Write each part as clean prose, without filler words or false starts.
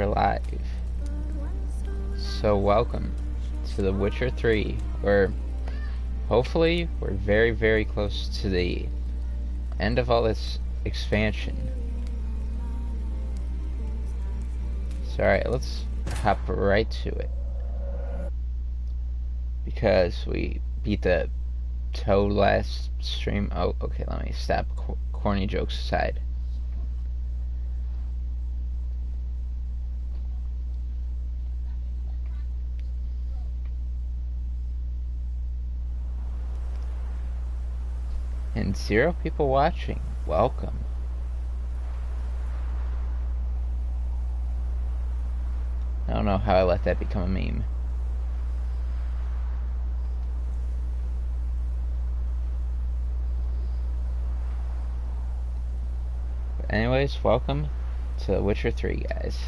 are live. So welcome to The Witcher 3, where hopefully we're very, very close to the end of all this expansion. So alright, let's hop right to it. Because we beat the Toad last stream. Oh, okay, let me stop corny jokes aside. And 0 people watching. Welcome. I don't know how I let that become a meme. But anyways, welcome to The Witcher 3, guys.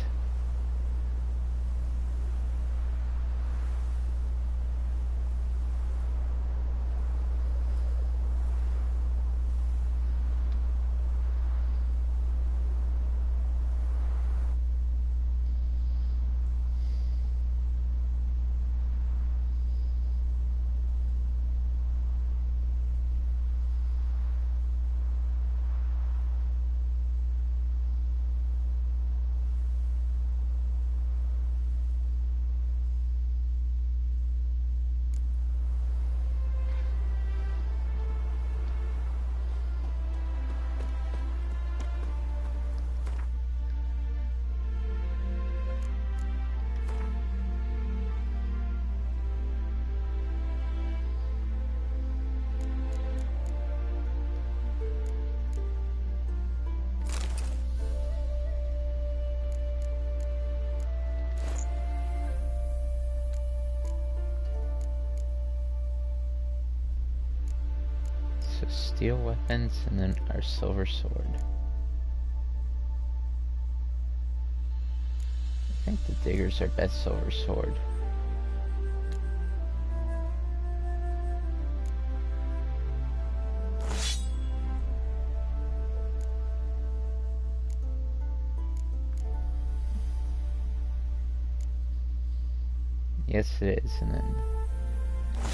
So steel weapons and then our silver sword. I think the digger's our best silver sword. Yes, it is, and then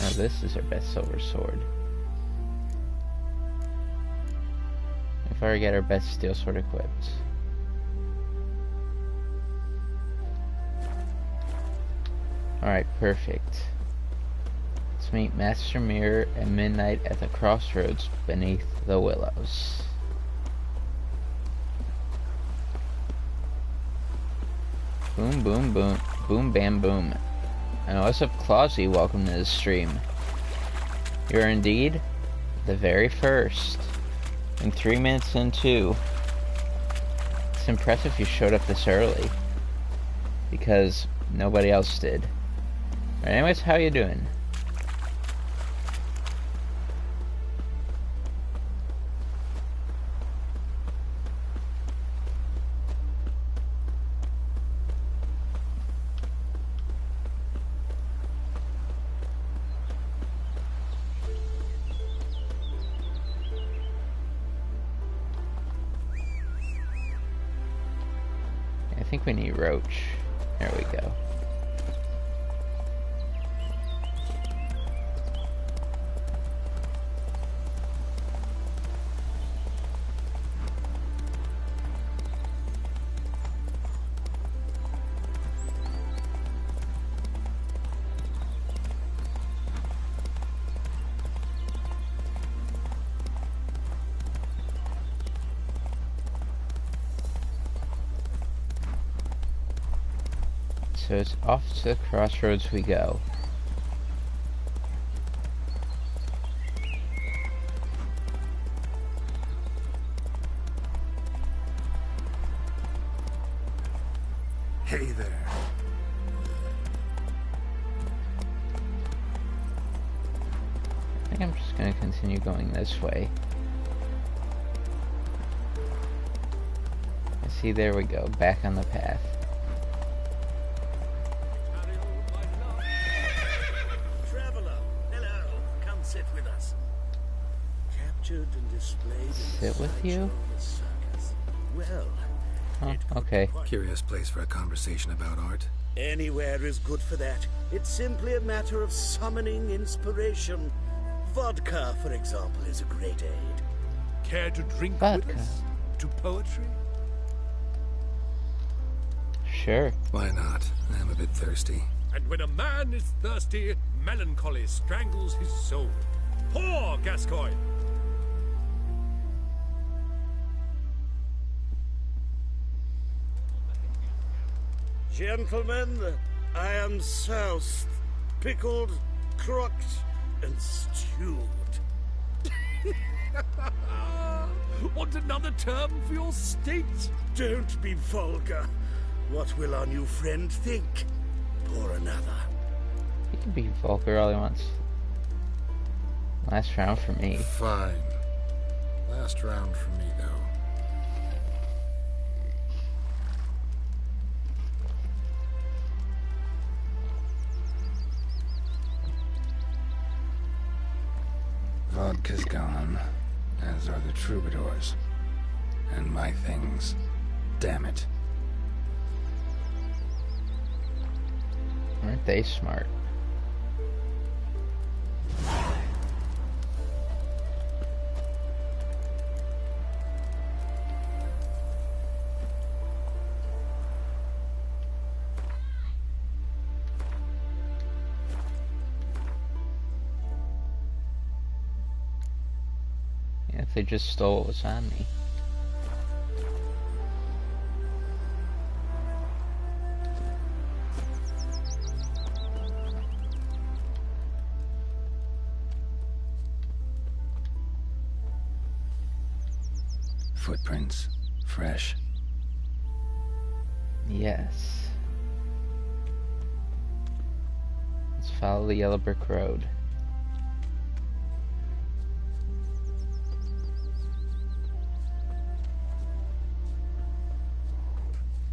now this is our best silver sword. We've already got our best steel sword equipped. Alright, perfect. Let's meet Master Mirror at midnight at the Crossroads beneath the willows. Boom, boom, boom. Boom, bam, boom. And what's up, Clausy? Welcome to the stream. You are indeed the very first. And 3 minutes in, too. It's impressive you showed up this early. Because nobody else did. Alright, anyways, how you doing? I think we need Roach. There we go. So it's off to the Crossroads we go. Hey there. I think I'm just going to continue going this way. I see, there we go, back on the path. And displayed Sit with you? well, Oh, okay. Curious place for a conversation about art. Anywhere is good for that. It's simply a matter of summoning inspiration. Vodka, for example, is a great aid. Care to drink Vodka. with us? To poetry? Sure. Why not? I'm a bit thirsty. And when a man is thirsty, melancholy strangles his soul. Poor Gascoigne! Gentlemen, I am soused, pickled, crocked, and stewed. Want another term for your state? Don't be vulgar. What will our new friend think? Pour another. He can be vulgar all he wants. Last round for me. Fine. Last round for me, though. Vodka's gone, as are the troubadours. And my things. Damn it. Aren't they smart? Yeah, if they just stole what was on me. Footprints. Fresh. Yes. Let's follow the yellow brick road.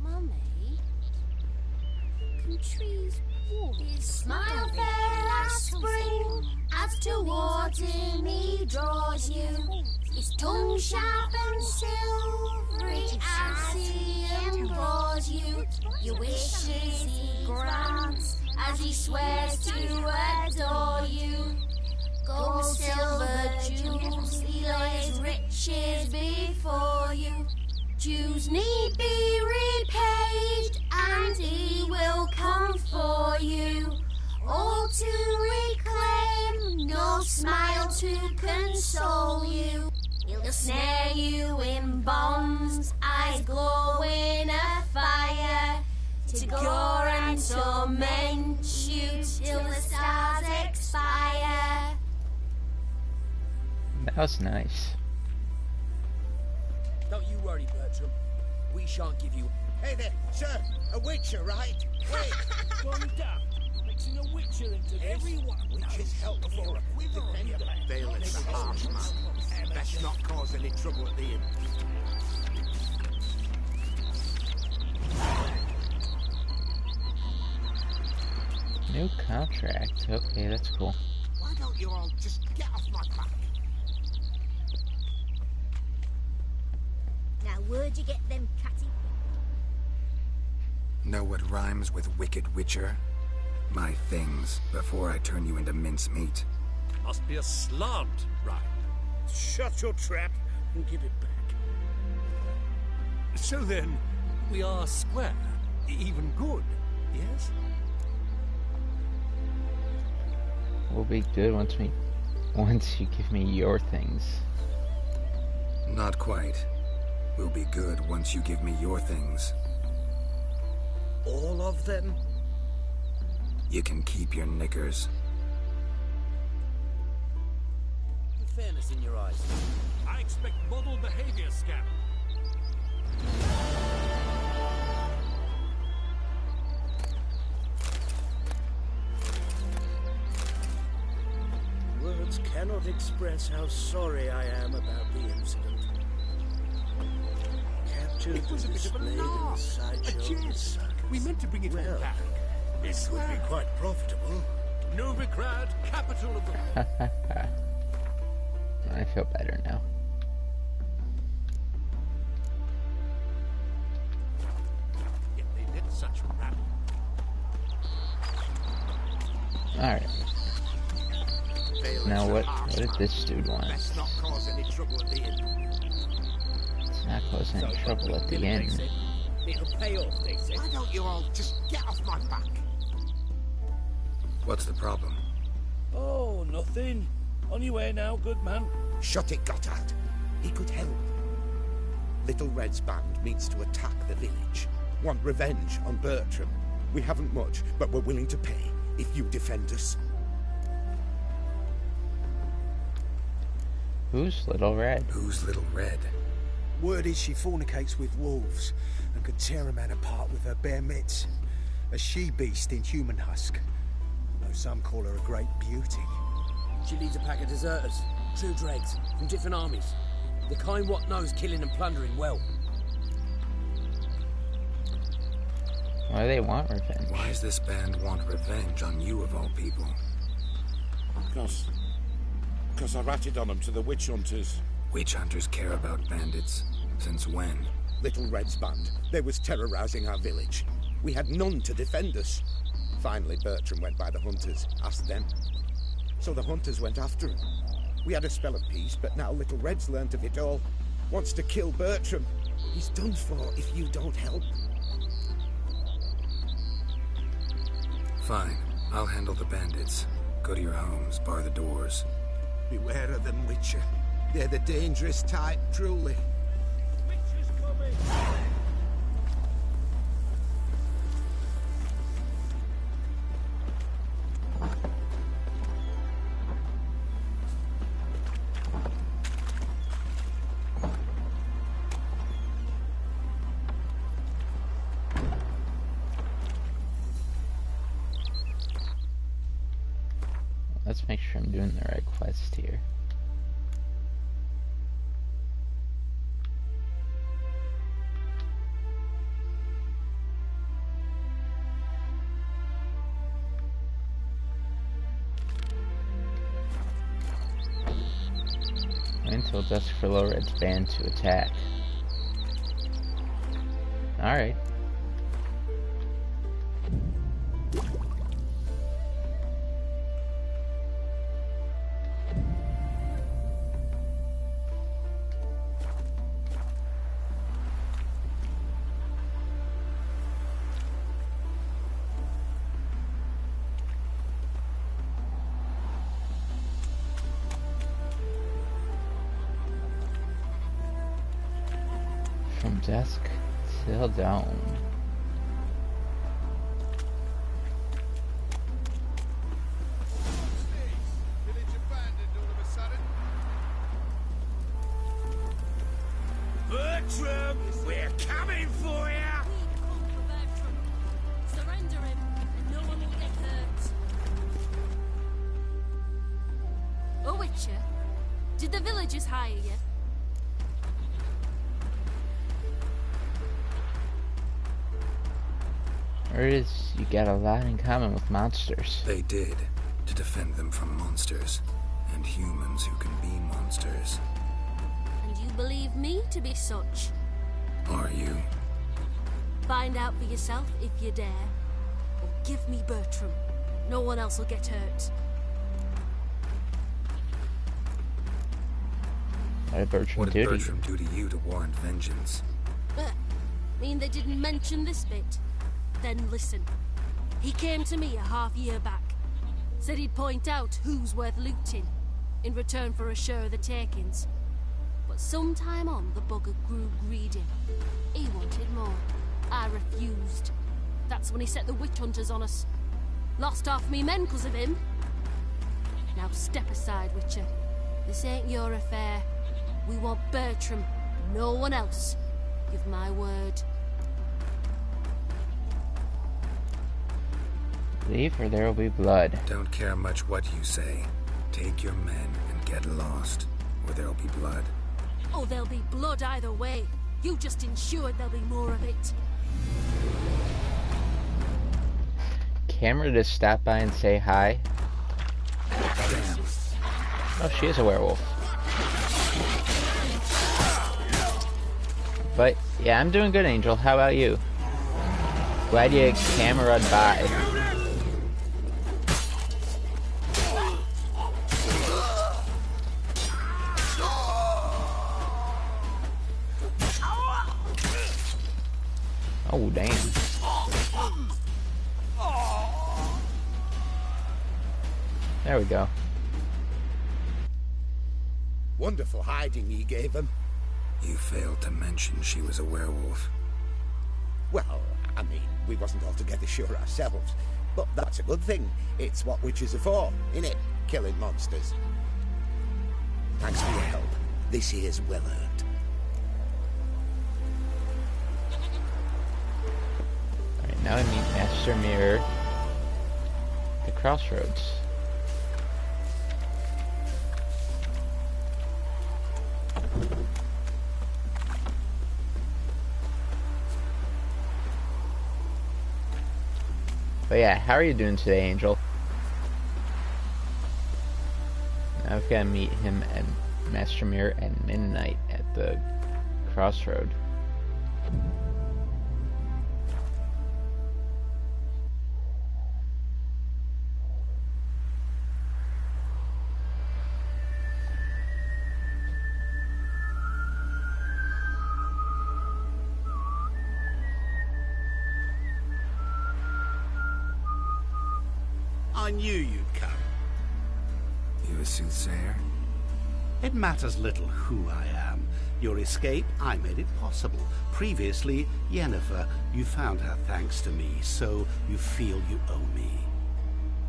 Mummy, can trees walk? Smile fair as spring, as towards him he draws you. His tongue sharp and silvery as he implores you. Your wishes he grants as he swears to adore you. Gold, silver, jewels, he lays riches before you. Dues need be repaid, and he will come for you. All to reclaim, no smile to console you. He'll snare you in bonds, eyes glow in a fire, to gore and torment you till the stars expire. That was nice. Don't you worry, Bertram. We shan't give you... Hey there, sir, a witcher, right? Wait, Gone down. Mixing a witcher into this. everyone witches help for a quiver on your back. Dale is a harsh man. Best not cause any trouble at the inn. New contract. Okay, that's cool. Why don't you all just get off my back? Now, where'd you get them catty? Know what rhymes with wicked witcher? My things, before I turn you into mincemeat. Must be a slant rhyme. Shut your trap and give it back. So then, we are square. Even good, yes? We'll be good once you give me your things. Not quite. We'll be good once you give me your things. All of them? You can keep your knickers. Fairness in your eyes. I expect model behavior, Scamp. Words cannot express how sorry I am about the incident. Captured It was a and bit of a displayed in the laugh, a sideshow of the jest. circus. We meant to bring it Well, all back. It would be quite profitable. Novigrad, capital of the... I feel better now. such rabble. Alright. Now what did this dude want? Let's not cause any trouble at the inn. It's not causing any trouble at the inn. It'll pay off, they said. Why don't you all just get off my back? What's the problem? Oh, nothing. On your way now, good man. Shut it, Gotthard. He could help. Little Red's band means to attack the village. Want revenge on Bertram. We haven't much, but we're willing to pay if you defend us. Who's Little Red? Who's Little Red? Word is she fornicates with wolves and can tear a man apart with her bare mitts. A she-beast in human husk. Though some call her a great beauty. She leads a pack of deserters, true dregs, from different armies. The kind what knows killing and plundering well. Why do they want revenge? Why does this band want revenge on you of all people? Because I ratted on them to the witch hunters. Witch hunters care about bandits. Since when? Little Red's band. They was terrorizing our village. We had none to defend us. Finally, Bertram went by the hunters, asked them. So the hunters went after him. We had a spell of peace, but now Little Red's learnt of it all. Wants to kill Bertram. He's done for if you don't help. Fine. I'll handle the bandits. Go to your homes, bar the doors. Beware of them, Witcher. They're the dangerous type, truly. Witcher's coming! Let's make sure I'm doing the right quest here. Wait until dusk for Little Red's band to attack. Alright. From dusk till dawn. Bertram, we're coming for ya! We conquer Bertram. Surrender him, and no one will get hurt. Oh, Witcher, did the villagers hire you? Or is you got a lot in common with monsters. They did, to defend them from monsters. And humans who can be monsters. And you believe me to be such? Are you? Find out for yourself if you dare. Or give me Bertram. No one else will get hurt. What did Bertram What do did to you? Bertram do to you to warrant vengeance? Mean they didn't mention this bit? Then listen. He came to me a half year back. Said he'd point out who's worth looting, in return for a share of the takings. But sometime on, the bugger grew greedy. He wanted more. I refused. That's when he set the witch hunters on us. Lost half me men 'cause of him. Now step aside, Witcher. This ain't your affair. We want Bertram, no one else. Give my word. Leave or there will be blood. Don't care much what you say. Take your men and get lost, or there'll be blood. Oh, there'll be blood either way. You just ensured there'll be more of it. Camera to stop by and say hi. Damn. Oh, she is a werewolf. But, yeah, I'm doing good, Angel. How about you? Glad you cameraed by. Oh, damn. There we go. Wonderful hiding he gave him. You failed to mention she was a werewolf. Well, I mean, we wasn't altogether sure ourselves. But that's a good thing. It's what witches are for, innit? Killing monsters. Thanks for your help. This here's well earned. Alright, now I meet Master Mirror. The Crossroads. But yeah, how are you doing today, Angel? Now I've got to meet him and Master Mirror at midnight at the Crossroad. I knew you'd come. You a soothsayer? It matters little who I am. Your escape, I made it possible. Previously, Yennefer, you found her thanks to me, so you feel you owe me.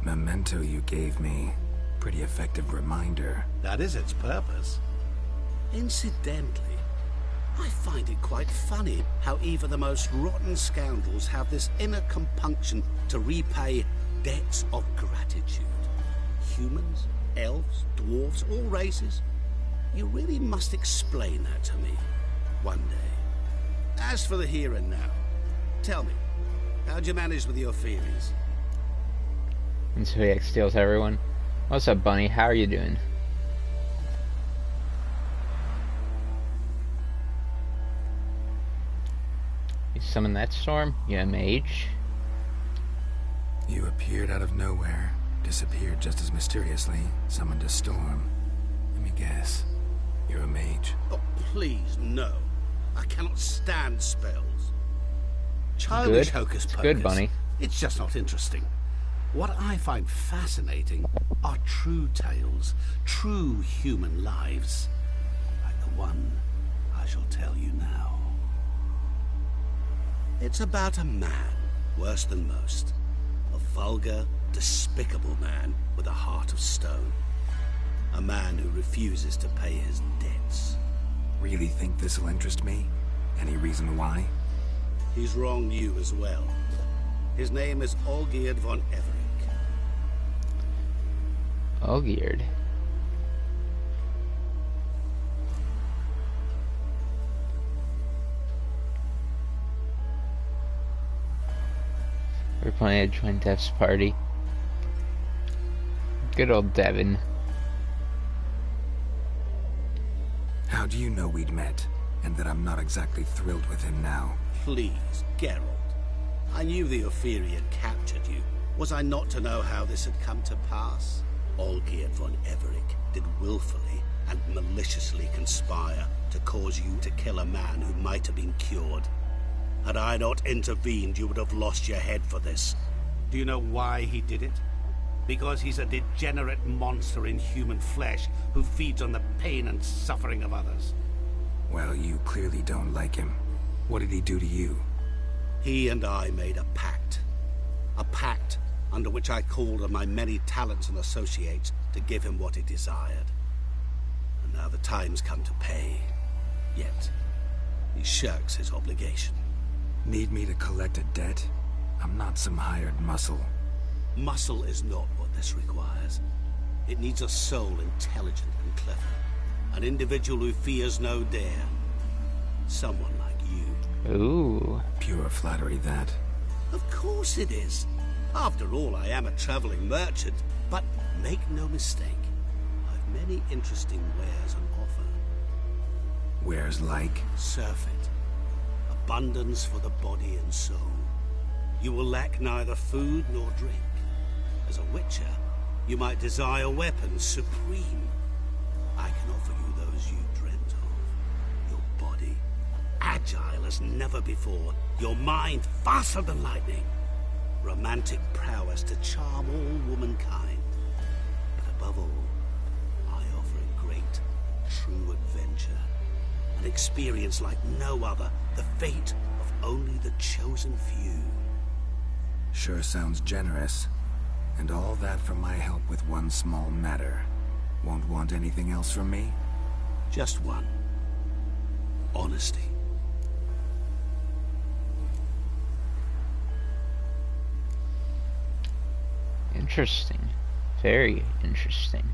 Memento you gave me. Pretty effective reminder. That is its purpose. Incidentally, I find it quite funny how even the most rotten scoundrels have this inner compunction to repay debts of gratitude. Humans, elves, dwarves, all races. You really must explain that to me one day. As for the here and now, tell me, how'd you manage with your feelings? And so he steals everyone. What's up, Bunny? How are you doing? You summon that storm? You a mage? You appeared out of nowhere, disappeared just as mysteriously, summoned a storm. Let me guess. You're a mage. Oh, please, no. I cannot stand spells. Childish hocus pocus. Good, Bunny. It's just not interesting. What I find fascinating are true tales, true human lives, like the one I shall tell you now. It's about a man, worse than most. A vulgar, despicable man with a heart of stone. A man who refuses to pay his debts. Really think this'll interest me? Any reason why? He's wronged you as well. His name is Olgierd von Everec. Olgierd. We're playing a joint deaths party. Good old Devin. How do you know we'd met, and that I'm not exactly thrilled with him now? Please, Geralt. I knew the Ophiri had captured you. Was I not to know how this had come to pass? Olgierd von Everec did willfully and maliciously conspire to cause you to kill a man who might have been cured. Had I not intervened, you would have lost your head for this. Do you know why he did it? Because he's a degenerate monster in human flesh who feeds on the pain and suffering of others. Well, you clearly don't like him. What did he do to you? He and I made a pact. A pact under which I called on my many talents and associates to give him what he desired. And now the time's come to pay. Yet, he shirks his obligation. Need me to collect a debt? I'm not some hired muscle. Muscle is not what this requires. It needs a soul intelligent and clever. An individual who fears no dare. Someone like you. Ooh. Pure flattery, that. Of course it is. After all, I am a traveling merchant. But make no mistake, I've many interesting wares on offer. Wares like? Surfeit. Abundance for the body and soul. you will lack neither food nor drink. As a witcher, you might desire weapons supreme. I can offer you those you dreamt of. Your body, agile as never before. Your mind, faster than lightning. Romantic prowess to charm all womankind. But above all, I offer a great, true adventure. An experience like no other. The fate of only the chosen few. Sure sounds generous. And all that for my help with one small matter. Won't want anything else from me? Just one. Honesty. Interesting. Very interesting.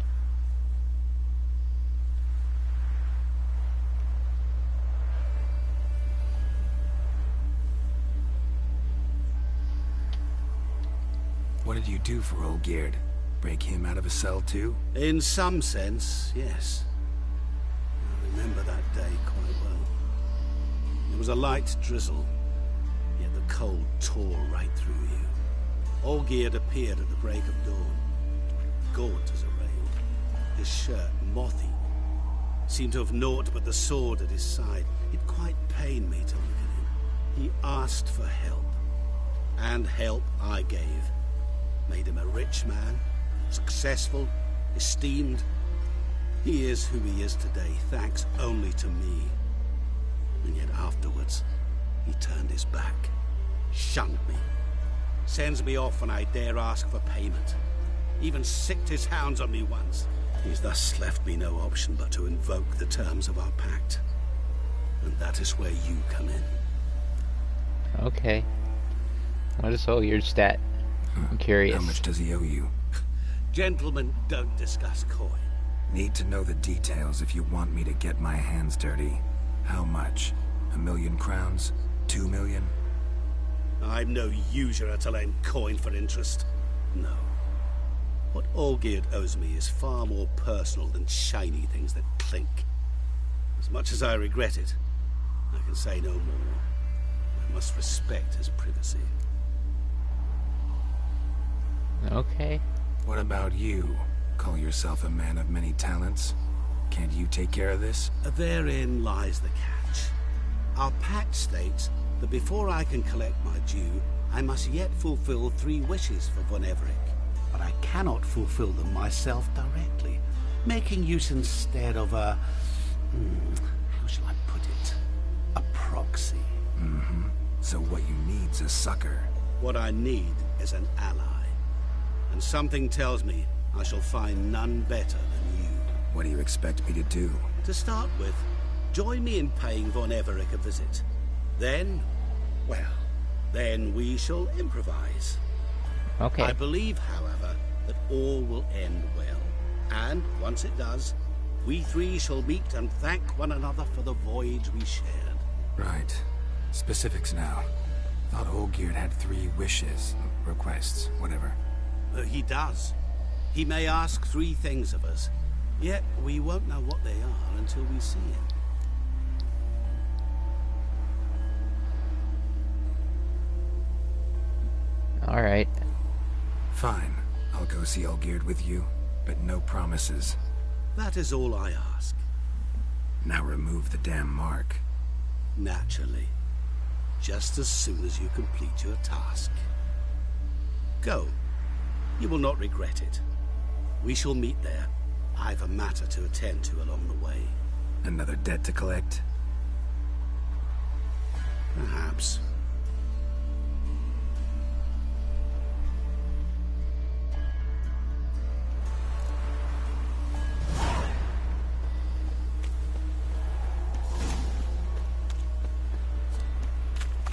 What did you do for Olgierd? Break him out of a cell too? In some sense, yes. I remember that day quite well. It was a light drizzle, yet the cold tore right through you. Olgierd appeared at the break of dawn, gaunt as a rail, his shirt mothy. Seemed to have naught but the sword at his side. It quite pained me to look at him. He asked for help, and help I gave. Made him a rich man, successful, esteemed. He is who he is today, thanks only to me. And yet afterwards, he turned his back, shunned me, sends me off when I dare ask for payment. Even sicked his hounds on me once. He's thus left me no option but to invoke the terms of our pact. And that is where you come in. Okay. What is all your stat? I'm curious. How much does he owe you? Gentlemen don't discuss coin. Need to know the details if you want me to get my hands dirty. How much? 1,000,000 crowns? 2 million? I'm no usurer to lend coin for interest. No. What Olgierd owes me is far more personal than shiny things that clink. As much as I regret it, I can say no more. I must respect his privacy. Okay. What about you? Call yourself a man of many talents? Can't you take care of this? Therein lies the catch. Our pact states that before I can collect my due, I must yet fulfill 3 wishes for Von Everec. But I cannot fulfill them myself directly, making use instead of a... how shall I put it? A proxy. Mm-hmm. So what you need's a sucker. What I need is an ally. And something tells me I shall find none better than you. What do you expect me to do? To start with, join me in paying Von Everec a visit. Then, well, then we shall improvise. Okay. I believe, however, that all will end well. And once it does, we 3 shall meet and thank one another for the voyage we shared. Right. Specifics now. Thought Olgierd had 3 wishes, requests, whatever. He does. He may ask 3 things of us, yet we won't know what they are until we see him. Alright. Fine. I'll go see Olgierd with you, but no promises. That is all I ask. Now remove the damn mark. Naturally. Just as soon as you complete your task. Go. You will not regret it. We shall meet there. I've a matter to attend to along the way. Another debt to collect? Perhaps.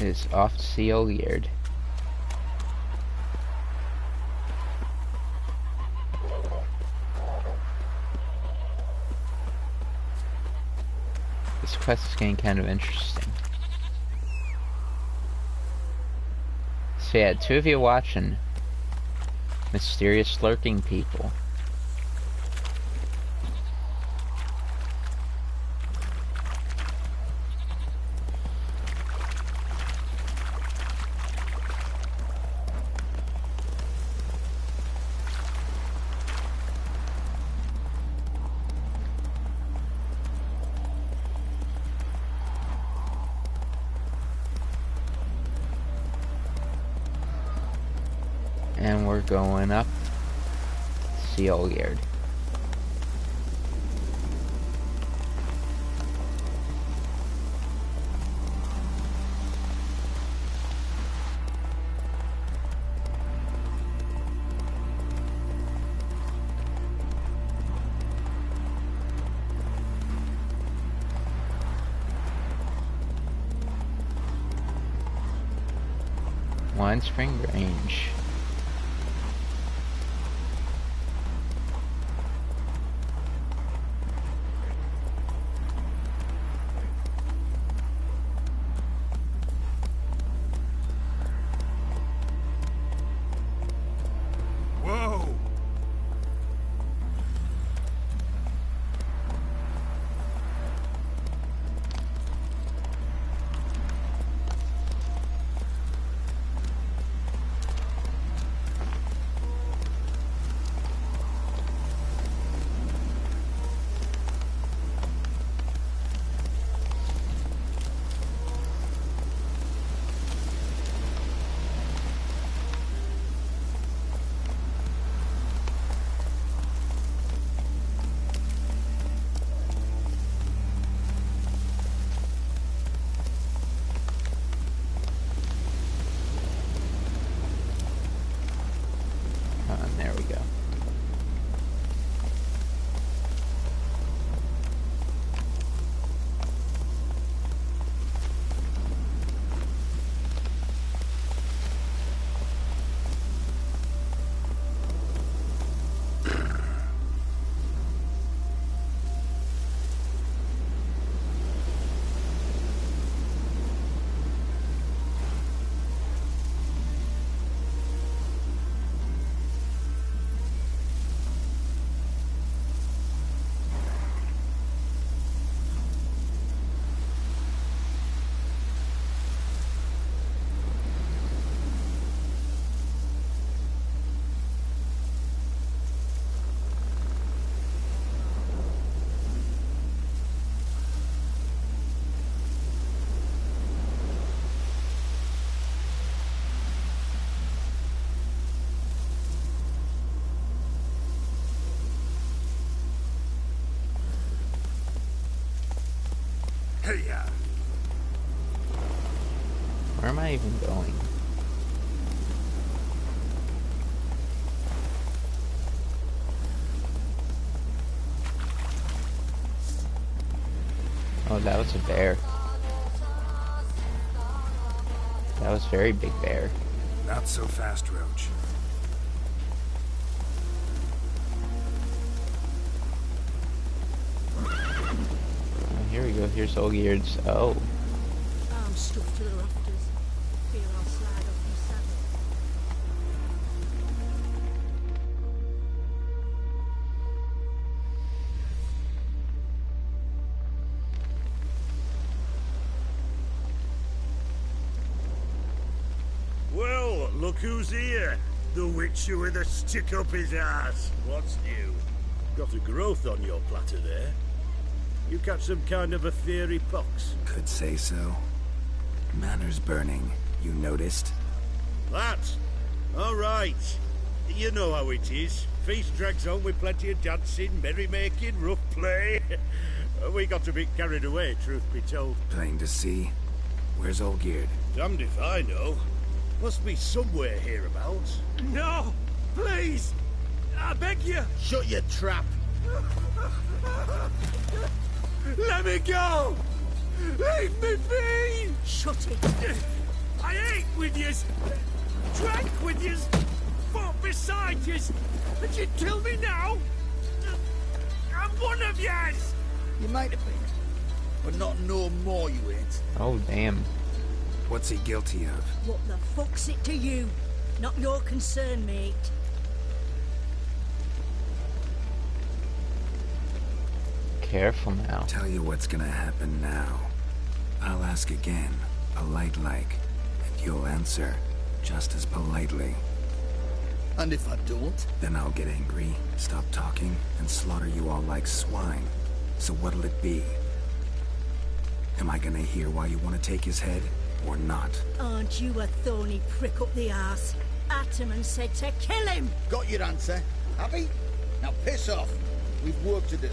Is off to see Olgierd. This quest is getting kind of interesting. So yeah, 2 of you watching. Mysterious lurking people. And we're going up to see Olgierd. Wine Spring Range. Whoa! There we go. Hey-ya! Where am I even going? Oh, that was a bear. That was very big bear. Not so fast, Roach. Here we go. Here's Olgierd's. Oh. I'm stuffed to the rafters. Fear I'll slide off my saddle. Well, look who's here. The Witcher with a stick up his ass. What's new? Got a growth on your platter there. You catch some kind of a fiery pox? Could say so. Manor's burning. You noticed? That? All right. You know how it is. Feast drags on with plenty of dancing, merrymaking, rough play. We got a bit carried away, truth be told. Plain to see. Where's Olgierd? Damned if I know. Must be somewhere hereabouts. No! Please! I beg you! Shut your trap! Let me go! Leave me be! Shut it! I ate with yous, drank with yous, fought beside yous, and you kill me now? I'm one of yous! You might have been, but not no more you ain't. Oh, damn. What's he guilty of? What the fuck's it to you? Not your concern, mate. Careful now. Tell you what's gonna happen now. I'll ask again, polite-like, and you'll answer just as politely. And if I don't? Then I'll get angry, stop talking, and slaughter you all like swine. So what'll it be? Am I gonna hear why you want to take his head? or not. Aren't you a thorny prick up the arse? Ataman said to kill him! Got your answer. Happy? Now piss off. We've work to do.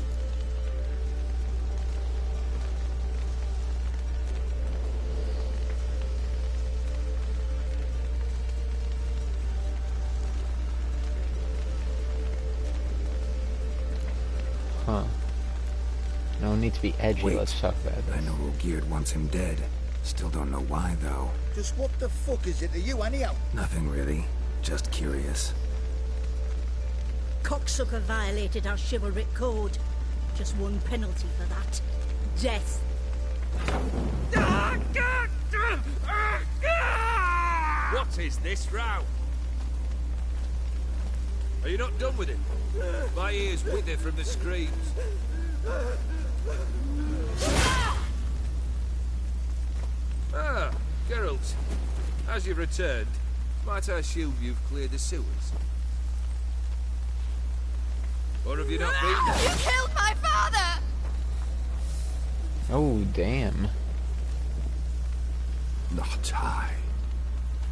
Huh. No need to be edgy, Wait. let's talk about this. I know Olgierd wants him dead. Still don't know why, though. Just what the fuck is it to you, anyhow? Nothing really. Just curious. Cocksucker violated our chivalric code. Just one penalty for that. Death. What is this row? Are you not done with it? My ears wither from the screams. Ah, Geralt. As you've returned, might I assume you've cleared the sewers? Or have you not been there? You killed my father! Oh, damn. Not I.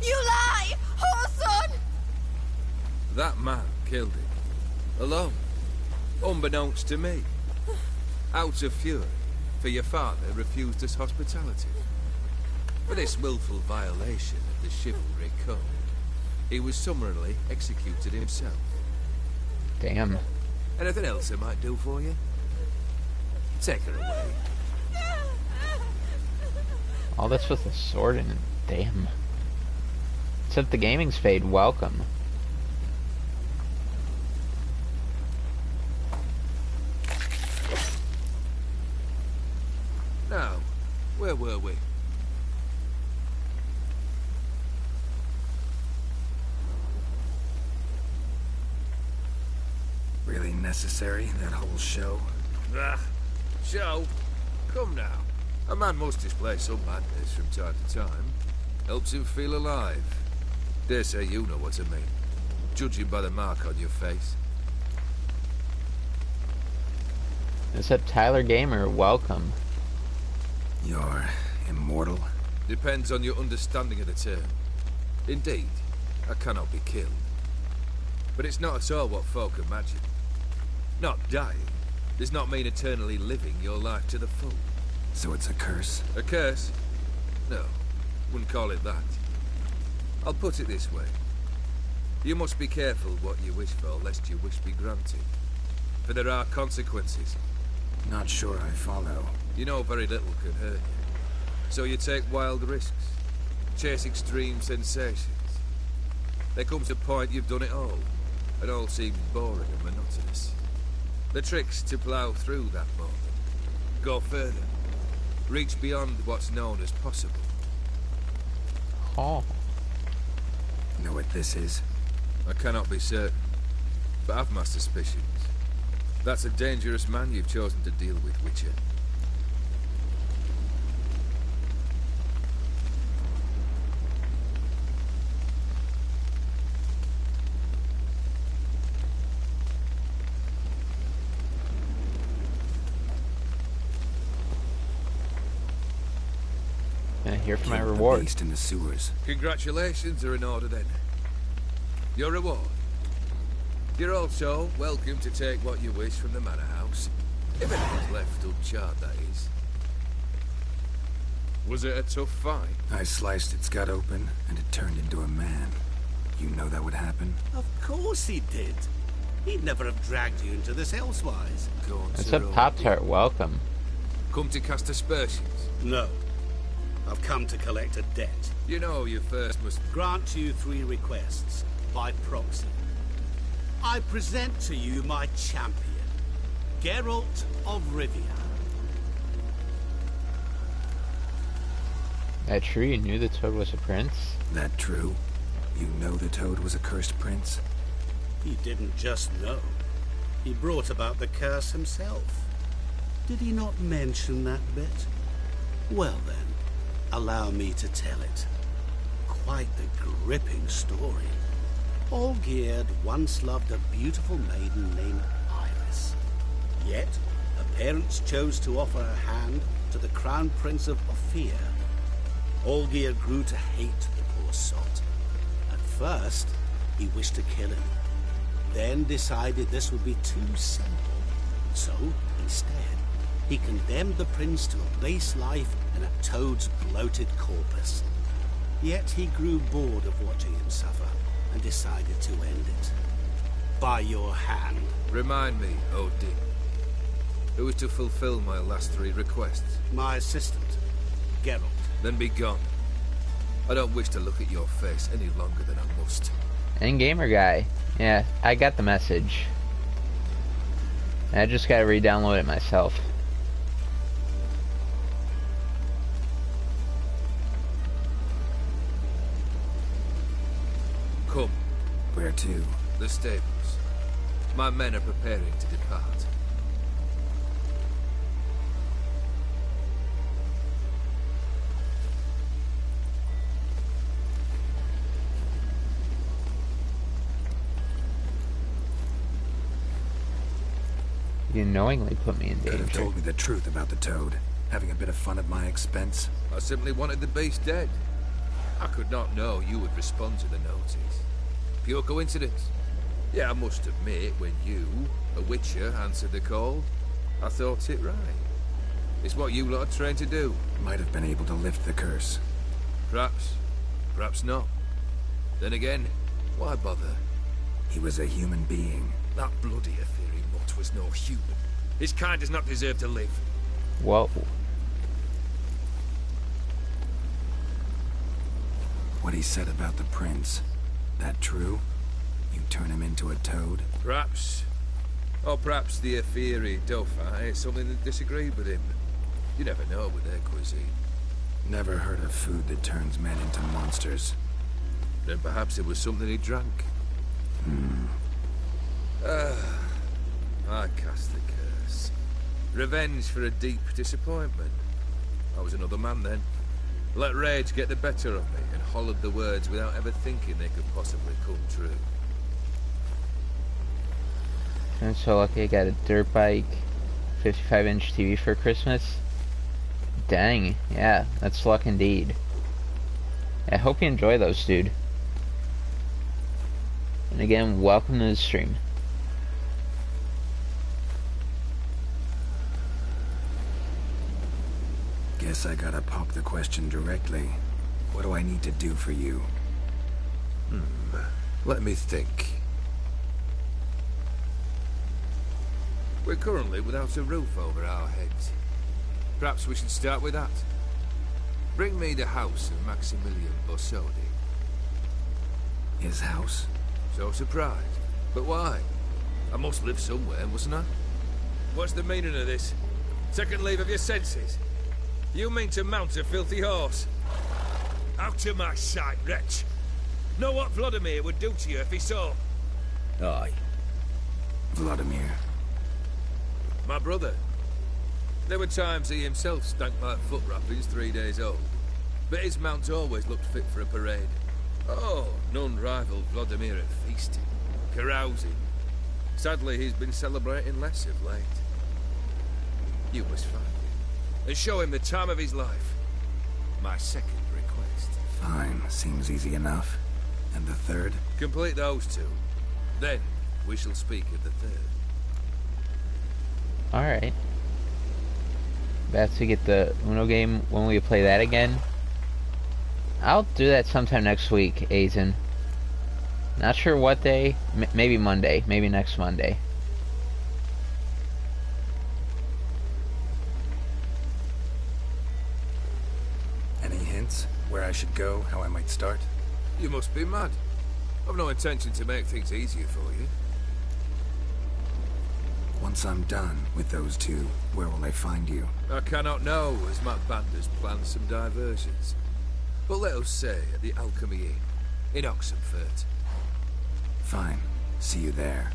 You lie! Whoreson! That man killed him. Alone. Unbeknownst to me. Out of fury, for your father refused us hospitality. For this willful violation of the chivalry code, he was summarily executed himself. Damn. Anything else I might do for you? Take her away. All this with a sword in it. Damn. Except the gaming spade, welcome. Now, where were we? Really necessary, that whole show? Ah, show? Come now. A man must display some madness from time to time. Helps him feel alive. Dare say you know what I mean. Judging by the mark on your face. Except Tyler Gamer, welcome. You're immortal? Depends on your understanding of the term. Indeed, I cannot be killed. But it's not at all what folk imagine. Not dying does not mean eternally living your life to the full. So it's a curse? A curse? No, wouldn't call it that. I'll put it this way. You must be careful what you wish for, lest your wish be granted. For there are consequences. Not sure I follow. You know very little can hurt you. So you take wild risks. Chase extreme sensations. There comes a point you've done it all. It all seems boring and monotonous. The trick's to plough through that moment. Go further. Reach beyond what's known as possible. Oh. Know what this is? I cannot be certain, but I've my suspicions. That's a dangerous man you've chosen to deal with, Witcher. Here for my Killed the reward. beast in the sewers. Congratulations are in order then. Your reward. You're also welcome to take what you wish from the manor house. If anything's left uncharred, that is. Was it a tough fight? I sliced its gut open, and it turned into a man. You know that would happen? Of course he did. He'd never have dragged you into this elsewise. Go on, It's Sir a Owen. Pop-Tart, welcome. Come to cast aspersions. No. I've come to collect a debt. You know you first must... Grant you 3 requests, by proxy. I present to you my champion, Geralt of Rivia. That true, you knew the Toad was a prince? That true? You know the Toad was a cursed prince? He didn't just know. He brought about the curse himself. Did he not mention that bit? Well then, allow me to tell it. Quite the gripping story. Olgierd once loved a beautiful maiden named Iris. Yet, her parents chose to offer her hand to the Crown Prince of Ophir. Olgierd grew to hate the poor sot. At first, he wished to kill him, then decided this would be too simple. So, instead, he condemned the prince to a base life in a toad's bloated corpus. Yet he grew bored of watching him suffer and decided to end it. By your hand. Remind me, Odin. Who was to fulfill my last 3 requests? My assistant, Geralt. Then be gone. I don't wish to look at your face any longer than I must. And gamer guy. Yeah, I got the message. I just gotta re-download it myself. Come. Where to? The stables. My men are preparing to depart. You knowingly put me in danger. Could have told me the truth about the toad. Having a bit of fun at my expense. I simply wanted the beast dead. I could not know you would respond to the notice. Pure coincidence. Yeah, I must admit, when you, a witcher, answered the call, I thought it right. It's what you lot are trained to do. Might have been able to lift the curse. Perhaps. Perhaps not. Then again, why bother? He was a human being. That bloody Aetheri mutt was no human. His kind does not deserve to live. Whoa. What he said about the prince, that true? You turn him into a toad? Perhaps. Or perhaps the Aetheri Dauphin is something that disagreed with him. You never know with their cuisine. Never heard of food that turns men into monsters. Then perhaps it was something he drank. I cast the curse. Revenge for a deep disappointment. I was another man then. Let rage get the better of me and hollered the words without ever thinking they could possibly come true. I'm so lucky I got a dirt bike, 55-inch TV for Christmas. Dang, yeah, that's luck indeed. I hope you enjoy those, dude. And again, welcome to the stream. Guess I gotta pop the question directly. What do I need to do for you? Let me think. We're currently without a roof over our heads. Perhaps we should start with that. Bring me the house of Maximilian Borsodi. His house? So surprised. But why? I must live somewhere, mustn't I? What's the meaning of this? Second leave of your senses? You mean to mount a filthy horse? Out of my sight, wretch! Know what Vladimir would do to you if he saw? Aye. Vladimir. My brother. There were times he himself stank like foot wrappings 3 days old. But his mount always looked fit for a parade. Oh, none rivaled Vladimir at feasting, carousing. Sadly, he's been celebrating less of late. You must find him, and show him the time of his life. My second request. Fine, seems easy enough. And the third? Complete those 2. Then, we shall speak of the third. Alright. About to get the Uno game when we play that again. I'll do that sometime next week, Aizen. Not sure what day. Maybe Monday. Maybe next Monday. Any hints? Where I should go? How I might start? You must be mad. I've no intention to make things easier for you. Once I'm done with those 2, where will I find you? I cannot know, as my band has planned some diversions. But let us say at the Alchemy Inn, in Oxenfurt. Fine. See you there.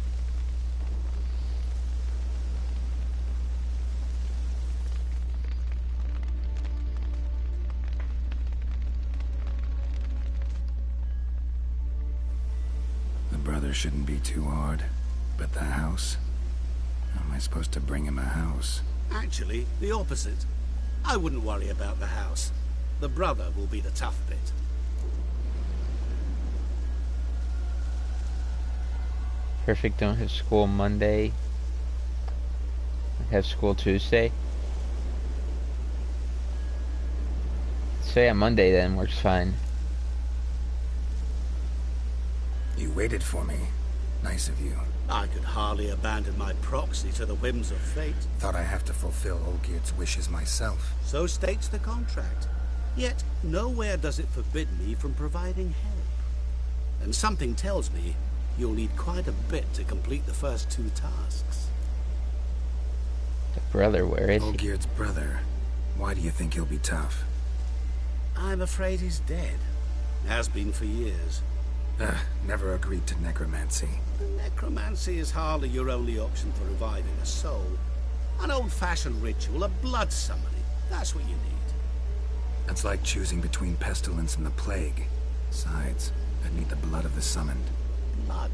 The brother shouldn't be too hard. But the house? How am I supposed to bring him a house? Actually, the opposite. I wouldn't worry about the house. The brother will be the tough bit. Perfect, don't have school Monday. Have school Tuesday. So yeah, Monday then works fine. You waited for me. Nice of you. I could hardly abandon my proxy to the whims of fate. Thought I have to fulfill Olgierd's wishes myself. So states the contract. Yet, nowhere does it forbid me from providing help. And something tells me you'll need quite a bit to complete the first 2 tasks. The brother, where is he? Olgierd's brother. Why do you think he'll be tough? I'm afraid he's dead. Has been for years. Never agreed to necromancy. Necromancy is hardly your only option for reviving a soul. An old-fashioned ritual, a blood summoning. That's what you need. That's like choosing between pestilence and the plague. Besides, I'd need the blood of the summoned. Blood.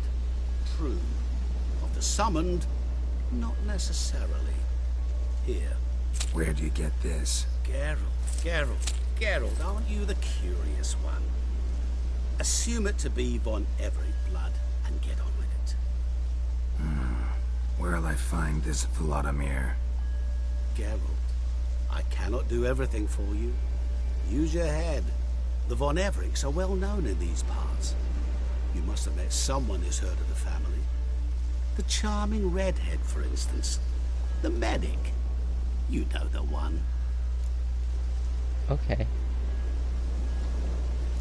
True. Of the summoned, not necessarily. Here. Where do you get this? Geralt, aren't you the curious one? Assume it to be Von Everett blood and get on with it. Where'll I find this Vladimir? Geralt, I cannot do everything for you. Use your head. The Von Evericks are well known in these parts. You must have met someone who's heard of the family. The charming redhead, for instance. The medic. You know the one. Okay.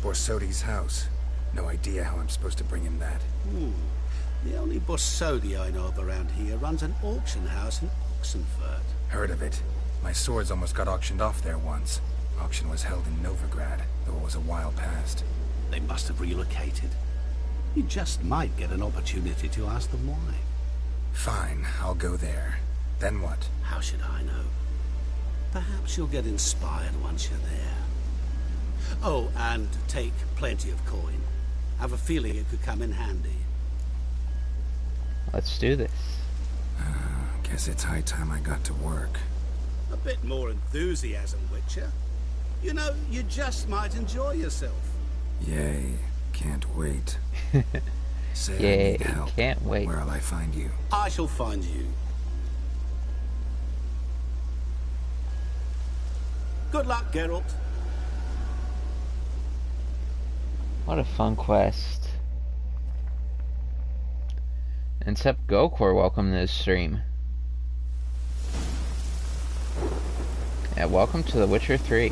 Borsodi's house. No idea how I'm supposed to bring him that. The only Borsodi I know of around here runs an auction house in Oxenfurt. Heard of it. My swords almost got auctioned off there once. Auction was held in Novigrad, though it was a while past. They must have relocated. You just might get an opportunity to ask them why. Fine, I'll go there. Then what? How should I know? Perhaps you'll get inspired once you're there. Oh, and take plenty of coin. Have a feeling it could come in handy. Let's do this. Guess it's high time I got to work. A bit more enthusiasm, Witcher. You know, you just might enjoy yourself. Yay, can't wait. Say Yay, I need help. can't wait. Where'll I find you? I shall find you. Good luck, Geralt. What a fun quest. And Sep Gokor, welcome to the stream. Yeah, welcome to The Witcher 3.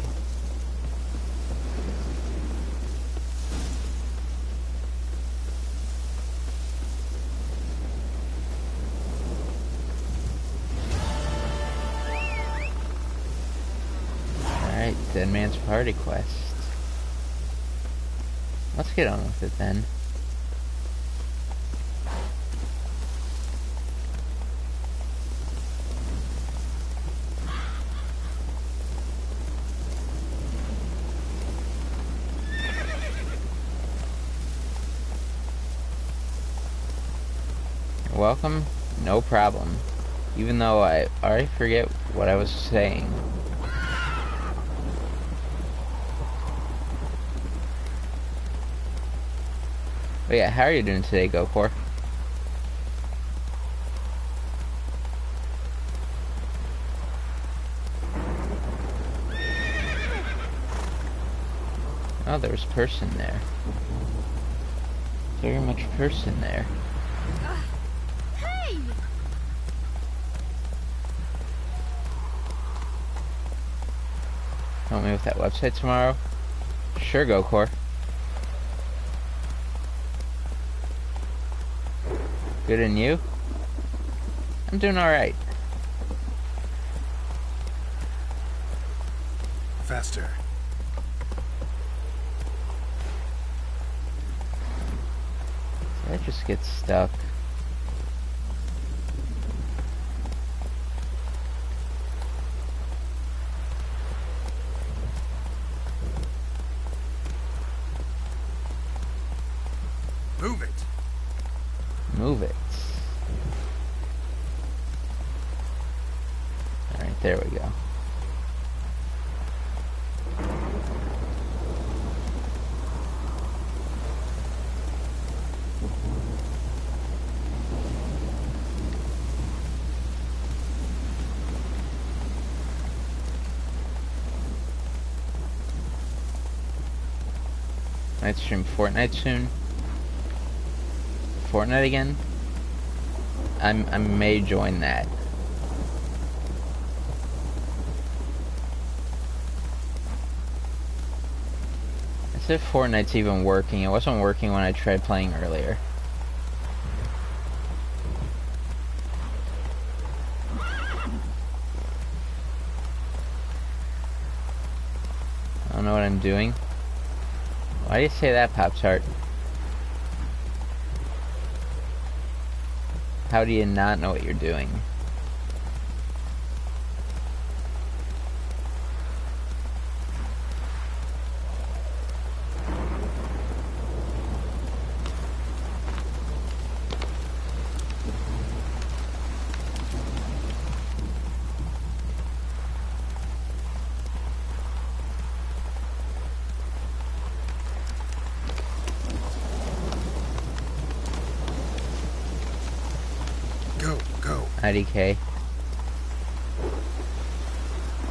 Alright, Dead Man's Party quest. Let's get on with it then. You're welcome, no problem. Even though I already forget what I was saying. But yeah, how are you doing today, Gokor? Oh, there's person there. Very much person there. Hey! Help me with that website tomorrow? Sure, Gokor. Good, and you? I'm doing alright. Faster. Did I just get stuck? Move it. Move it. Alright, there we go. Might stream Fortnite soon. Fortnite again? I may join that. As if Fortnite's even working. It wasn't working when I tried playing earlier. I don't know what I'm doing. Why do you say that, Pop-Tart? How do you not know what you're doing? IDK.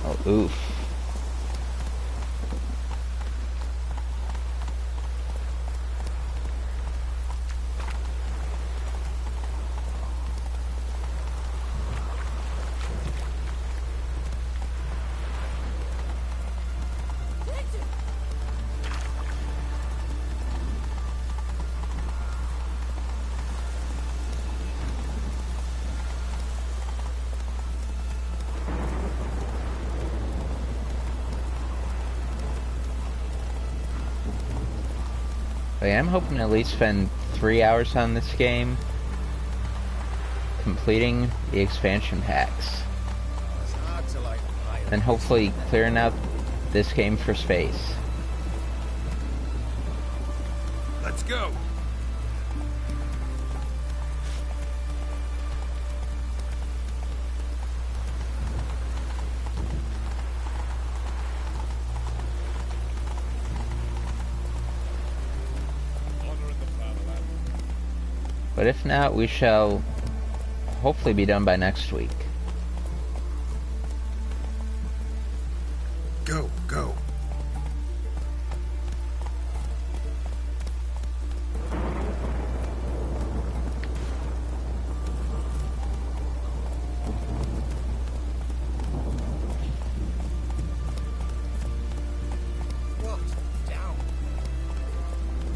Oh, oof. But yeah, I'm hoping to at least spend 3 hours on this game, completing the expansion packs, then hopefully clearing out this game for space. Let's go. But if not, we shall hopefully be done by next week. Go, go.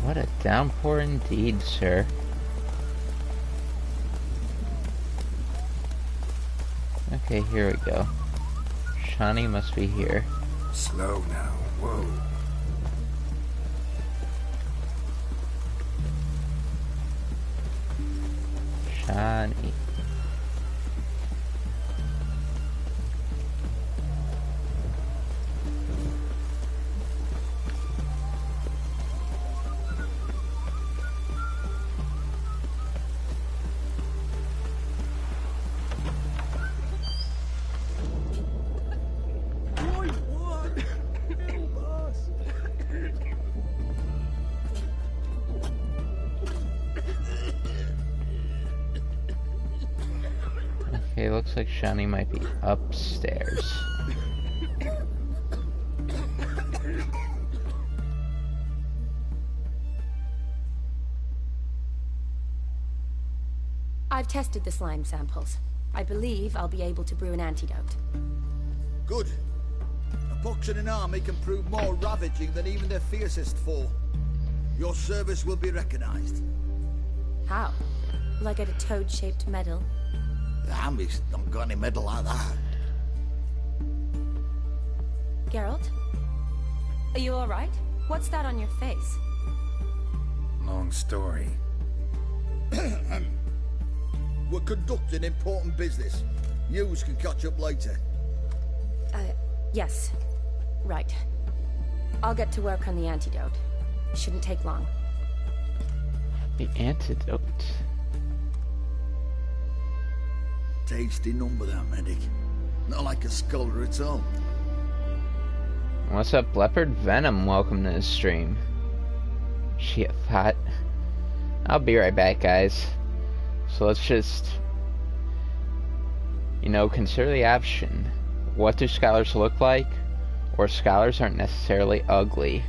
What a downpour indeed, sir. Okay, here we go. Shani must be here. Slow now. Whoa. Shani. Okay, looks like Shani might be upstairs. I've tested the slime samples. I believe I'll be able to brew an antidote. Good. A pox in an army can prove more ravaging than even their fiercest foe. Your service will be recognized. How? Will I get a toad-shaped medal? The army's not got any medal like that. Geralt? Are you alright? What's that on your face? Long story. We're conducting important business. Yous can catch up later. Yes. Right. I'll get to work on the antidote. Shouldn't take long. The antidote. Tasty number, that medic. Not like a scholar at all. What's up, Leopard Venom? Welcome to the stream. Shit, fat. I'll be right back, guys. So let's just, you know, consider the option. What do scholars look like? Or scholars aren't necessarily ugly.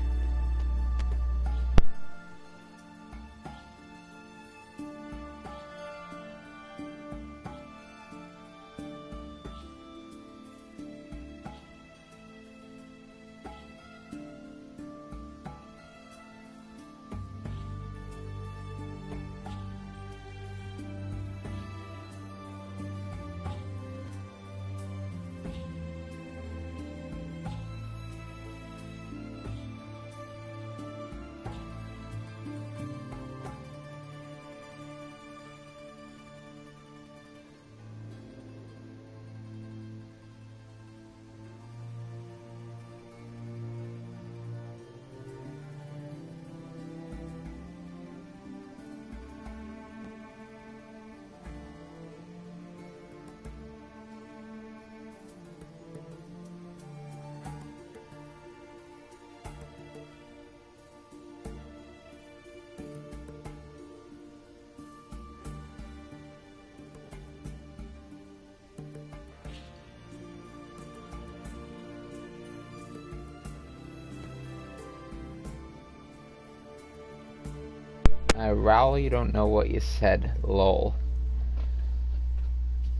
Raul, you don't know what you said. Lol.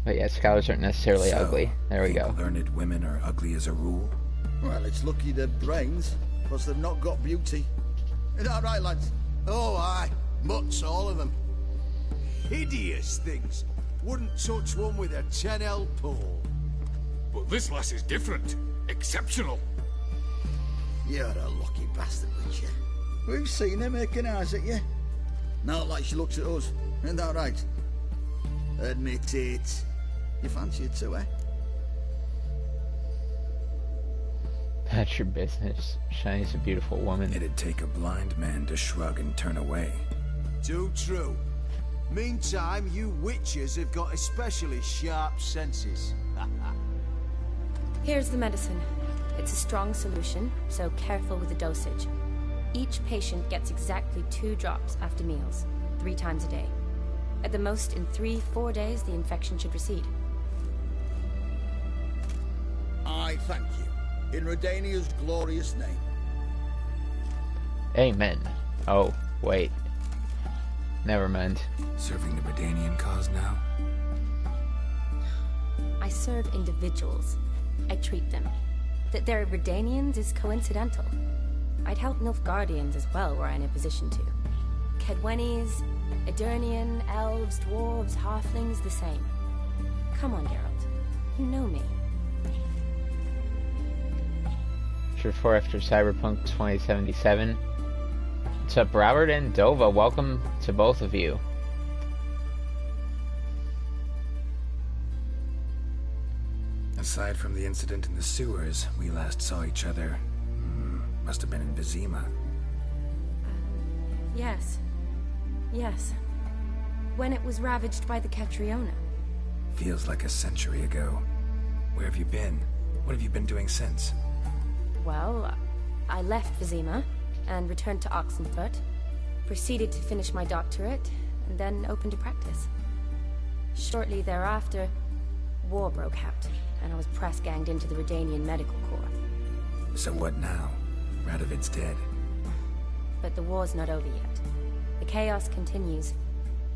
But yeah, scholars aren't necessarily ugly. There we go. Learned women are ugly as a rule? Well, it's lucky they're brains, because they've not got beauty. Is that right, lads? Oh, aye. Mutts, all of them. Hideous things. Wouldn't touch one with a 10L pole. But this lass is different. Exceptional. You're a lucky bastard, Witcher. We've seen her making eyes at you. Not like she looks at us. Isn't that right? Admit it. You fancy it too, eh? That's your business. Shiny's a beautiful woman. It'd take a blind man to shrug and turn away. Too true. Meantime, you witches have got especially sharp senses. Here's the medicine. It's a strong solution, so careful with the dosage. Each patient gets exactly 2 drops after meals, 3 times a day. At the most, in 3-4 days, the infection should recede. I thank you. In Redania's glorious name. Amen. Oh, wait. Never mind. Serving the Redanian cause now? I serve individuals. I treat them. That they're Redanians is coincidental. I'd help Nilfgaardians as well, were I in a position to. Kedwenis, Edirnian, elves, dwarves, halflings, the same. Come on, Geralt. You know me. Sure 4 after Cyberpunk 2077. What's up, Robert and Dova? Welcome to both of you. Aside from the incident in the sewers, we last saw each other. Must have been in Vizima. Yes. Yes. When it was ravaged by the Catriona. Feels like a century ago. Where have you been? What have you been doing since? Well, I left Vizima and returned to Oxenfurt. Proceeded to finish my doctorate, and then opened to practice. Shortly thereafter, war broke out, and I was press-ganged into the Redanian Medical Corps. So what now? Radovid's dead. But the war's not over yet. The chaos continues.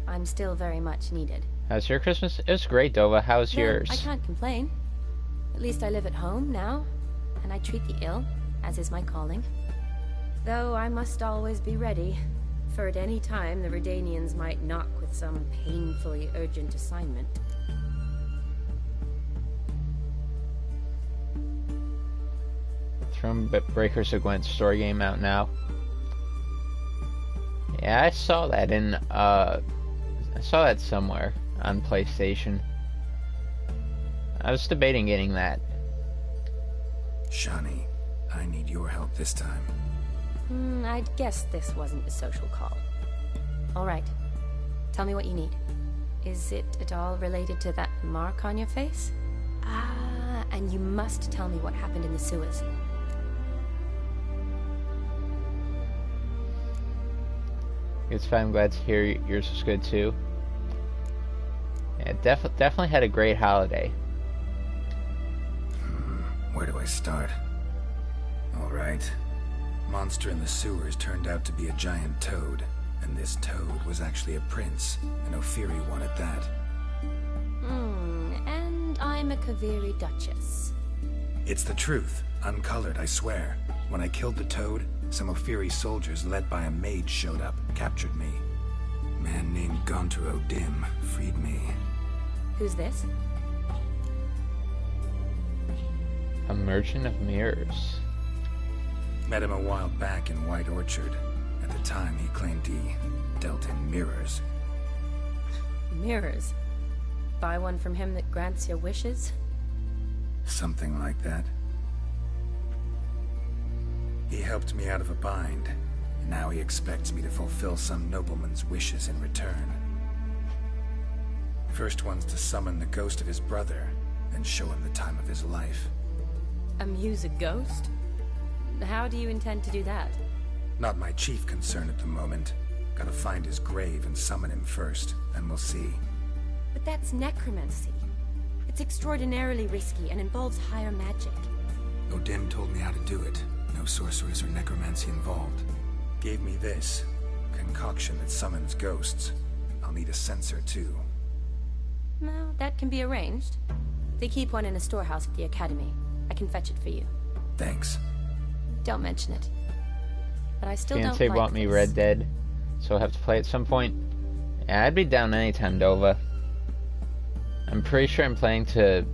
I'm still very much needed. How's your Christmas? It was great, Dova. How's yours? I can't complain. At least I live at home now, and I treat the ill, as is my calling. Though I must always be ready, for at any time the Redanians might knock with some painfully urgent assignment. Breakers of Gwent story game out now. Yeah, I saw that in I saw that somewhere on PlayStation. I was debating getting that. Shani, I need your help this time. I'd guess this wasn't a social call. All right. Tell me what you need. Is it at all related to that mark on your face? Ah, and you must tell me what happened in the sewers. It's fine. I'm glad to hear yours was good too. Yeah, definitely had a great holiday. Where do I start? Alright. Monster in the sewers turned out to be a giant toad, and this toad was actually a prince, an Ophiri one at that. And I'm a Kaviri Duchess. It's the truth, uncolored, I swear. When I killed the toad, some Ophiri soldiers led by a mage showed up, captured me. A man named Gontaro Dim freed me. Who's this? A merchant of mirrors. Met him a while back in White Orchard. At the time, he claimed he dealt in mirrors. Mirrors? Buy one from him that grants your wishes? Something like that. He helped me out of a bind, and now he expects me to fulfill some nobleman's wishes in return. First one's to summon the ghost of his brother, and show him the time of his life. Amuse a ghost? How do you intend to do that? Not my chief concern at the moment. Gotta find his grave and summon him first, and we'll see. But that's necromancy. It's extraordinarily risky and involves higher magic. Odim told me how to do it. No sorcerers or necromancy involved. Gave me this concoction that summons ghosts. I'll need a censer too. Well, that can be arranged. They keep one in a storehouse at the academy. I can fetch it for you. Thanks. Don't mention it. But I still don't Fiancé like bought me this. Red Dead, so I'll have to play at some point. Yeah, I'd be down anytime, Dova. I'm pretty sure I'm planning to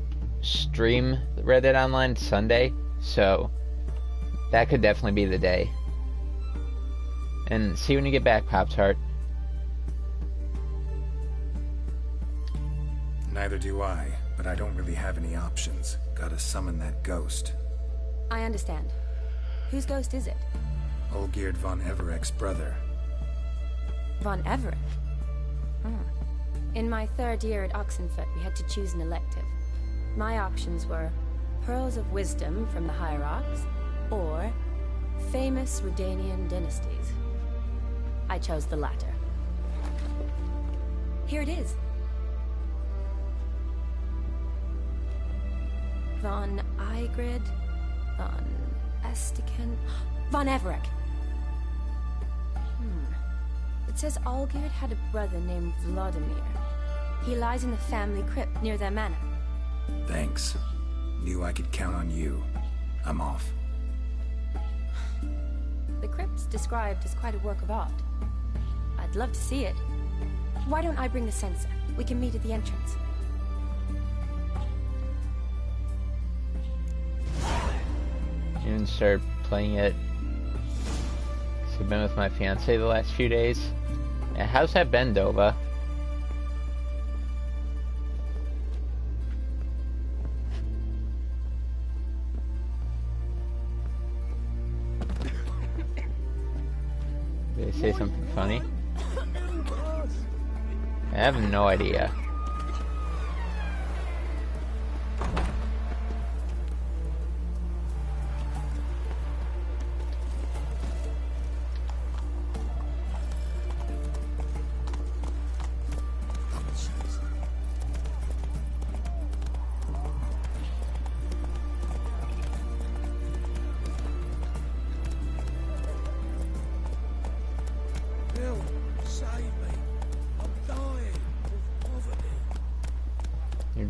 stream Red Dead Online Sunday, so that could definitely be the day. And see you when you get back, Pop-Tart. Neither do I, but I don't really have any options. Gotta summon that ghost. I understand. Whose ghost is it? Olgierd von Evereck's brother. Von Everett? In my third year at Oxenfurt, we had to choose an elective. My options were Pearls of Wisdom from the Hierarchs, or famous Redanian dynasties. I chose the latter. Here it is. Von Igrid, Von Estiken, Von Everett. It says Olgierd had a brother named Vladimir. He lies in the family crypt near their manor. Thanks. Knew I could count on you. I'm off. The crypt's described as quite a work of art. I'd love to see it. Why don't I bring the censer? We can meet at the entrance. You didn't start playing it. So I've been with my fiance the last few days. Yeah, how's that been, Dova? Did they say something funny? I have no idea.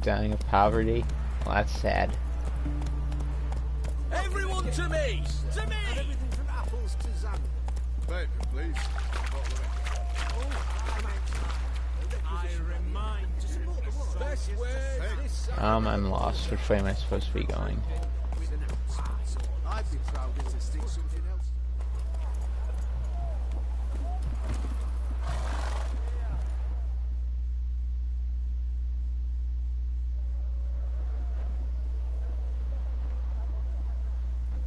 Dying of poverty? Well, that's sad. Everyone to me! To me! And everything from apples to Zan. Bacon, please. I remind you. Best way this I'm lost. Which way am I supposed to be going? I'd be proud to stick something else.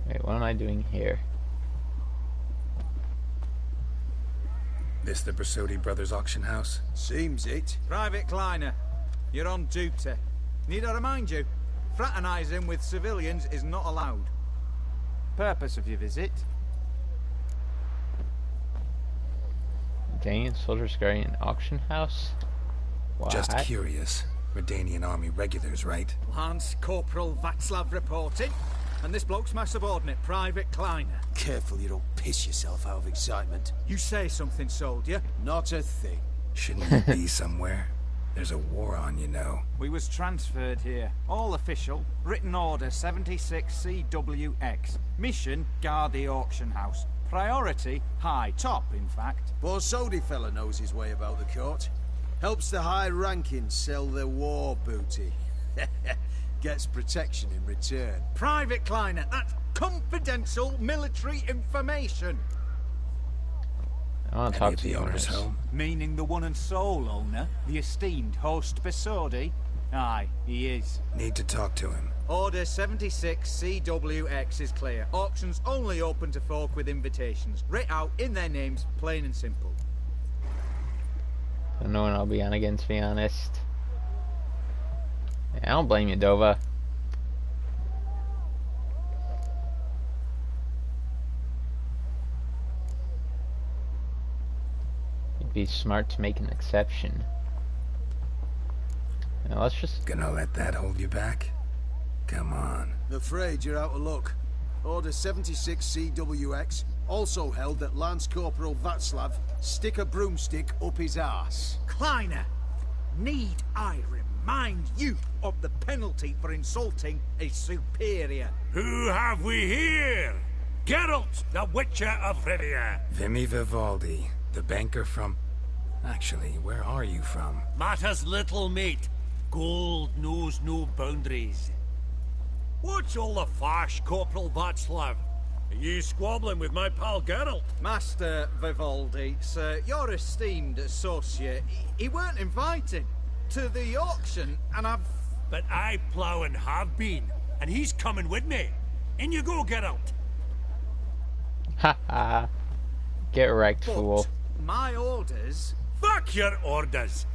Wait, what am I doing here? This the Brasodi Brothers auction house? Seems it. Private Kleiner, you're on duty. Need I remind you, fraternizing with civilians is not allowed. Purpose of your visit? Redanian soldiers guarding an auction house? What? Just curious. Redanian army regulars, right? Lance Corporal Václav reporting. And this bloke's my subordinate, Private Kleiner. Careful you don't piss yourself out of excitement. You say something, soldier? Not a thing. Shouldn't you be somewhere? There's a war on, you know. We was transferred here. All official. Written order 76CWX. Mission, guard the auction house. Priority, high top, in fact. Borsodi fella knows his way about the court. Helps the high rankings sell their war booty. Gets protection in return. Private Kleiner, that's confidential military information. I want to talk to the owners. Home? Meaning the one and sole owner, the esteemed host Borsodi? Aye, he is. Need to talk to him. Order 76CWX is clear. Auctions only open to folk with invitations. Writ out in their names, plain and simple. Don't know when I'll be on again, to be honest. Yeah, I don't blame you, Dova. It'd be smart to make an exception. Now let's just... Gonna let that hold you back? Come on. Afraid you're out of luck. Order 76CWX also held that Lance Corporal Václav stick a broomstick up his arse. Kleiner, need I remind you of the penalty for insulting a superior? Who have we here? Geralt, the Witcher of Rivia. Vimy Vivaldi, the banker from... Actually, where are you from? Matters little, mate. Gold knows no boundaries. What's all the fash, Corporal Václav? Are you squabbling with my pal Geralt? Master Vivaldi, sir, your esteemed associate, he weren't invited to the auction, and I've... But I plough and have been, and he's coming with me. In you go, Geralt. Ha ha. Get wrecked, But fool. my orders... Fuck your orders.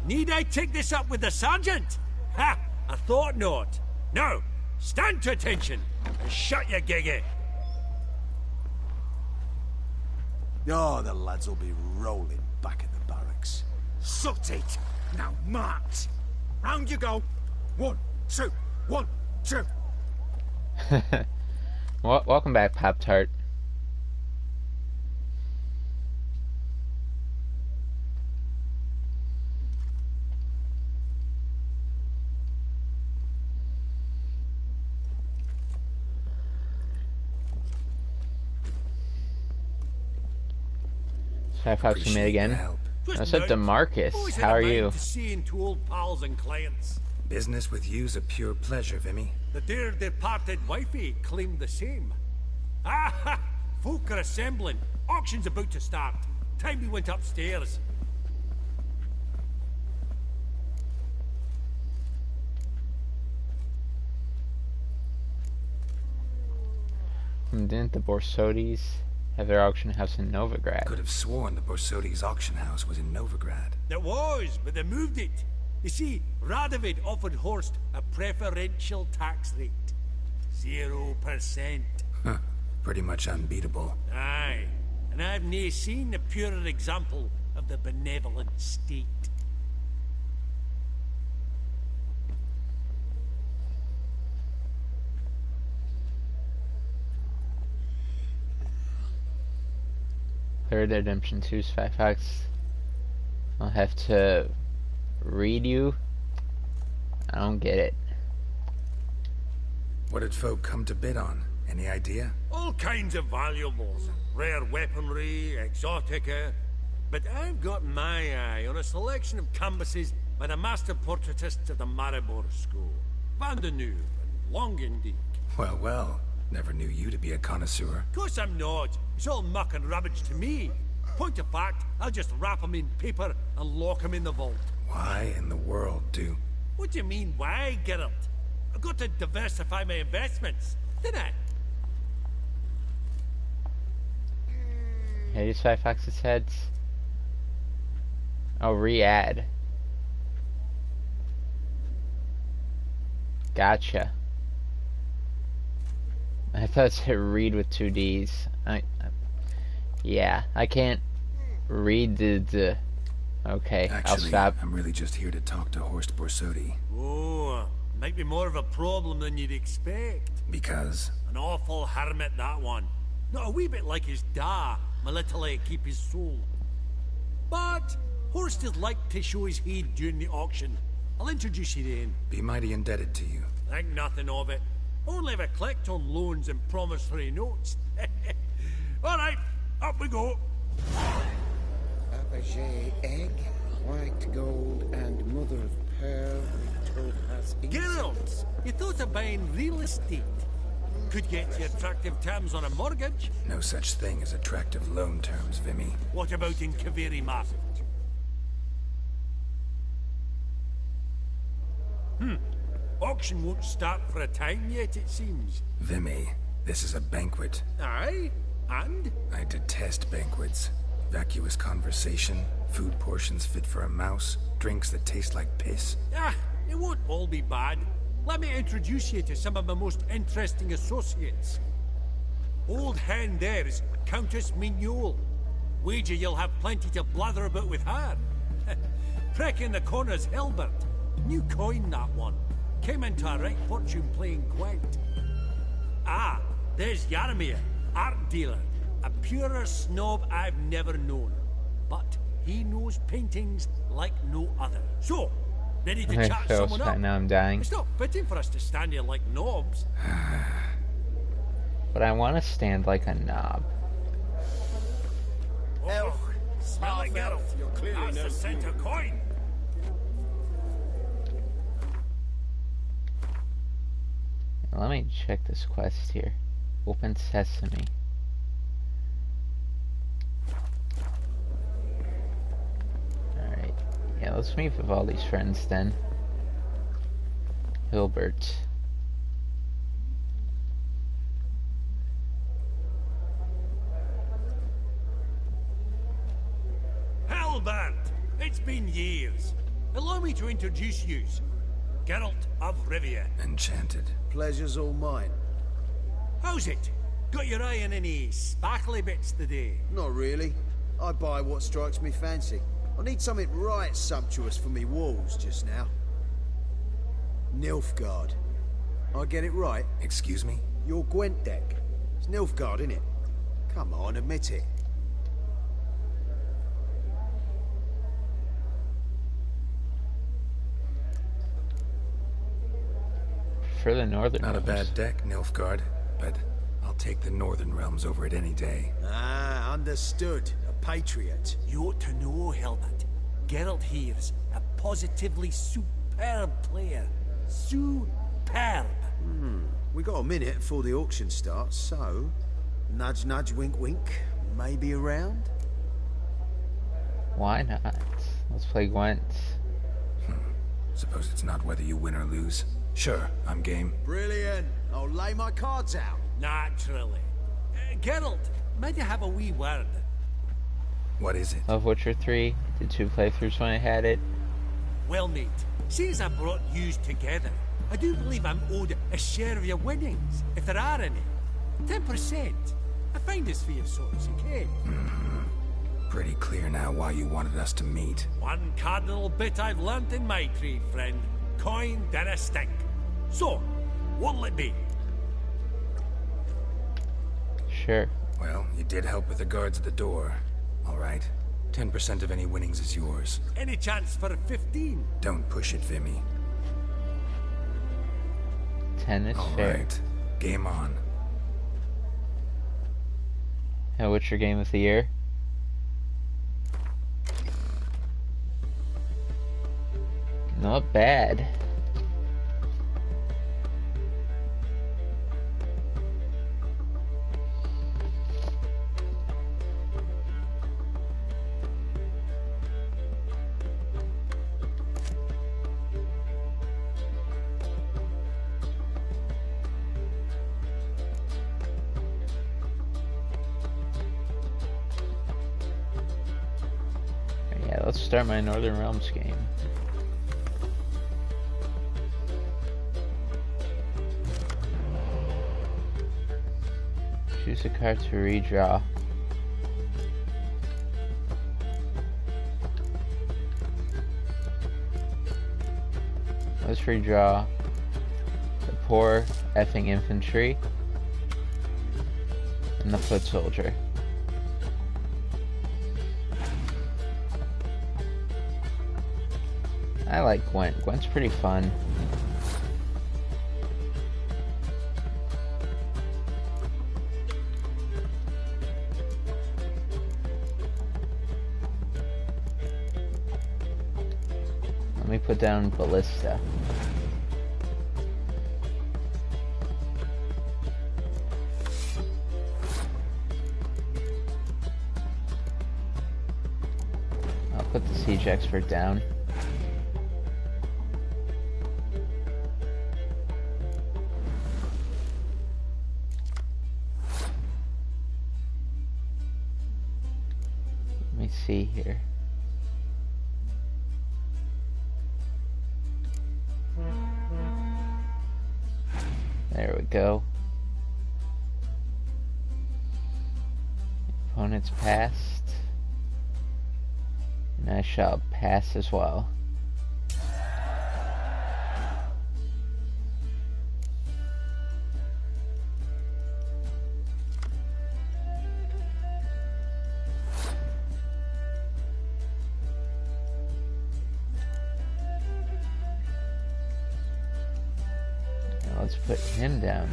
Need I take this up with the sergeant? Ha! I thought not. Now, stand to attention and shut your giggy. Oh, the lads will be rolling back at the barracks. Sort it! Now march! Round you go! 1, 2, 1, 2! Welcome back, Pop-Tart. Five Fox, you made again. What's up, DeMarcus? How are you? Seeing two old pals and clients. Business with you's a pure pleasure, Vimy. The dear departed wifey claimed the same. Ah! Folk are assembling. Auction's about to start. Time we went upstairs. Didn't the Borsodis have their auction house in Novigrad? Could have sworn the Borsodi's auction house was in Novigrad. It was, but they moved it. You see, Radovid offered Horst a preferential tax rate. 0%. Huh. Pretty much unbeatable. Aye. And I've nae seen a purer example of the benevolent state. Red Dead Redemption 2's 5 Fox. I'll have to read you. I don't get it. What did folk come to bid on? Any idea? All kinds of valuables. Rare weaponry, exotica. But I've got my eye on a selection of canvases by the master portraitists of the Maribor School. Van de Neuve and Longendijk. Well, well. Never knew you to be a connoisseur. Of course I'm not. It's all muck and rubbish to me. Point of fact, I'll just wrap 'em in paper and lock 'em in the vault. Why in the world do... What do you mean, why, Geralt? I've got to diversify my investments, didn't I? Yeah, these 5 Fox's heads. Oh, re-add. Gotcha. I thought it said read with 2 Ds. Yeah, I can't Read. Okay, I'll Actually, stop. I'm really just here to talk to Horst Borsodi. Oh, might be more of a problem than you'd expect. Because? An awful hermit, that one. Not a wee bit like his da, my little keep his soul. But Horst is like to show his head during the auction. I'll introduce you to him. Be mighty indebted to you. Think nothing of it. Only if I collect on loans and promissory notes. Alright, up we go. Fabergé egg, white gold, and mother of pearl with topaz Geralt, you thought of buying real estate. Could get you attractive terms on a mortgage. No such thing as attractive loan terms, Vimy. What about in Kaveri Market? Auction won't start for a time yet, it seems. Vimy, this is a banquet. Aye? And? I detest banquets. Vacuous conversation, food portions fit for a mouse, drinks that taste like piss. Ah, it won't all be bad. Let me introduce you to some of my most interesting associates. Old hen there is Countess Mignole. Wager you'll have plenty to blather about with her. Prick in the corner's Hilbert. New coin, that one. Came into a right fortune playing Gwent. Ah, there's Yarmir, art dealer. A purer snob I've never known. But he knows paintings like no other. So, ready to Okay, chat so someone up? now I'm dying. It's not fitting for us to stand here like knobs. But I want to stand like a knob. Oh, smell it, Geralt. You're clearly That's the center coin. Let me check this quest here. Open Sesame. Alright. Yeah, let's meet Vivaldi's friends then. Hilbert. Hilbert! It's been years. Allow me to introduce you. Geralt of Rivia. Enchanted. Pleasure's all mine. How's it? Got your eye on any sparkly bits today? Not really. I buy what strikes me fancy. I need something right sumptuous for me walls just now. Nilfgaard. I get it right? Excuse me? Your Gwent deck. It's Nilfgaard, innit? Come on, admit it. For the Northern Not a Realms. bad deck, Nilfgaard, but I'll take the Northern Realms over it any day. Ah, understood. A patriot. You ought to know, Hilbert. Geralt here's a positively superb player. Superb. We got a minute before the auction starts, so... Nudge, nudge, wink, wink. Maybe around? Why not? Let's play Gwent. Suppose it's not whether you win or lose. Sure, I'm game. Brilliant. I'll lay my cards out. Naturally. Geralt, might I have a wee word? What is it? Love Witcher 3. Did 2 playthroughs when I had it. Well, mate, since I brought yous together, I do believe I'm owed a share of your winnings, if there are any. 10%. I find this for your sorts, okay? Pretty clear now why you wanted us to meet. One cardinal bit I've learnt in my trade, friend. Coin dinna stink. So, what'll it be? Sure. Well, you did help with the guards at the door. All right. 10% of any winnings is yours. Any chance for 15? Don't push it, Vimy. 10 is All fair. right. Game on. What's your game of the year? Not bad. Yeah, let's start my Northern Realms game. Choose a card to redraw. Let's redraw the poor effing infantry and the foot soldier. I like Gwent. Gwent's pretty fun. Let me put down Ballista. I'll put the siege expert down. Let me see here. There we go. Opponents passed. And I shall pass as well. Let's put him down.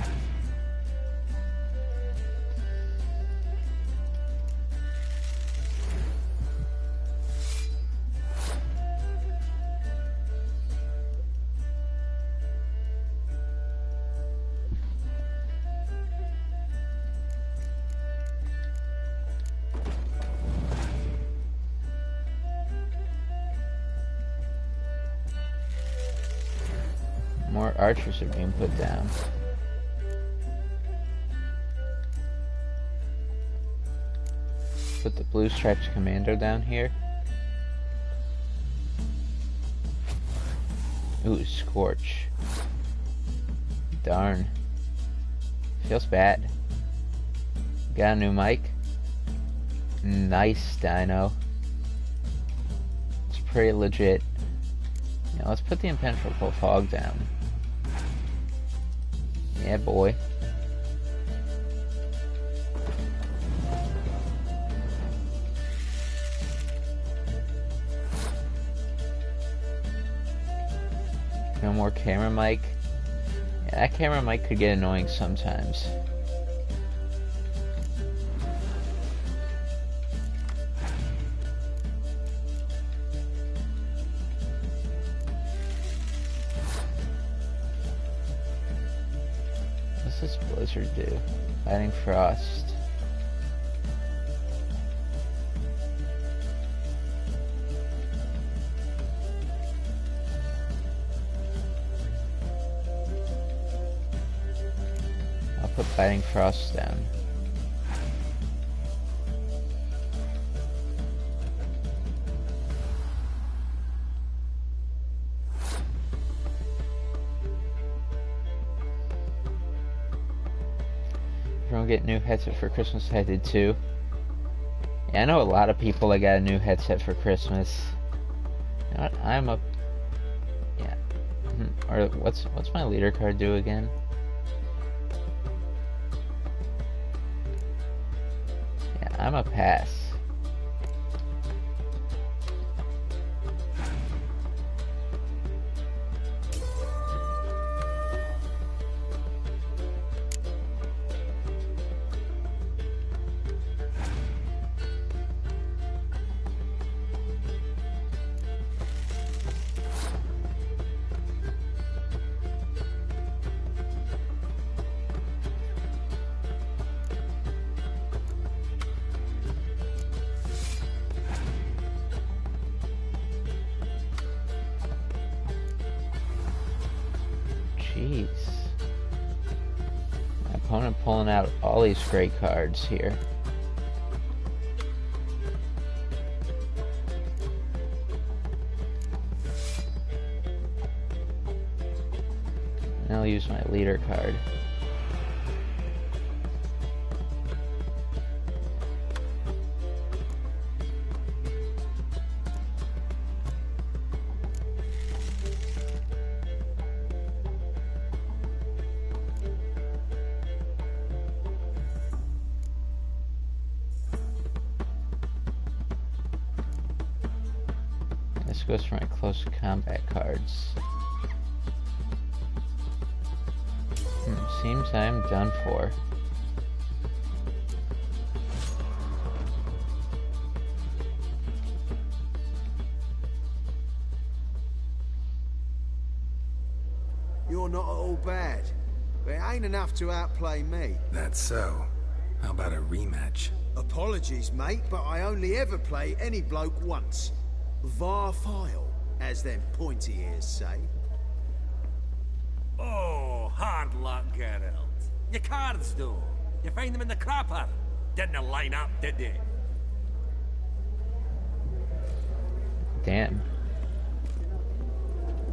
More archers are being put down. Put the blue striped commando down here. Ooh, Scorch. Darn. Feels bad. Got a new mic. Nice dino. It's pretty legit. Now let's put the impenetrable fog down. Yeah, boy. No more camera mic. Yeah, that camera mic could get annoying sometimes. What's this blizzard do? Fighting frost. I'll put fighting frost down. Everyone get a new headset for Christmas. I did too. Yeah, I know a lot of people that got a new headset for Christmas. You know what? I'm a... Yeah. Or what's my leader card do again? Yeah, I'm a pass. Jeez. My opponent pulling out all these great cards here. And I'll use my leader card. This goes for my close combat cards. Seems I'm done for. You're not at all bad, but it ain't enough to outplay me. That's so. How about a rematch? Apologies, mate, but I only ever play any bloke once. Var file, as them pointy ears say. Oh, hard luck, Geralt. Your cards, though. You find them in the crapper. Didn't line up, did they? Damn.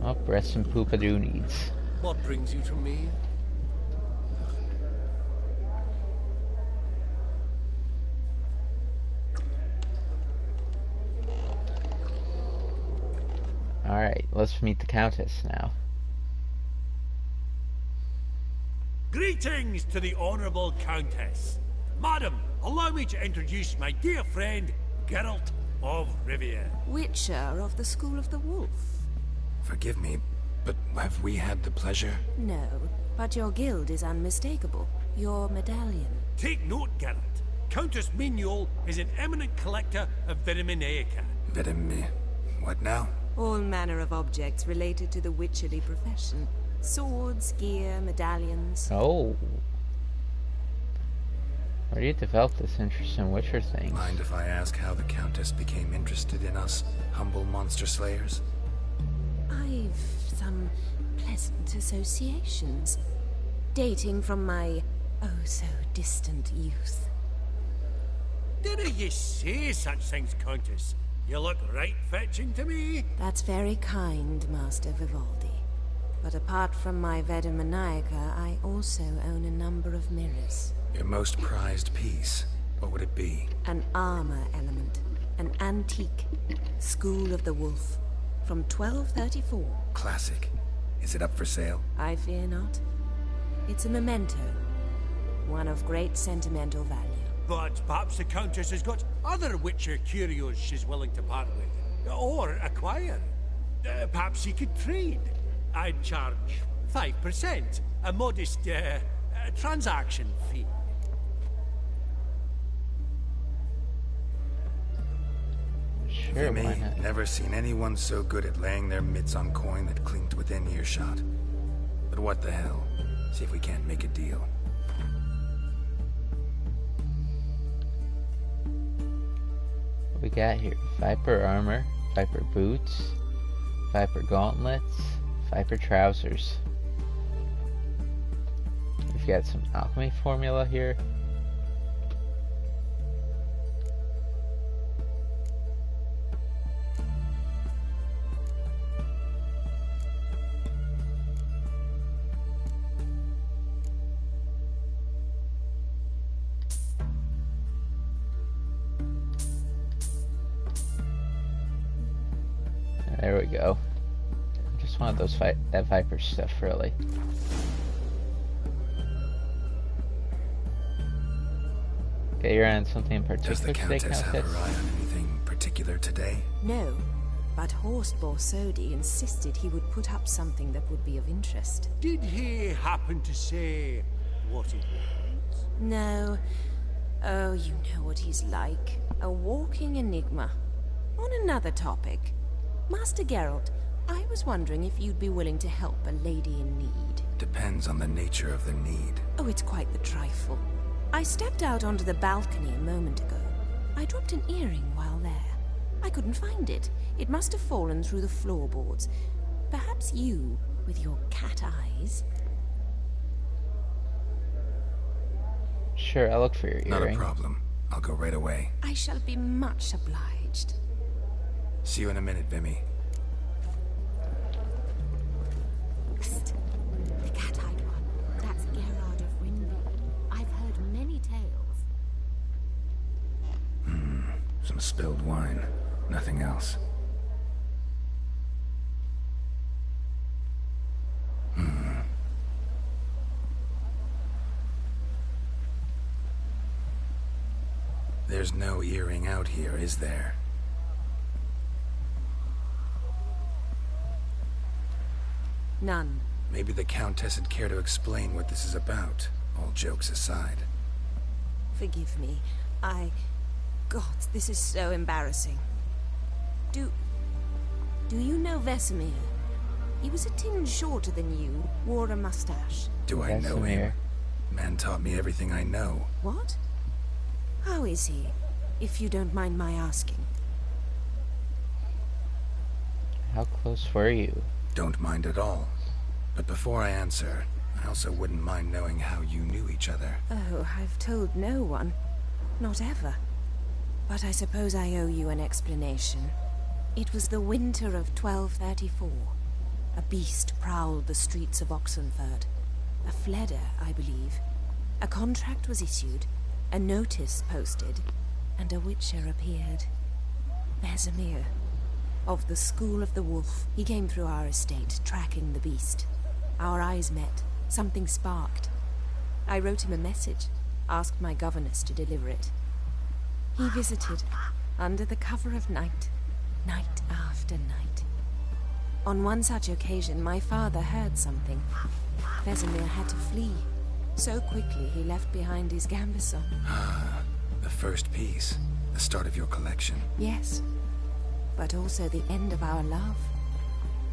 Oh, breasts and poopadoo needs. What brings you to me? Alright, let's meet the Countess now. Greetings to the Honourable Countess. Madam, allow me to introduce my dear friend, Geralt of Rivia. Witcher of the School of the Wolf. Forgive me, but have we had the pleasure? No, but your guild is unmistakable. Your medallion. Take note, Geralt. Countess Mignol is an eminent collector of Vitaminaica. What now? All manner of objects related to the witcherly profession. Swords, gear, medallions. Oh. Where do you develop this interest in Witcher things? Mind if I ask how the Countess became interested in us, humble monster slayers? I've some pleasant associations, dating from my oh-so-distant youth. Didn't you say such things, Countess? You look right fetching to me. That's very kind, Master Vivaldi. But apart from my Vitaminaica, I also own a number of mirrors. Your most prized piece, what would it be? An armor element. An antique. School of the Wolf. From 1234. Classic. Is it up for sale? I fear not. It's a memento. One of great sentimental value. But perhaps the Countess has got other Witcher curios she's willing to part with. Or acquire. Perhaps he could trade. I'd charge 5%. A modest, transaction fee. Sure, For me, why not? never seen anyone so good at laying their mitts on coin that clinked within earshot. But what the hell? See if we can't make a deal. What we got here? Viper armor, Viper boots, Viper gauntlets, Viper trousers. We've got some alchemy formula here. There we go. Just wanted those that Viper stuff, really. Okay, you're on something in particular Does the today, Countess have her eye on anything particular today? No, but Horst Borsodi insisted he would put up something that would be of interest. Did he happen to say what it was? No. Oh, you know what he's like. A walking enigma. On another topic, Master Geralt, I was wondering if you'd be willing to help a lady in need. Depends on the nature of the need. Oh, it's quite the trifle. I stepped out onto the balcony a moment ago. I dropped an earring while there. I couldn't find it. It must have fallen through the floorboards. Perhaps you, with your cat eyes... Sure, I'll look for your earring. Not a problem. I'll go right away. I shall be much obliged. See you in a minute, Vimy. Psst. The cat-eyed one. That's Gerard of Rinby. I've heard many tales. Some spilled wine. Nothing else. There's no earring out here, is there? None. Maybe the Countess would care to explain what this is about, all jokes aside. Forgive me. God, this is so embarrassing. Do you know Vesemir? He was a tinge shorter than you, wore a mustache. Do I know him? Man taught me everything I know. What? How is he, if you don't mind my asking? How close were you? Don't mind at all. But before I answer, I also wouldn't mind knowing how you knew each other. Oh, I've told no one. Not ever. But I suppose I owe you an explanation. It was the winter of 1234. A beast prowled the streets of Oxenford. A fledder, I believe. A contract was issued, a notice posted, and a witcher appeared. Vesemir. Of the School of the Wolf. He came through our estate, tracking the beast. Our eyes met. Something sparked. I wrote him a message, asked my governess to deliver it. He visited, under the cover of night, night after night. On one such occasion, my father heard something. Vesemir had to flee. So quickly, he left behind his gambeson. Ah, the first piece. The start of your collection. Yes, but also the end of our love.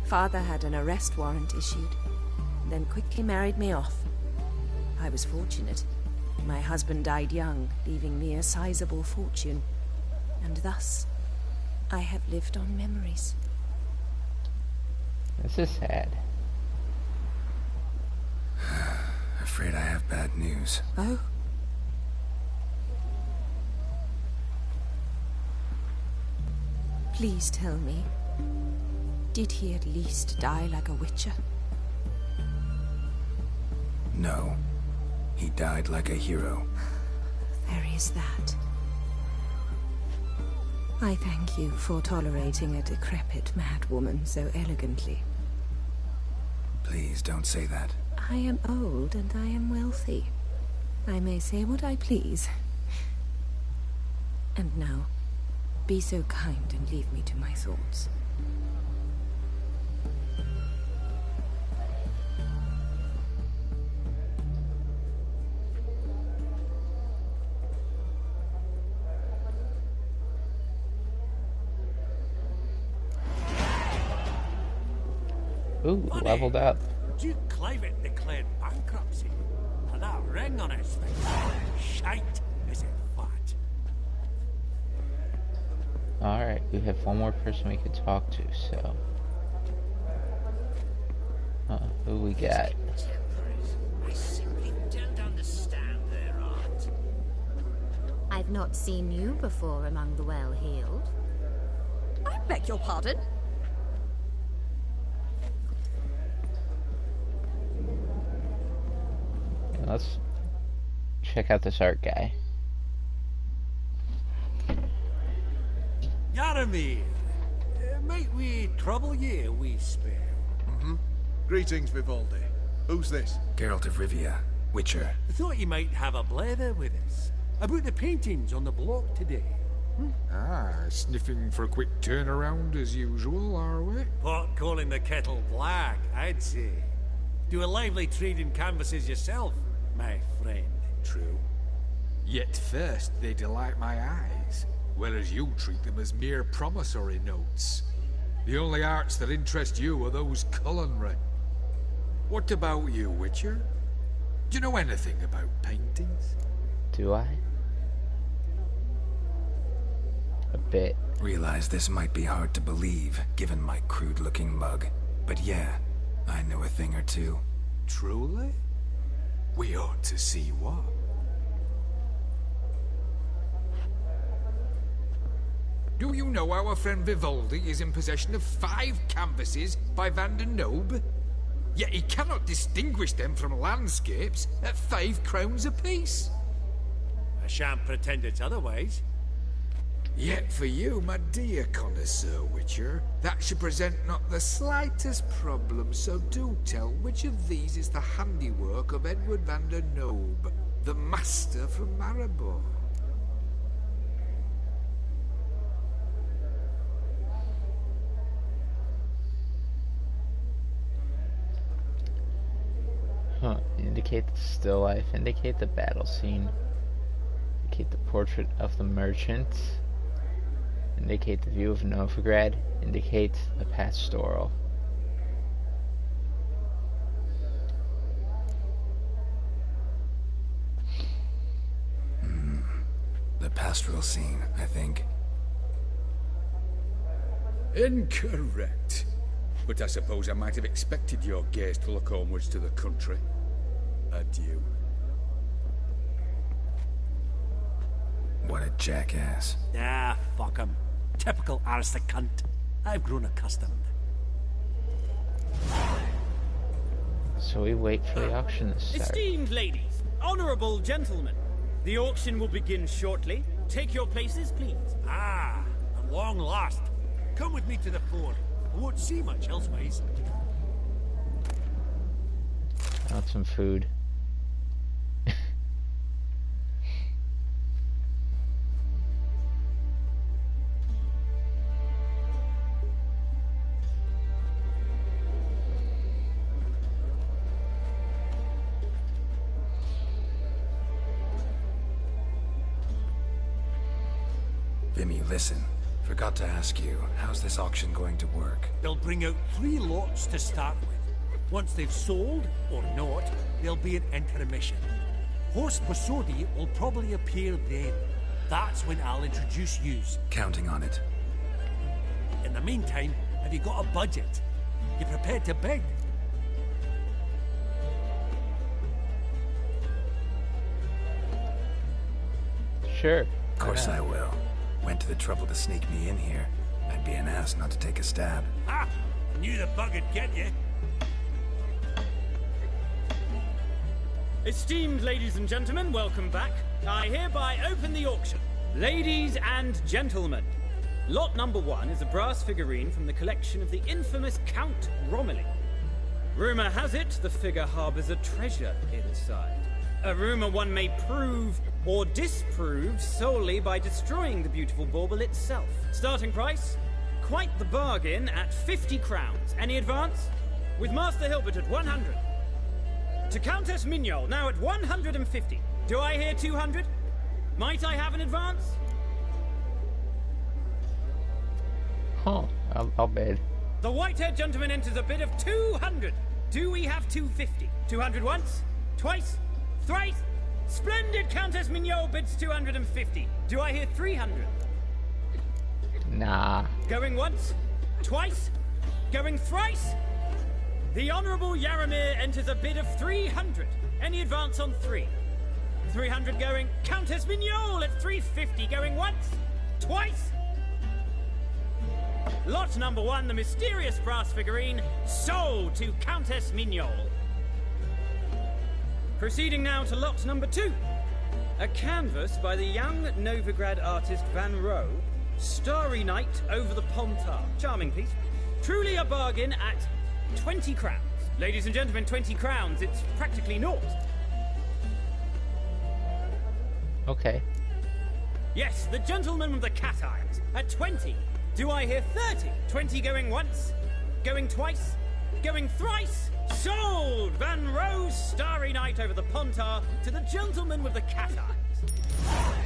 Father had an arrest warrant issued, then quickly married me off. I was fortunate. My husband died young, leaving me a sizable fortune. And thus, I have lived on memories. This is sad. Afraid I have bad news. Oh? Please tell me, did he at least die like a witcher? No. He died like a hero. There is that. I thank you for tolerating a decrepit madwoman so elegantly. Please don't say that. I am old and I am wealthy. I may say what I please. And now, be so kind and leave me to my thoughts. Ooh, leveled up. Duke Clivet declared bankruptcy. And that ring on his finger. Shite, is it fat? Alright, we have one more person we could talk to, so... who we got? I simply don't understand their art. I've not seen you before among the well-heeled. I beg your pardon? Let's check out this art guy. Yaramir, might we trouble ye a wee spell? Greetings, Vivaldi. Who's this? Geralt of Rivia, Witcher. Thought you might have a blather with us about the paintings on the block today. Ah, sniffing for a quick turnaround as usual, are we? Pot calling the kettle black, I'd say. Do a lively trade in canvases yourself, my friend. True. Yet first they delight my eyes, whereas you treat them as mere promissory notes. The only arts that interest you are those culinary. What about you, Witcher? Do you know anything about paintings? Do I? A bit. Realize this might be hard to believe, given my crude-looking mug. But yeah, I know a thing or two. Truly? We ought to see what. Do you know our friend Vivaldi is in possession of 5 canvases by Van der Nobe? Yet he cannot distinguish them from landscapes at 5 crowns apiece. I shan't pretend it's otherwise. Yet for you, my dear connoisseur Witcher, that should present not the slightest problem, so do tell which of these is the handiwork of Edward van der Nobe, the master from Maribor. Oh, indicate the still life, indicate the battle scene, indicate the portrait of the merchant, indicate the view of Novigrad, indicate the pastoral. The pastoral scene, I think. Incorrect. But I suppose I might have expected your gaze to look homewards to the country. Adieu. What a jackass. Ah, fuck him. Typical aristocrat. I've grown accustomed. So we wait for the auction to start. Esteemed ladies, honourable gentlemen, the auction will begin shortly. Take your places, please. Ah, at long last. Come with me to the fore. I won't see much elsewise. I want some food. Vimy, listen. Forgot to ask you, how's this auction going to work? They'll bring out 3 lots to start with. Once they've sold, or not, there'll be an intermission. Horse Posodi will probably appear then. That's when I'll introduce yous. Counting on it. In the meantime, have you got a budget? You prepared to bid? Sure. Of course I will. Went to the trouble to sneak me in here. I'd be an ass not to take a stab. Ha! I knew the bug would get you. Esteemed ladies and gentlemen, welcome back. I hereby open the auction. Ladies and gentlemen, lot number 1 is a brass figurine from the collection of the infamous Count Romilly. Rumour has it the figure harbours a treasure inside. A rumour one may prove or disprove solely by destroying the beautiful bauble itself. Starting price? Quite the bargain at 50 crowns. Any advance? With Master Hilbert at 100. To Countess Mignol, now at 150. Do I hear 200? Might I have an advance? Huh, I'll bid. The white-haired gentleman enters a bid of 200. Do we have 250? 200 once? Twice? Thrice? Splendid! Countess Mignol bids 250. Do I hear 300? Nah. Going once? Twice? Going thrice? The Honourable Yaramir enters a bid of 300. Any advance on 3? 300 going. Countess Mignol at 350. Going once? Twice? Lot number 1, the mysterious brass figurine, sold to Countess Mignol. Proceeding now to lot number 2. A canvas by the young Novigrad artist Van Rowe, Starry Night over the Pontar. Charming piece. Truly a bargain at 20 crowns. Ladies and gentlemen, 20 crowns. It's practically naught. Okay. Yes, the gentleman with the cat eyes at 20. Do I hear 30? 20 going once? Going twice? Going thrice? Sold! Van Rowe's Starry Night over the Pontar to the gentleman with the cat eyes.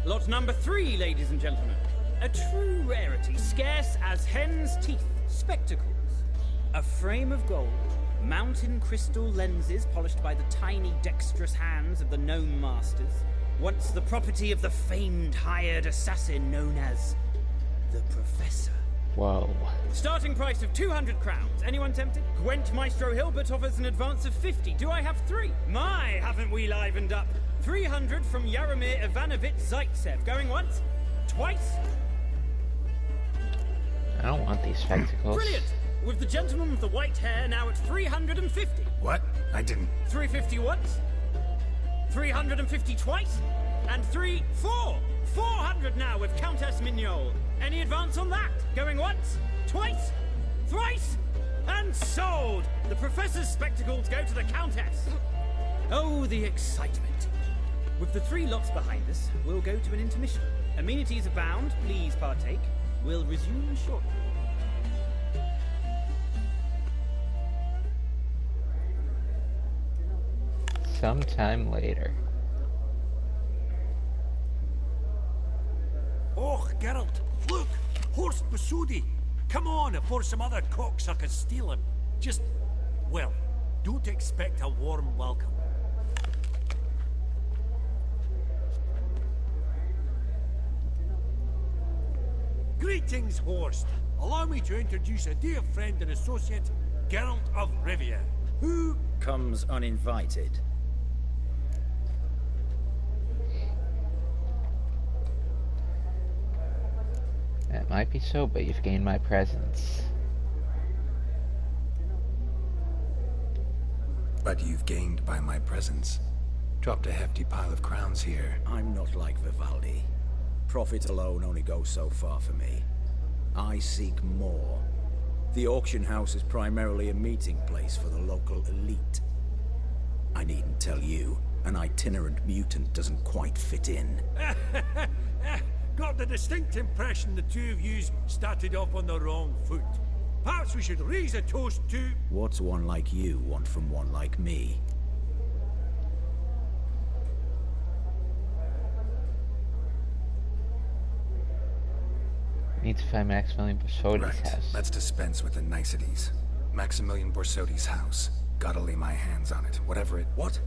Lot number 3, ladies and gentlemen. A true rarity, scarce as hen's teeth. Spectacles. A frame of gold, mountain crystal lenses polished by the tiny dexterous hands of the gnome masters. Once the property of the famed hired assassin known as the Professor. Whoa. Starting price of 200 crowns. Anyone tempted? Gwent Maestro Hilbert offers an advance of 50. Do I have 3? My, haven't we livened up? 300 from Yaramir Ivanovich Zaitsev. Going once? Twice? I don't want these spectacles. Brilliant! With the gentleman with the white hair now at 350. What? I didn't... 350 once? 350 twice? And 400 now with Countess Mignol. Any advance on that? Going once? Twice? Thrice? And sold! The Professor's spectacles go to the Countess. Oh, the excitement. With the 3 lots behind us, we'll go to an intermission. Amenities abound, please partake. We'll resume shortly. sometime later. Oh, Geralt, look! Horst Basudi! Come on, before some other cocksuckers steal him. Just, well, don't expect a warm welcome. Greetings, Horst. Allow me to introduce a dear friend and associate, Geralt of Rivia, who comes uninvited. That might be so, but you've gained my presence. But you've gained by my presence. Dropped a hefty pile of crowns here. I'm not like Vivaldi. Profit alone only goes so far for me. I seek more. The auction house is primarily a meeting place for the local elite. I needn't tell you, an itinerant mutant doesn't quite fit in. Got the distinct impression the two of yous started off on the wrong foot. Perhaps we should raise a toast to... What's one like you want from one like me? Need to find Maximilian Borsodi's house. Let's dispense with the niceties. Maximilian Borsodi's house. Gotta lay my hands on it, whatever it... What?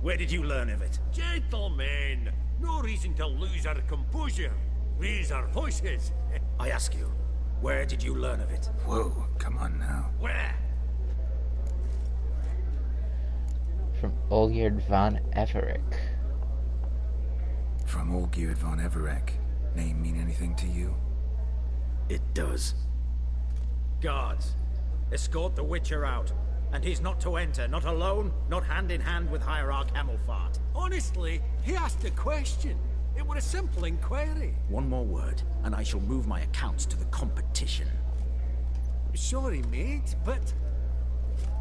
Where did you learn of it? Gentlemen, no reason to lose our composure. Raise our voices. I ask you, where did you learn of it? Whoa, come on now. Where? From Olgierd von Everec. From Olgierd von Everec. Name mean anything to you? It does. Guards, escort the Witcher out. And he's not to enter, not alone, not hand in hand with Hierarch Hamelfart. Honestly, he asked a question. It was a simple inquiry. One more word, and I shall move my accounts to the competition. Sorry, mate, but...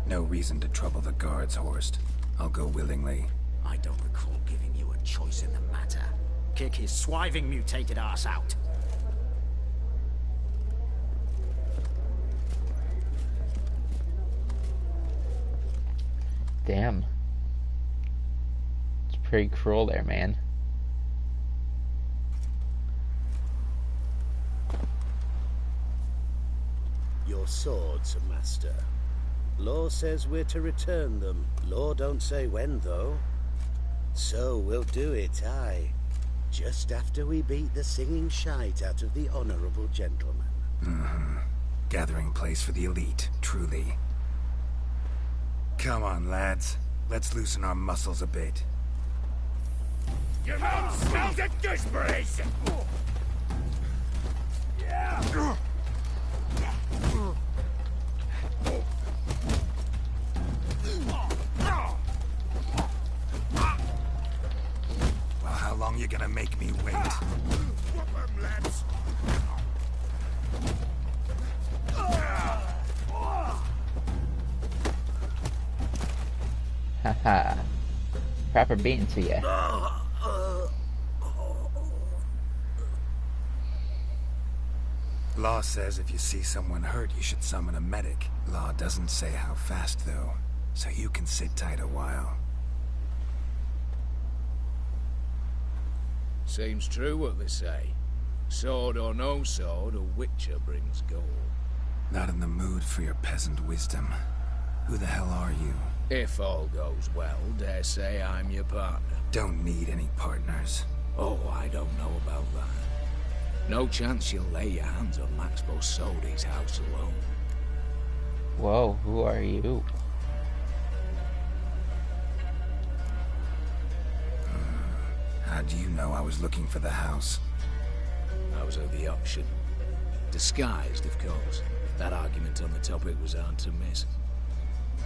No reason to trouble the guards, Horst. I'll go willingly. I don't recall giving you a choice in the matter. Kick his swiving mutated ass out. Damn. It's pretty cruel there, man. Your swords, Master. Law says we're to return them. Law don't say when, though. So we'll do it, aye. Just after we beat the singing shite out of the honorable gentleman. Mm-hmm. Gathering place for the elite, truly. Come on, lads. Let's loosen our muscles a bit. Your mouth smells of gooseberries! Well, how long you gonna make me wait? Whoop 'em, lads! Haha. Proper beating to you. Law says if you see someone hurt, you should summon a medic. Law doesn't say how fast, though, so you can sit tight a while. Seems true what they say. Sword or no sword, a Witcher brings gold. Not in the mood for your peasant wisdom. Who the hell are you? If all goes well, dare say I'm your partner. Don't need any partners. Oh, I don't know about that. No chance you'll lay your hands on Max Borsodi's house alone. Whoa, who are you? How do you know I was looking for the house? I was of the option. Disguised, of course. That argument on the topic was hard to miss.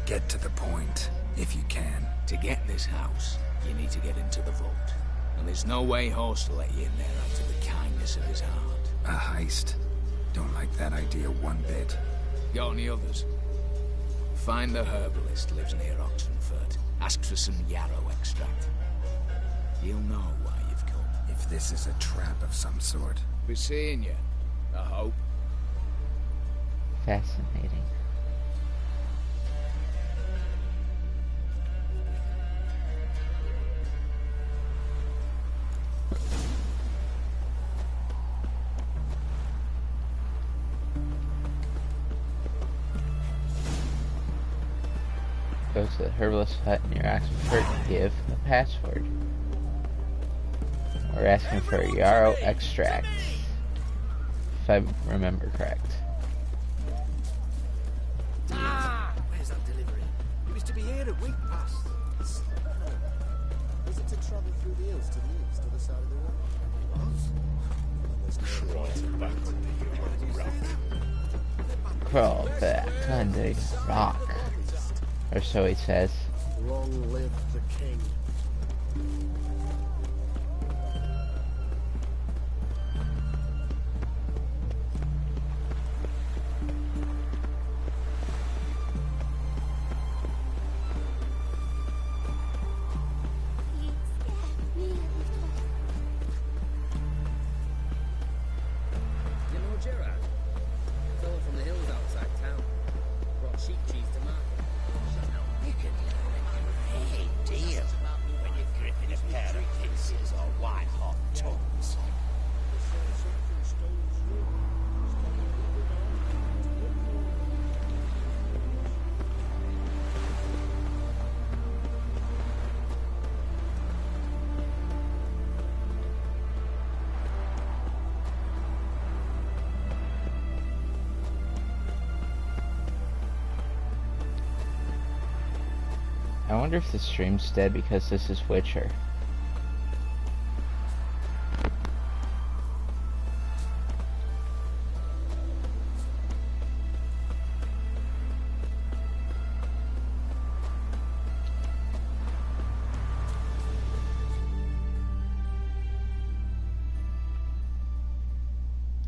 Get to the point, if you can. To get this house, you need to get into the vault. And there's no way Horst will let you in there out of the kindness of his heart. A heist? Don't like that idea one bit. Got any others? Find the herbalist, lives near Oxenfurt. Ask for some yarrow extract. You'll know why you've come. If this is a trap of some sort. Be seeing you, I hope. Fascinating. Go to the herbalist hut and you're asking for give the password. We're asking for a yarrow extract, if I remember correct. Where's that delivery? It was to be here a week past. Was it to travel through the hills to the east, to the side of the road? It was. Crawl back on the rock, or so he says. Long live the king. I wonder if the stream's dead because this is Witcher.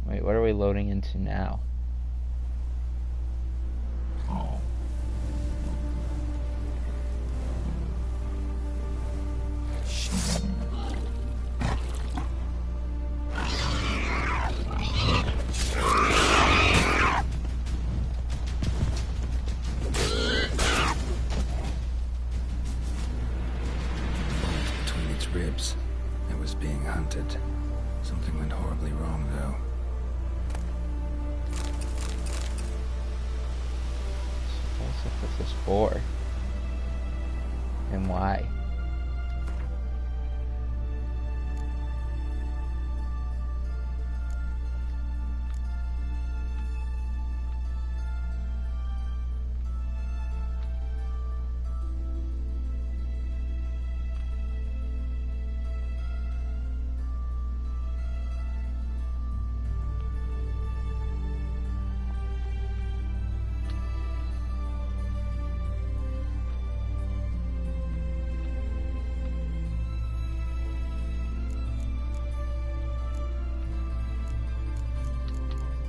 Wait, what are we loading into now? Ribs. It was being hunted. Something went horribly wrong, though. So what's up with this boar? And why?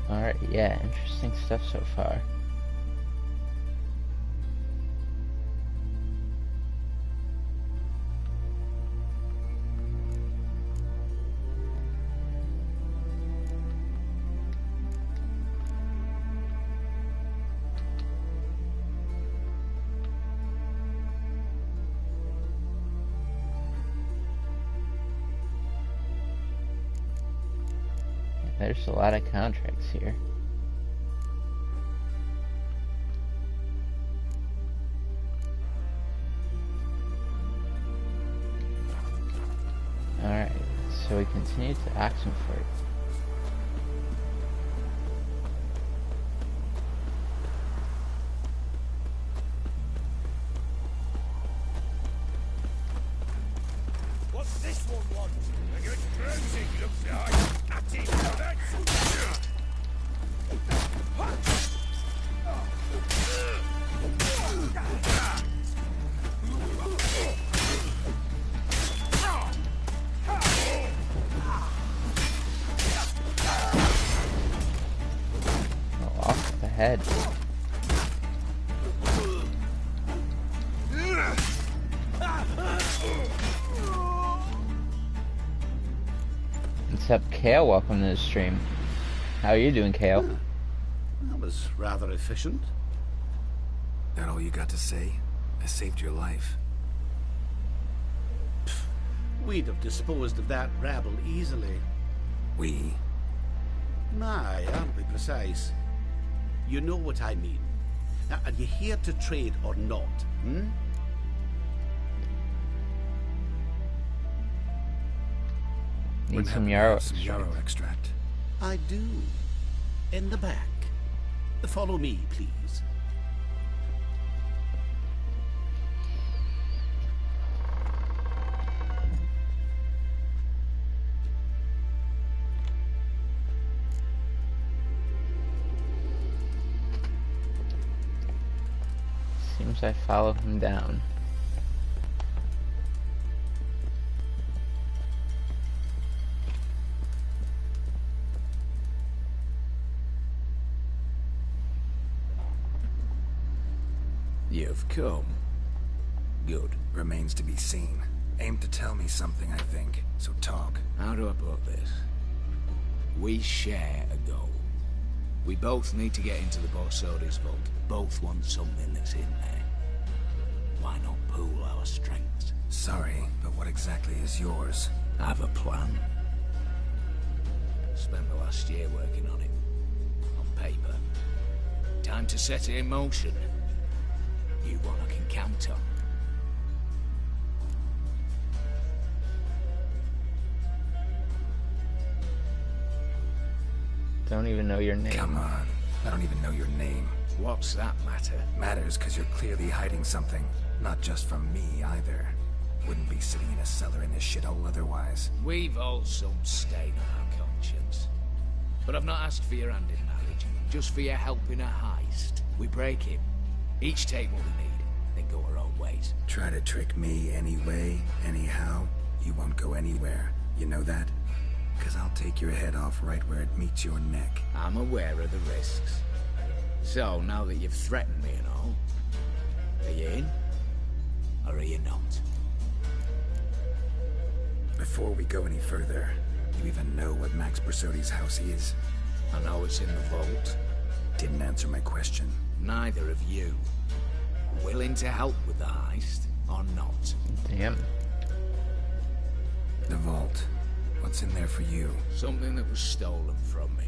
Alright, yeah, interesting stuff so far. There's a lot of contracts here. Alright, so we continue to Oxenford. What's this one want? A good cleansing, looks like. Off the head. What's up, Kale? Welcome to the stream. How are you doing, Kale? That was rather efficient. That all you got to say? I saved your life. We'd have disposed of that rabble easily. We? My, aren't we precise? You know what I mean. Are you here to trade or not, hmm? Need some yarrow extract. I do. In the back. Follow me, please. Seems I follow him down. You've come. Good. Remains to be seen. Aim to tell me something, I think. So talk. How do I put this? We share a goal. We both need to get into the Borsodi's vault. Both want something that's in there. Why not pool our strengths? Sorry, but what exactly is yours? I have a plan. Spent the last year working on it. On paper. Time to set it in motion. You one I can count on. Don't even know your name. Come on. I don't even know your name. What's that matter? Matters because you're clearly hiding something. Not just from me, either. Wouldn't be sitting in a cellar in this shithole otherwise. We've all some stain on our conscience. But I've not asked for your hand in marriage. Just for your help in a heist. We break him. Each take what we need, then go our own ways. Try to trick me anyway, anyhow. You won't go anywhere. You know that? Because I'll take your head off right where it meets your neck. I'm aware of the risks. So, now that you've threatened me and all, are you in? Or are you not? Before we go any further, you even know what Max Borsodi's house is? I know it's in the vault. Didn't answer my question. Neither of you. Willing to help with the heist, or not? Damn. The vault. What's in there for you? Something that was stolen from me.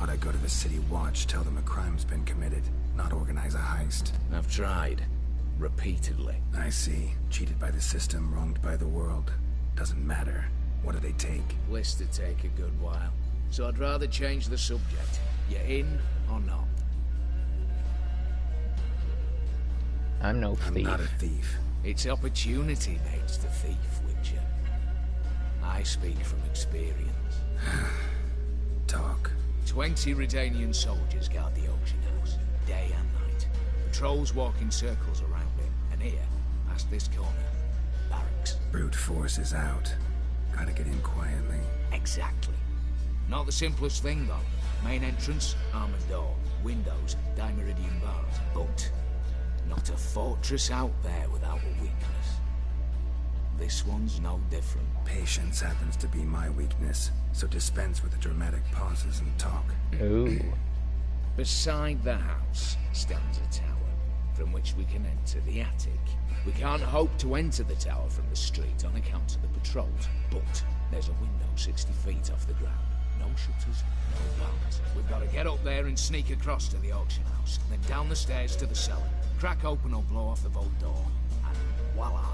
Ought I go to the City Watch, tell them a crime's been committed, not organize a heist? I've tried. Repeatedly. I see. Cheated by the system, wronged by the world. Doesn't matter. What do they take? List to take a good while. So I'd rather change the subject. You in or not? I'm no thief. I'm not a thief. It's opportunity makes the thief, Witcher. I speak from experience. Talk. 20 Redanian soldiers guard the auction house, day and night. Patrols walk in circles around it, and here, past this corner, barracks. Brute force is out. Gotta get in quietly. Exactly. Not the simplest thing, though. Main entrance, armored door, windows, dimeridian bars, but not a fortress out there without a weakness. This one's no different. Patience happens to be my weakness, so dispense with the dramatic pauses and talk. Ooh. Beside the house stands a tower, from which we can enter the attic. We can't hope to enter the tower from the street on account of the patrols, but there's a window 60 feet off the ground. No shutters, no bars. We've got to get up there and sneak across to the auction house, then down the stairs to the cellar. Crack open or blow off the vault door, and voila.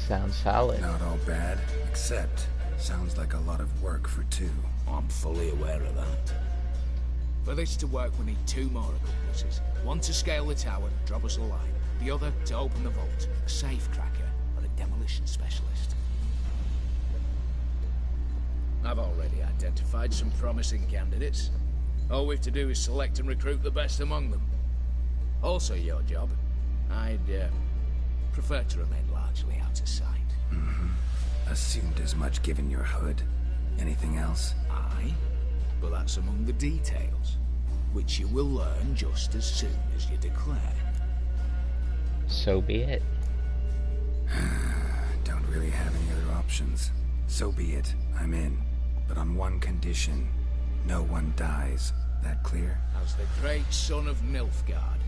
Sounds solid. Not all bad, except sounds like a lot of work for two. I'm fully aware of that. For this to work, we need 2 more accomplices. One to scale the tower, drop us a line. The other to open the vault, a safe cracker or a demolition specialist. I've already identified some promising candidates. All we've to do is select and recruit the best among them. Also your job. I'd prefer to remain largely out of sight. Assumed as much given your hood. Anything else? Aye, but that's among the details, which you will learn just as soon as you declare. So be it. Don't really have any other options. So be it. I'm in. But on one condition. No one dies. That clear? As the great son of Nilfgaard.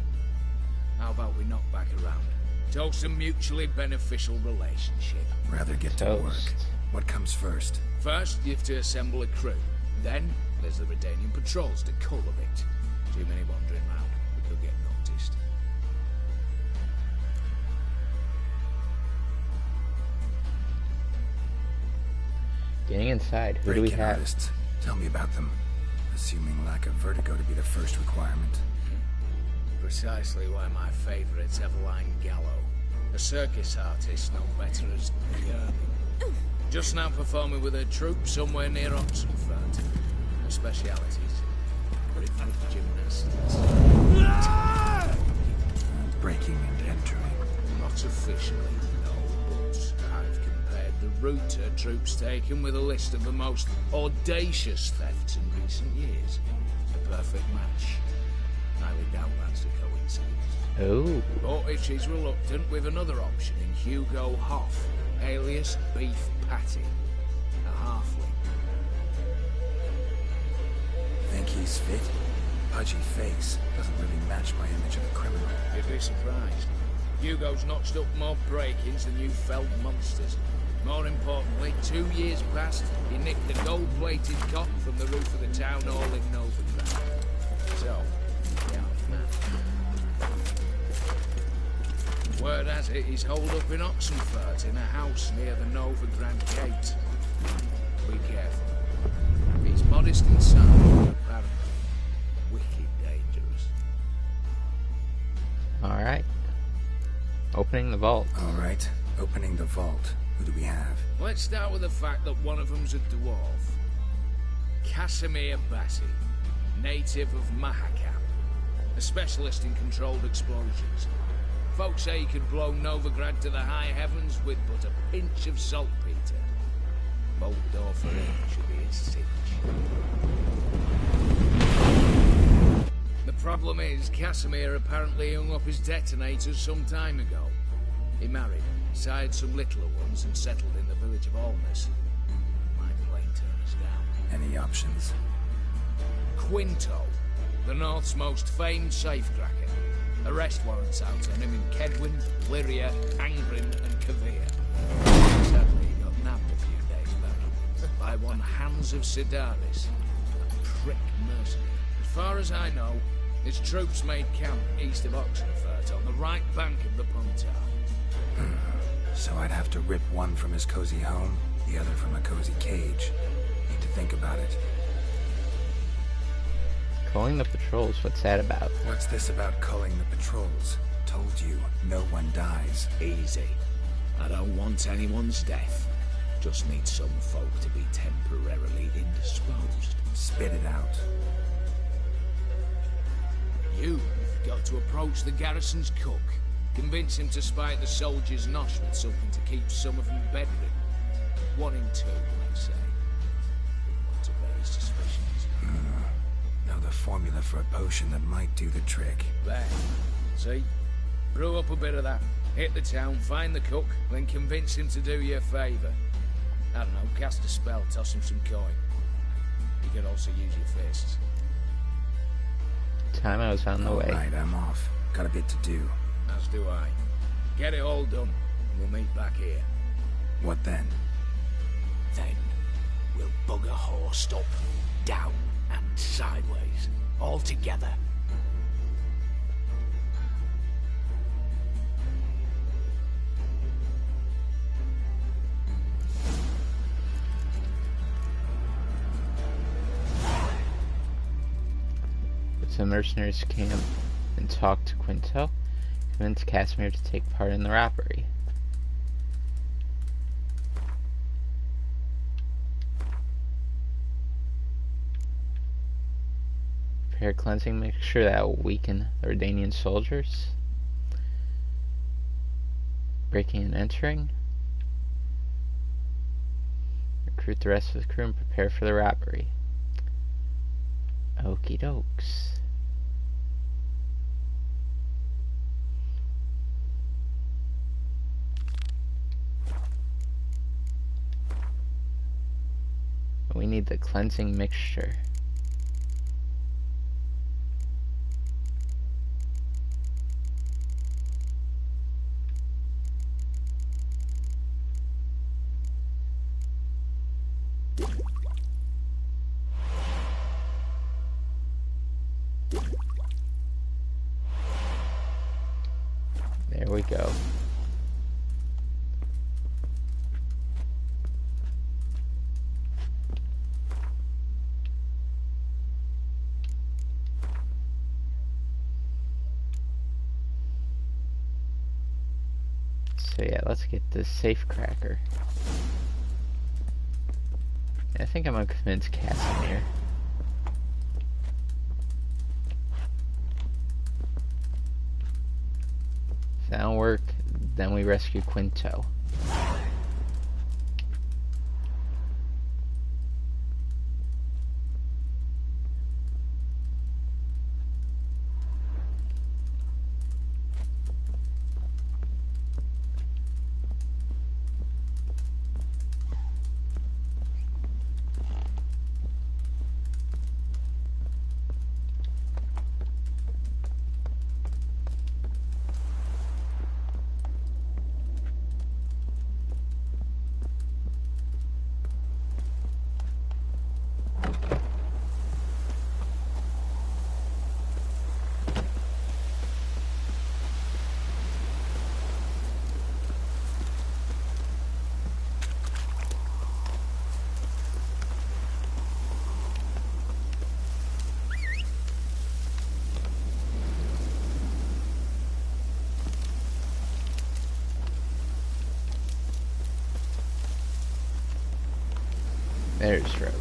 How about we knock back around? Toast a mutually beneficial relationship. Rather get to work. What comes first? First, you have to assemble a crew. Then there's the Redanian patrols to cull a bit. Too many wandering round. We could get noticed. Getting inside, who do we Break-in have? artists. Tell me about them. Assuming lack of vertigo to be the first requirement. Precisely why my favourite's Eveline Gallo. A circus artist no better as yearning. Just now performing with her troupe somewhere near Oxenford. Her specialities, rhythmic gymnastics. Breaking and entering. Not officially, no, but I've compared the route her troupe's taken with a list of the most audacious thefts in recent years. A perfect match. Highly doubt that's a coincidence. Oh. But if she's reluctant, with another option in Hugo Hoff, alias Beef Patty, a halfling. Think he's fit? Pudgy face doesn't really match my image of a criminal. You'd be surprised. Hugo's notched up more break-ins than you felled monsters. More importantly, 2 years past, he nicked the gold-plated cot from the roof of the town hall in Novigrad. So, yeah, word has it he's holed up in Oxenfurt in a house near the Novigrad gate. Be careful. He's modest inside, but apparently wicked dangerous. Alright. Opening the vault. Alright, opening the vault. Who do we have? Let's start with the fact that one of them's a dwarf. Casimir Bassi, native of Mahakam, a specialist in controlled explosions. Folks say he could blow Novigrad to the high heavens with but a pinch of saltpeter. Bolt door for him should be a cinch. The problem is, Casimir apparently hung up his detonators some time ago. He married, sired some littler ones, and settled in the village of Alness. My plane turned us down. Any options? Quinto, the North's most famed safecracker. Arrest warrants out on him in Kedwin, Lyria, Angrin, and Kavir. Sadly, he got nabbed a few days back by one Hans of Sidaris, a prick mercenary. As far as I know, his troops made camp east of Oxenfurt on the right bank of the Punta. So I'd have to rip one from his cozy home, the other from a cozy cage. Need to think about it. Culling the patrols, what's that about? What's this about culling the patrols? Told you, no one dies. Easy. I don't want anyone's death. Just need some folk to be temporarily indisposed. Spit it out. You've got to approach the garrison's cook. Convince him to spite the soldiers' nosh with something to keep some of them bedridden. 1 in 2, let's say. Wouldn't want to raise suspicions. Know the formula for a potion that might do the trick. There. See? Brew up a bit of that. Hit the town, find the cook, then convince him to do you a favour. I don't know, cast a spell, toss him some coin. You could also use your fists. Time I was on the way. Alright, I'm off. Got a bit to do. As do I. Get it all done, and we'll meet back here. What then? Then, we'll bugger horsed up, down, and sideways. All together. To the mercenaries' camp and talk to Quinto. Convince Casimir to take part in the robbery. Prepare a cleansing mixture that will weaken the Redanian soldiers. Breaking and entering. Recruit the rest of the crew and prepare for the robbery. Okie dokes. We need the cleansing mixture. it go? So yeah, let's get this safe cracker. I think I'm gonna convince Casimir. If that don't work, then we rescue Quinto. There's Roach.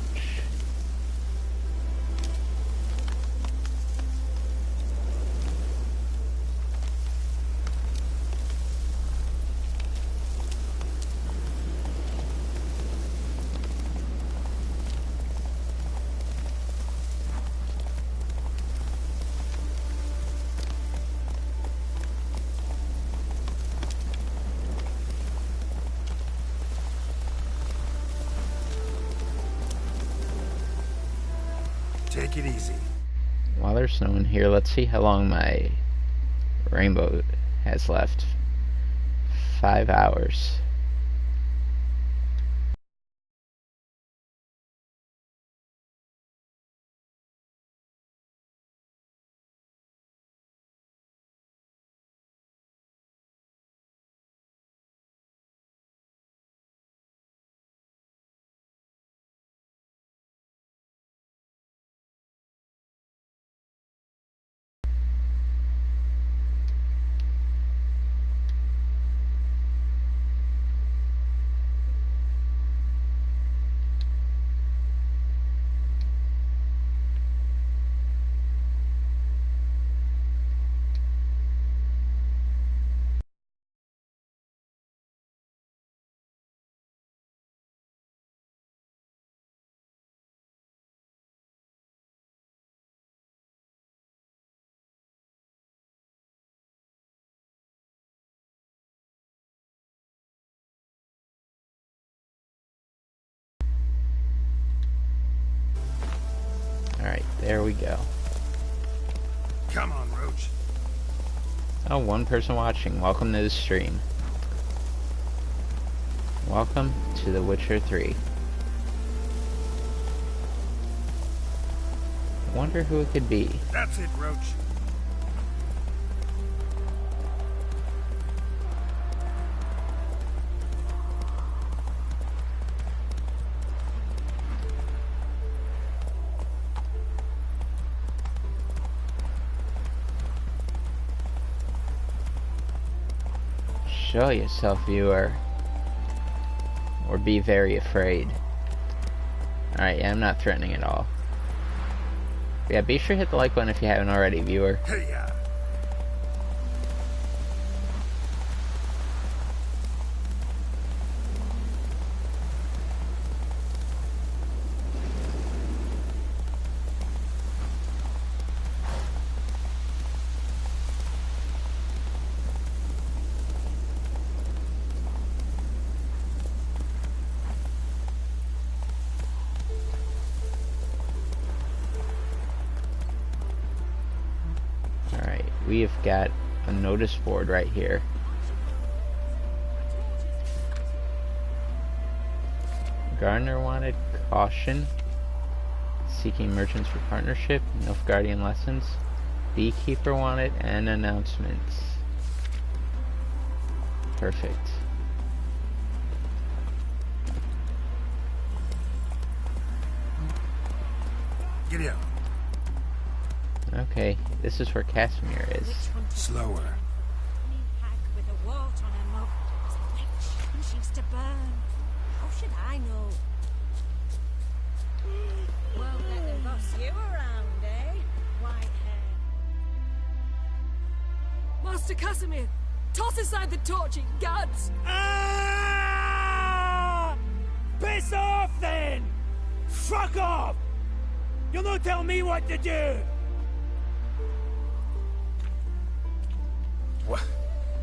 Take it easy. While there's no one here, let's see how long my rainbow has left. 5 hours. Alright, there we go. Come on, Roach. Oh, one person watching. Welcome to the stream. Welcome to The Witcher 3. I wonder who it could be. That's it, Roach. Show yourself, viewer. Or be very afraid. Alright, yeah, I'm not threatening at all. But yeah, be sure to hit the like button if you haven't already, viewer. Hey, yeah. We have got a notice board right here. Gardener wanted caution. Seeking merchants for partnership. Nilfgaardian lessons. Beekeeper wanted and announcements. Perfect. Giddy up. Okay, this is where Casimir is. Slower. With a wart on her mug. It's a witch, and she used to burn. How should I know? Won't let them boss you around, eh? White hair. Master Casimir, toss aside the torch, it gads! Ah! Piss off then! Fuck off! You'll not tell me what to do!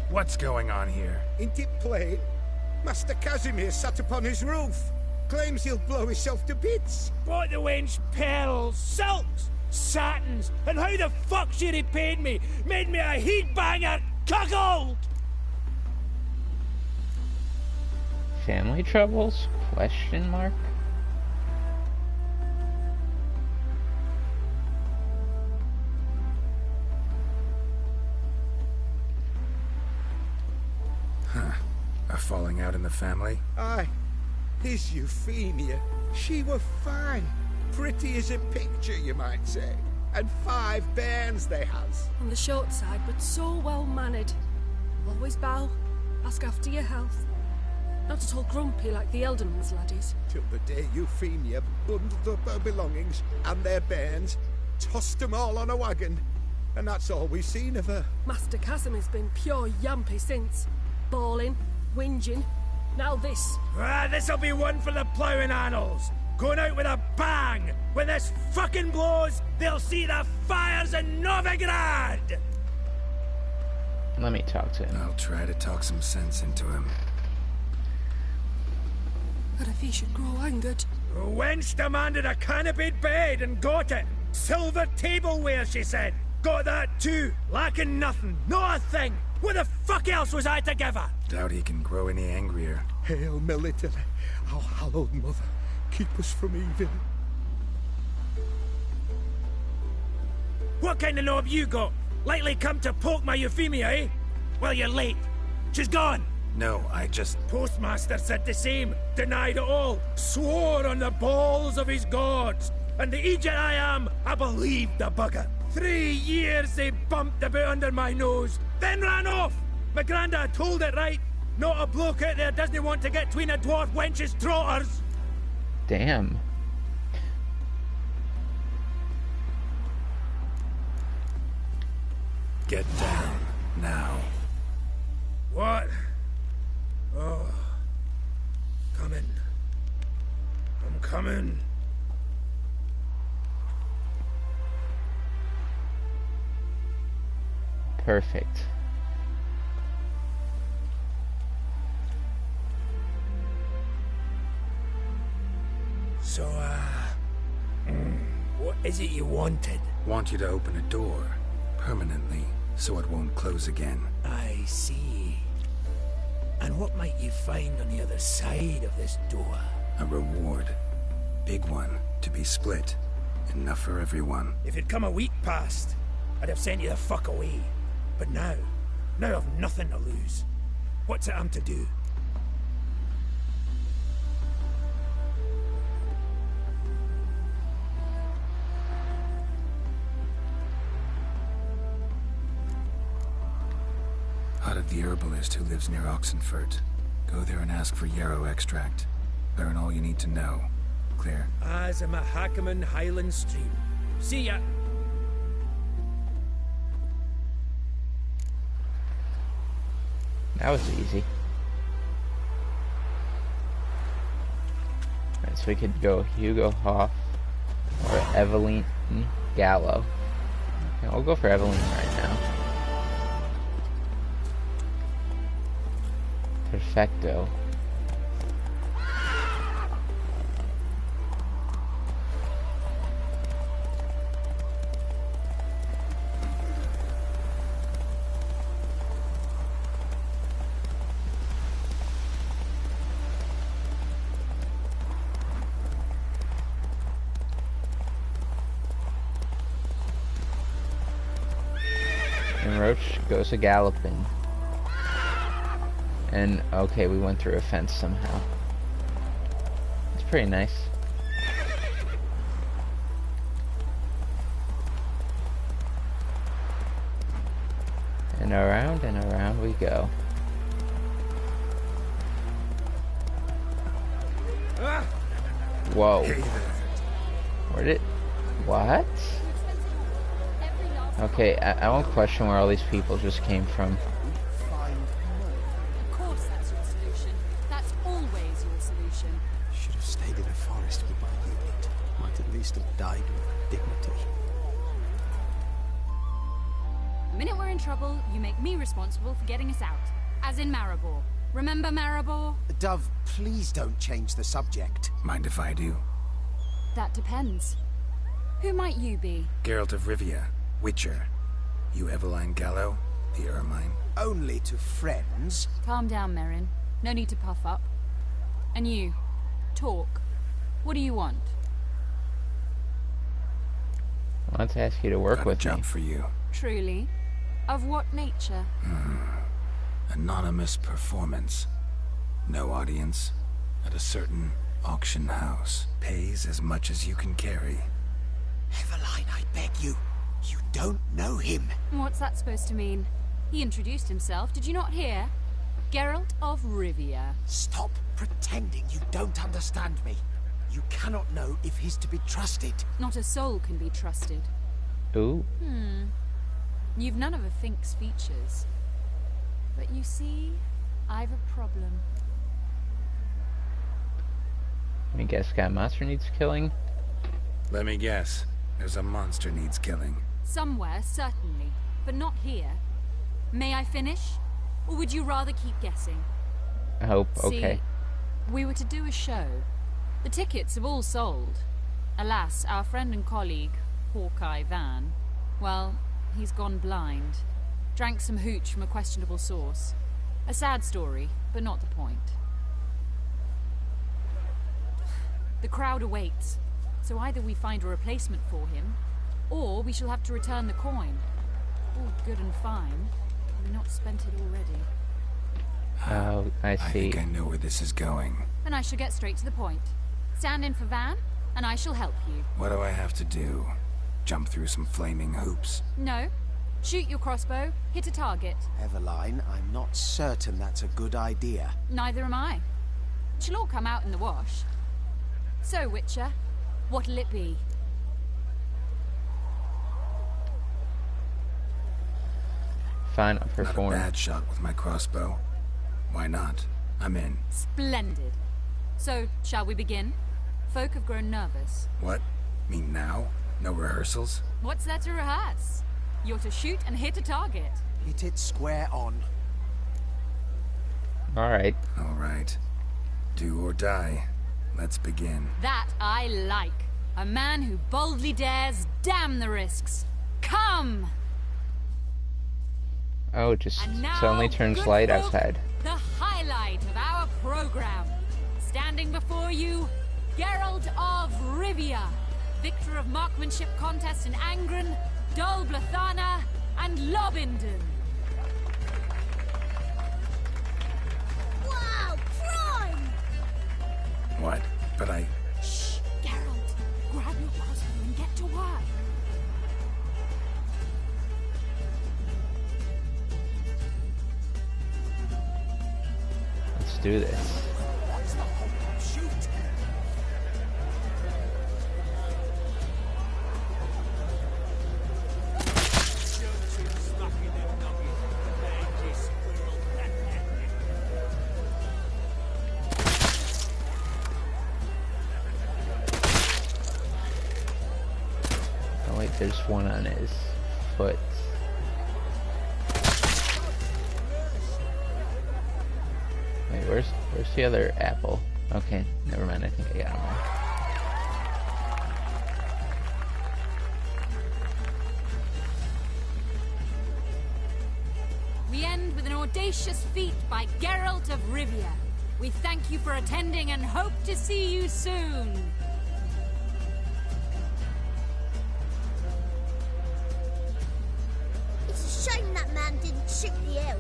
What's going on here? Ain't it plain? Master Casimir sat upon his roof. Claims he'll blow himself to bits. Bought the wench pearls, silks, satins, and how the fuck she repaid me? Made me a heat banger, cuckold! Family troubles? Question mark? Huh. A falling out in the family? Aye. His Euphemia. She were fine. Pretty as a picture, you might say. And 5 bairns they has. On the short side, but so well mannered. Always bow, ask after your health. Not at all grumpy like the Elderman's laddies. Till the day Euphemia bundled up her belongings and their bairns, tossed 'em all on a wagon. And that's all we've seen of her. Master Casimir's been pure yampy since. Bawling, whinging, now this. Ah, this'll be one for the ploughing annals. Going out with a bang. When this fucking blows, they'll see the fires in Novigrad! Let me talk to him. I'll try to talk some sense into him. But if he should grow angered. The wench demanded a canopied bed and got it. Silver tableware, she said. Got that too. Lacking nothing. Not a thing. What the fuck else was I to give her? Doubt he can grow any angrier. Hail Melitele, our hallowed mother, keep us from evil. What kind of knob you got? Likely come to poke my Euphemia, eh? Well, you're late. She's gone. No, I just... Postmaster said the same. Denied it all. Swore on the balls of his gods. And the Egypt I am, I believed the bugger. 3 years they bumped about under my nose, then ran off. My grandad told it right. Not a bloke out there doesn't want to get between a dwarf wench's trotters. Damn. Get down, now. What? Oh. Coming. I'm coming. Perfect. So, what is it you wanted? Want you to open a door, permanently, so it won't close again. I see. And what might you find on the other side of this door? A reward. Big one, to be split. Enough for everyone. If it'd come a week past, I'd have sent you the fuck away. But now I've nothing to lose. What's it I'm to do? Out of the herbalist who lives near Oxenfurt. Go there and ask for yarrow extract. Learn all you need to know. Clear? As a Mahakaman Highland Stream. See ya. That was easy. Alright, so we could go Hugo Hoff or Evelyn Gallo. Okay, I'll go for Evelyn right now. Perfecto. And Roach goes a galloping. And, okay, we went through a fence somehow. It's pretty nice. And around we go. Whoa. Where did... What? Okay, I won't question where all these people just came from. Of course that's your solution. That's always your solution. Should have stayed in the forest with my unit. Might at least have died with dignity. The minute we're in trouble, you make me responsible for getting us out. As in Maribor. Remember Maribor? Dove, please don't change the subject. Mind if I do? That depends. Who might you be? Geralt of Rivia, Witcher. You Eveline Gallo, the Ermine? Only to friends. Calm down, Merrin. No need to puff up. And you, talk. What do you want? I want to ask you to work with Got a me. job for you. Truly? Of what nature? Anonymous performance. No audience. At a certain auction house. Pays as much as you can carry. Eveline, I beg you. You don't know him. What's that supposed to mean? He introduced himself, did you not hear? Geralt of Rivia. Stop pretending you don't understand me. You cannot know if he's to be trusted. Not a soul can be trusted. Ooh. You've none of a Fink's features. But you see, I've a problem. I guess that monster needs killing. Let me guess. There's a monster needs killing. Somewhere, certainly. But not here. May I finish? Or would you rather keep guessing? I hope. Okay. See, we were to do a show. The tickets have all sold. Alas, our friend and colleague, Hawkeye Van, well, he's gone blind. Drank some hooch from a questionable source. A sad story, but not the point. The crowd awaits, so either we find a replacement for him, or we shall have to return the coin. All good and fine. We've not spent it already. Oh, I see. I think I know where this is going. Then I shall get straight to the point. Stand in for Van, and I shall help you. What do I have to do? Jump through some flaming hoops? No. Shoot your crossbow, hit a target. Eveline, I'm not certain that's a good idea. Neither am I. It shall all come out in the wash. So, Witcher, what'll it be? Fine, I'll Not perform. a bad shot with my crossbow. Why not? I'm in. Splendid. So, shall we begin? Folk have grown nervous. What? Mean now? No rehearsals? What's there to rehearse? You're to shoot and hit a target. Hit it square on. Alright. Alright. Do or die. Let's begin. That I like. A man who boldly dares, damn the risks. Come! Oh, it just And now, suddenly turns good light folk, outside. The highlight of our program. Standing before you, Geralt of Rivia, victor of marksmanship contests in Angren, Dol Blathana, and Lobindon. Wow, crime! What? But I... Shh, Geralt, grab your crossbow and get to work. Let's do this. Oh wait, there's one on his foot. Wait, where's the other apple? Okay, never mind, I think I got him all. We end with an audacious feat by Geralt of Rivia. We thank you for attending and hope to see you soon. It's a shame that man didn't shoot the elf.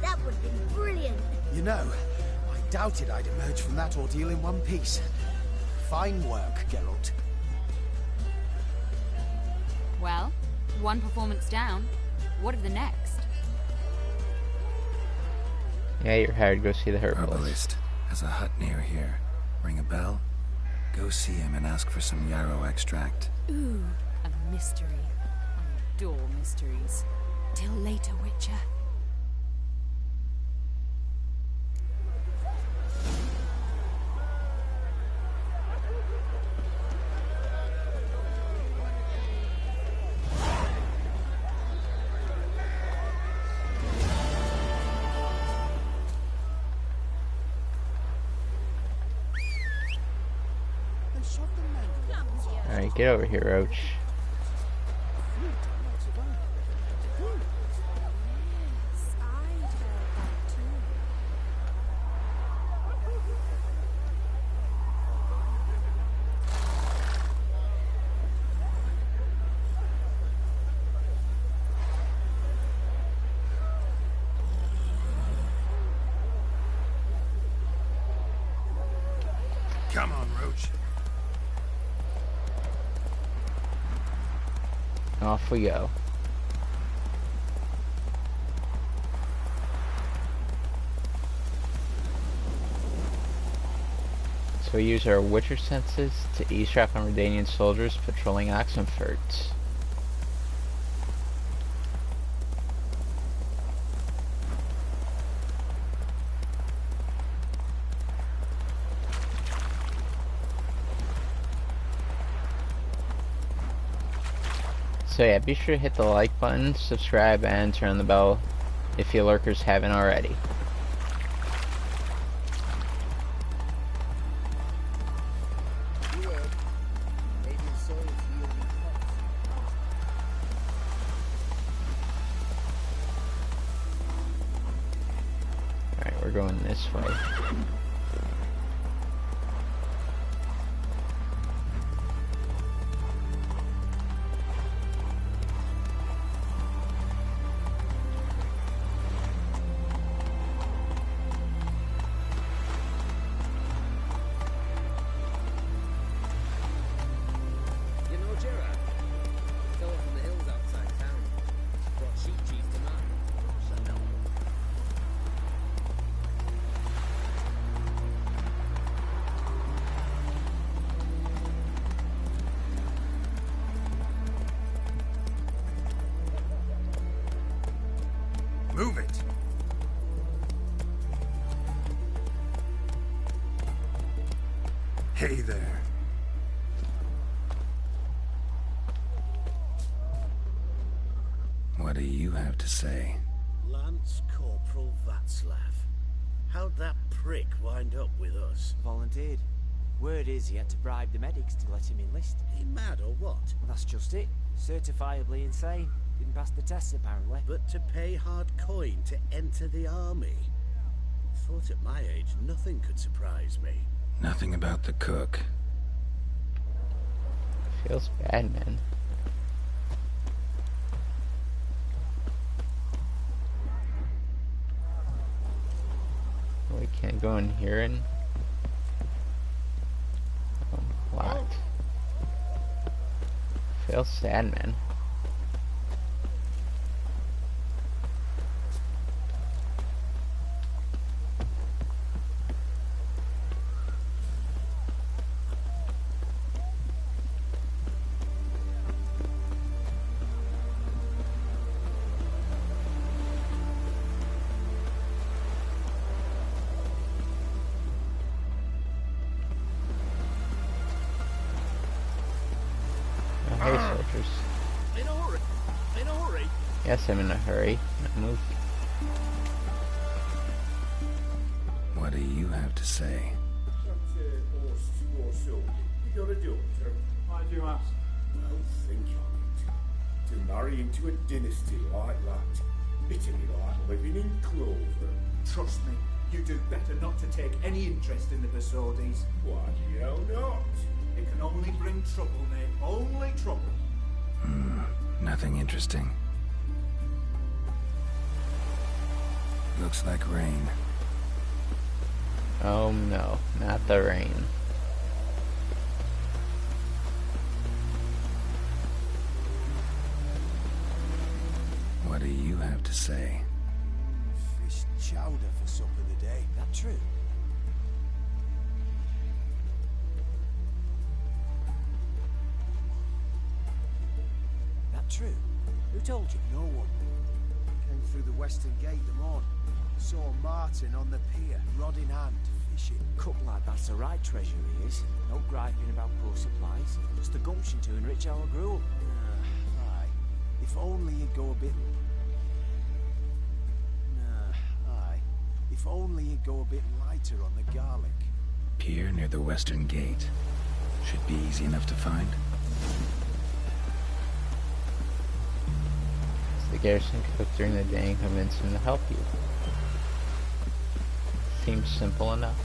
That would have been brilliant. You know, I doubted I'd emerge from that ordeal in one piece. Fine work, Geralt. Well, one performance down. What of the next? Yeah, you're hired. Go see the herbalist. Herbalist has a hut near here. Ring a bell? Go see him and ask for some yarrow extract. Ooh, a mystery. I adore mysteries. Till later, Witcher. Alright, get over here, Roach. Come on, Roach. Off we go. So we use our Witcher senses to eavesdrop on Redanian soldiers patrolling Oxenfurt. So yeah, be sure to hit the like button, subscribe, and turn on the bell if you lurkers haven't already. Alright, we're going this way. Move it! Hey there. What do you have to say? Lance Corporal Václav. How'd that prick wind up with us? Volunteered. Word is he had to bribe the medics to let him enlist. He mad or what? Well, that's just it. Certifiably insane. Didn't pass the tests, apparently. But to pay hard coin to enter the army? Thought at my age nothing could surprise me. Nothing about the cook. Feels bad, man. We can't go in here and... Oh, locked. Feels sad, man. Hey, soldiers. In a hurry. In a hurry. Yes, I'm in a hurry. Now move. What do you have to say? You got a daughter? Why do you ask? Well, think of it. To marry into a dynasty like that, it'd be like living in clover. Trust me, you do better not to take any interest in the Besodis. Why the hell not? It can only bring trouble, mate. Only trouble. Nothing interesting. Looks like rain. Oh no, not the rain. What do you have to say? Fish chowder for supper today. That true? That true? Who told you? No one. Came through the western gate the morning. Saw Martin on the pier, rod in hand, fishing. Cook like that's the right treasure he is. No griping about poor supplies. Just the gumption to enrich our gruel. Aye. If only he'd go a bit... aye. If only he'd go a bit lighter on the garlic. Pier near the western gate. Should be easy enough to find. The garrison cook during the day and convince him to help you. Seems simple enough.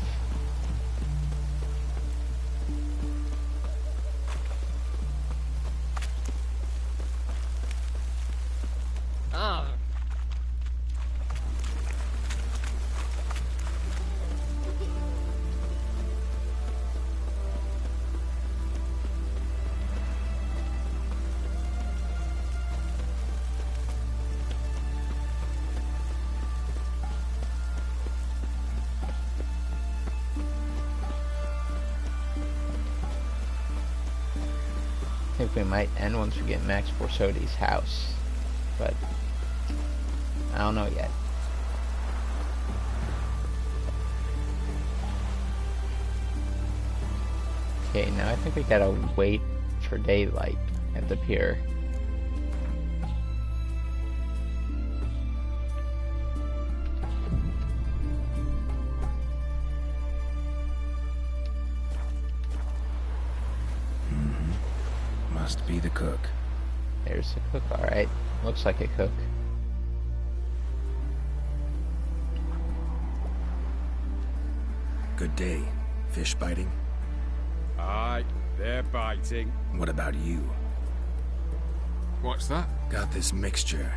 Ah. I think we might end once we get Max Borsodi's house, but I don't know yet. Okay, now I think we gotta wait for daylight at the pier. Must be the cook. There's the cook, alright. Looks like a cook. Good day. Fish biting? Aye, they're biting. What about you? What's that? Got this mixture.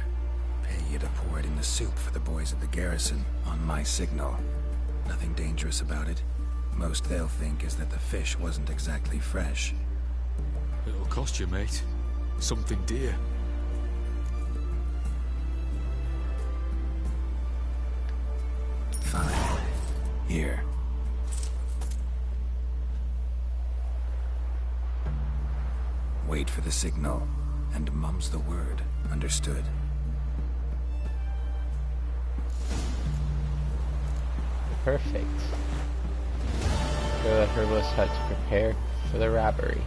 Pay you to pour it in the soup for the boys at the garrison, on my signal. Nothing dangerous about it. Most they'll think is that the fish wasn't exactly fresh. It'll cost you, mate. Something dear. Fine. Here. Wait for the signal, and mum's the word. Understood? Perfect. Go to the herbalist hut to prepare for the robbery.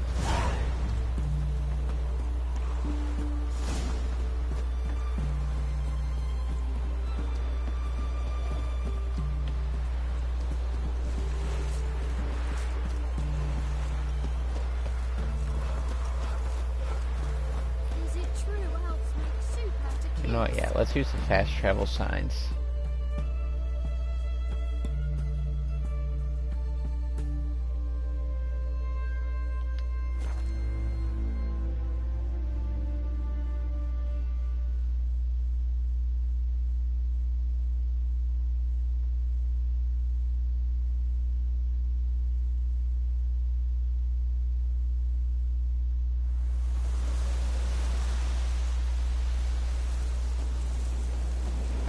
Is it true elves make soup out of kids? You know what, yeah, let's use the fast travel signs.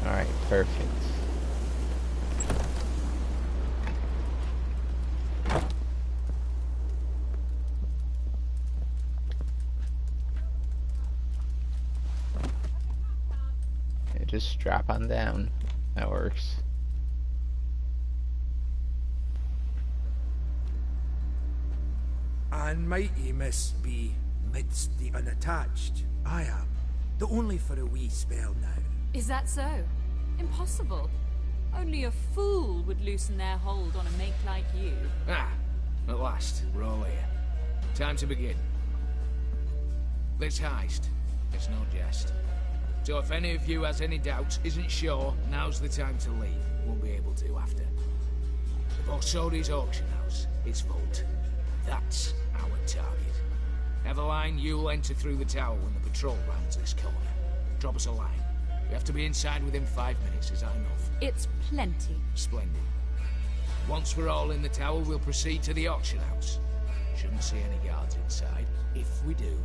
Alright, perfect. Okay, just drop on down. That works. And mighty must be midst the unattached. I am. Though only for a wee spell now. Is that so? Impossible. Only a fool would loosen their hold on a make like you. Ah, at last, we're all here. Time to begin. This heist, it's no jest. So if any of you has any doubts, isn't sure, now's the time to leave. Won't be able to after. The Borsodi's auction house is vault. That's our target. Eveline, you'll enter through the tower when the patrol rounds this corner. Drop us a line. We have to be inside within 5 minutes. Is that enough? It's plenty. Splendid. Once we're all in the tower, we'll proceed to the auction house. Shouldn't see any guards inside. If we do,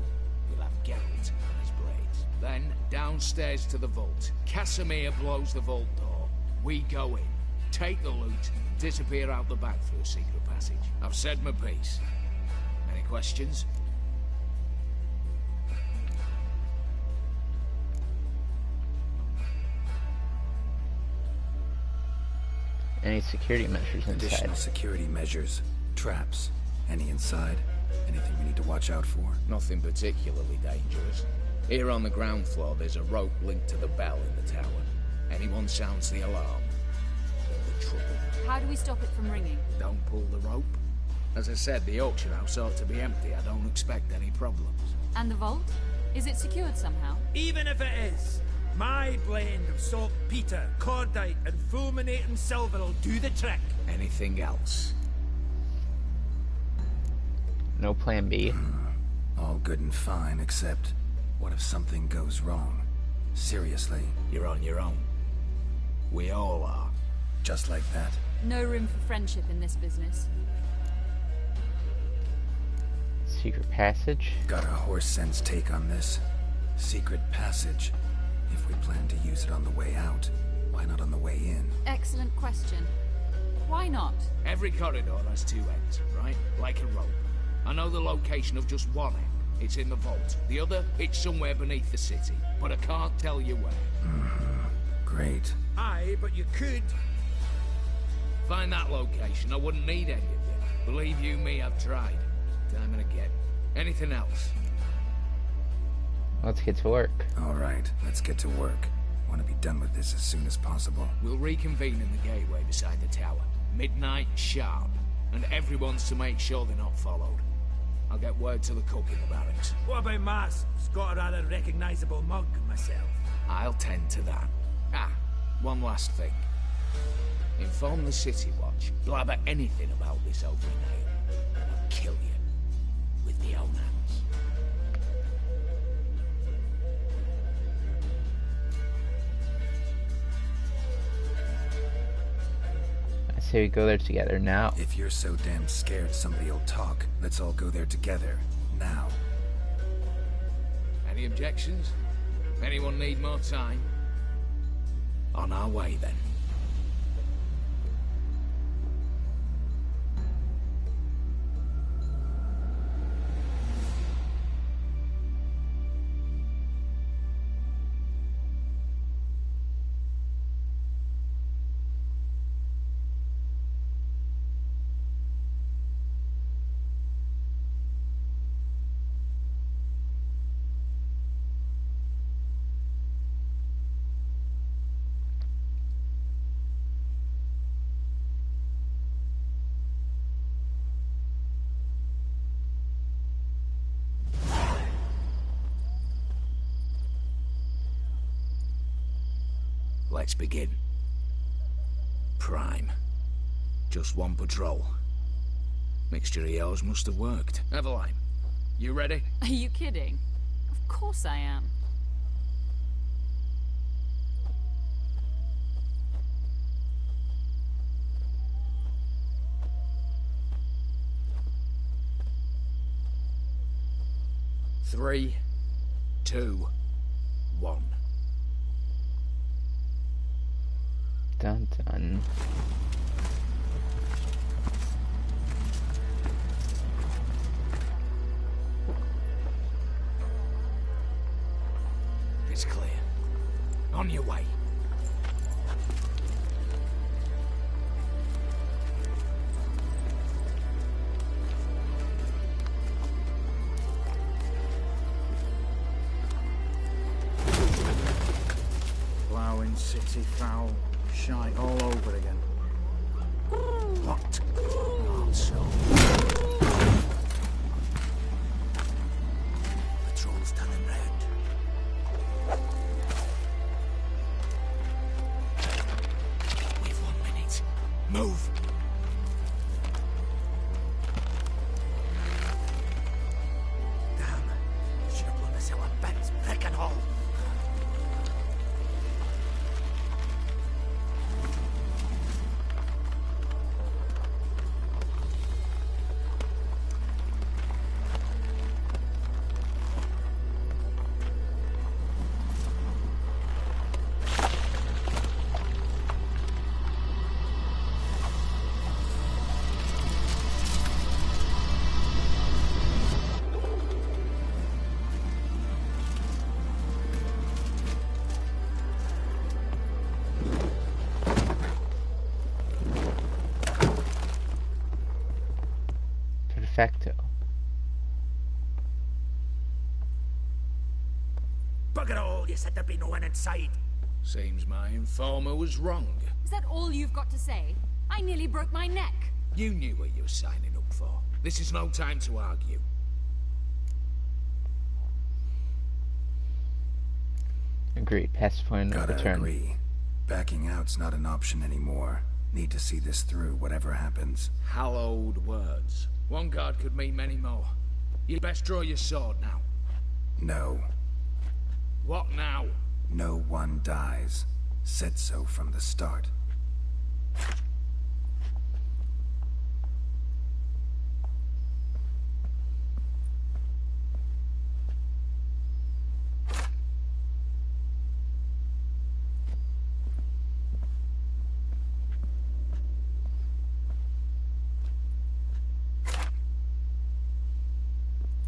we'll have Geralt on his blades. Then, downstairs to the vault. Casimir blows the vault door. We go in, take the loot, disappear out the back through a secret passage. I've said my piece. Any questions? Any security measures inside? Additional security measures. Traps. Any inside? Anything we need to watch out for? Nothing particularly dangerous. Here on the ground floor, there's a rope linked to the bell in the tower. Anyone sounds the alarm, there'll be trouble. How do we stop it from ringing? Don't pull the rope. As I said, the auction house ought to be empty. I don't expect any problems. And the vault? Is it secured somehow? Even if it is, my blend of saltpeter, cordite, and fulminating silver will do the trick. Anything else? No plan B. All good and fine, except what if something goes wrong? Seriously. You're on your own. We all are. Just like that? No room for friendship in this business. Secret passage? Got a horse sense take on this. Secret passage. If we plan to use it on the way out, why not on the way in? Excellent question. Why not? Every corridor has two ends, right? Like a rope. I know the location of just one end. It's in the vault. The other, it's somewhere beneath the city. But I can't tell you where. Great. Aye, but you could. Find that location. I wouldn't need any of you. Believe you me, I've tried. Time and again. Anything else? Let's get to work. All right, let's get to work. Want to be done with this as soon as possible. We'll reconvene in the gateway beside the tower. Midnight sharp. And everyone's to make sure they're not followed. I'll get word to the cook in the barracks. What about Mars? It's got a rather recognisable mug myself. I'll tend to that. Ah, one last thing. Inform the City Watch. Blabber anything about this over nail, and I'll kill you with my own hands. I say we go there together now. If you're so damn scared somebody'll talk, let's all go there together. Now. Any objections? Anyone need more time? On our way, then. Let's begin. Prime. Just one patrol. Mixture of yours must have worked. Eveline, you ready? Are you kidding? Of course I am. Three, 2, 1. Dun dun. It's clear. On your way. Ploughing city foul. Shite all over again. What? Not so. Patrol's turning round. We've 1 minute. Move! Damn. Should have blown us out of bits, brick and all. Bugger all, you said there'd be no one inside. Seems my informer was wrong. Is that all you've got to say? I nearly broke my neck. You knew what you were signing up for. This is no time to argue. Agreed. Past the point of Gotta return. agree. Backing out's not an option anymore. Need to see this through, whatever happens. Hallowed words. One guard could mean many more. You'd best draw your sword now. No. What now? No one dies. Said so from the start.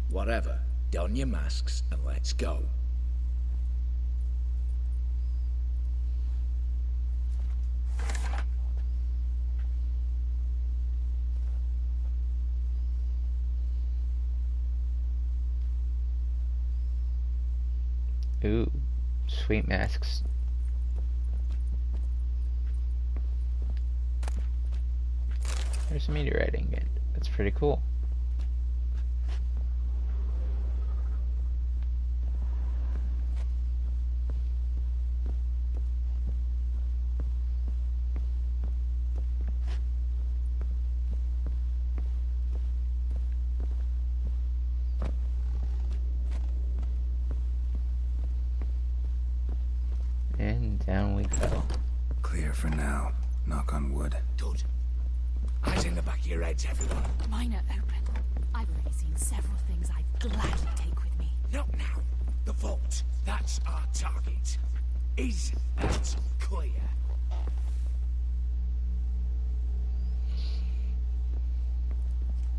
Whatever. Don your masks and let's go. Ooh, sweet masks. There's a meteorite ingot. That's pretty cool. And down we go. Clear for now. Knock on wood. Good. Eyes in the back of your heads, everyone. Mine are open. I've already seen several things I'd gladly take with me. Not now. The vault. That's our target. Is that clear?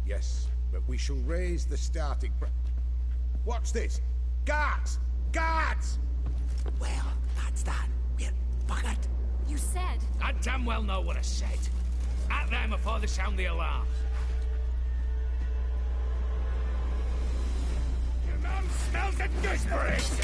Yes, but we shall raise the starting Watch this! Guards! Guards! Well, that's that. We're buggered. You said... I damn well know what I said. At them before they sound the alarm. Your mum smells of gooseberries!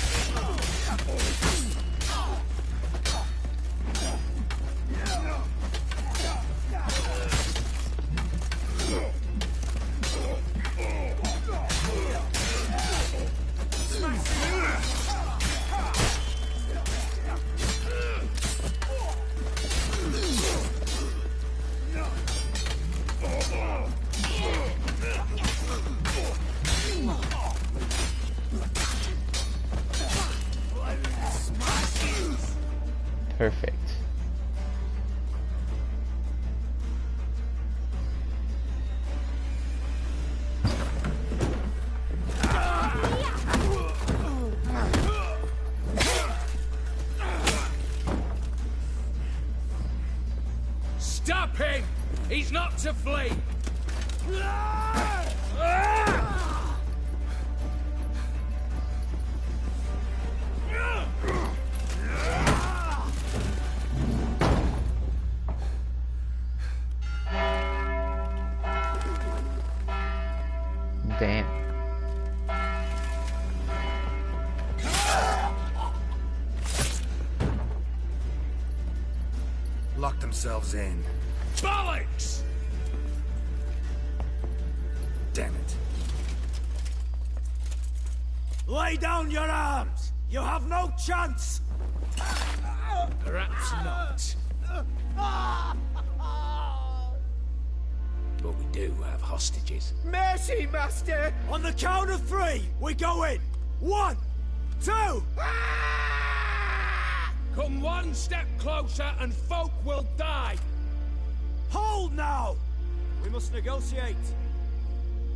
Perfect. Stop him! He's not to flee! Damn. Lock themselves in. Bollocks! Damn it. Lay down your arms! You have no chance! Perhaps not. But we do have hostages. Mercy, Master! On the count of three, we go in! 1, 2! Come one step closer and folk will die! Hold now! We must negotiate.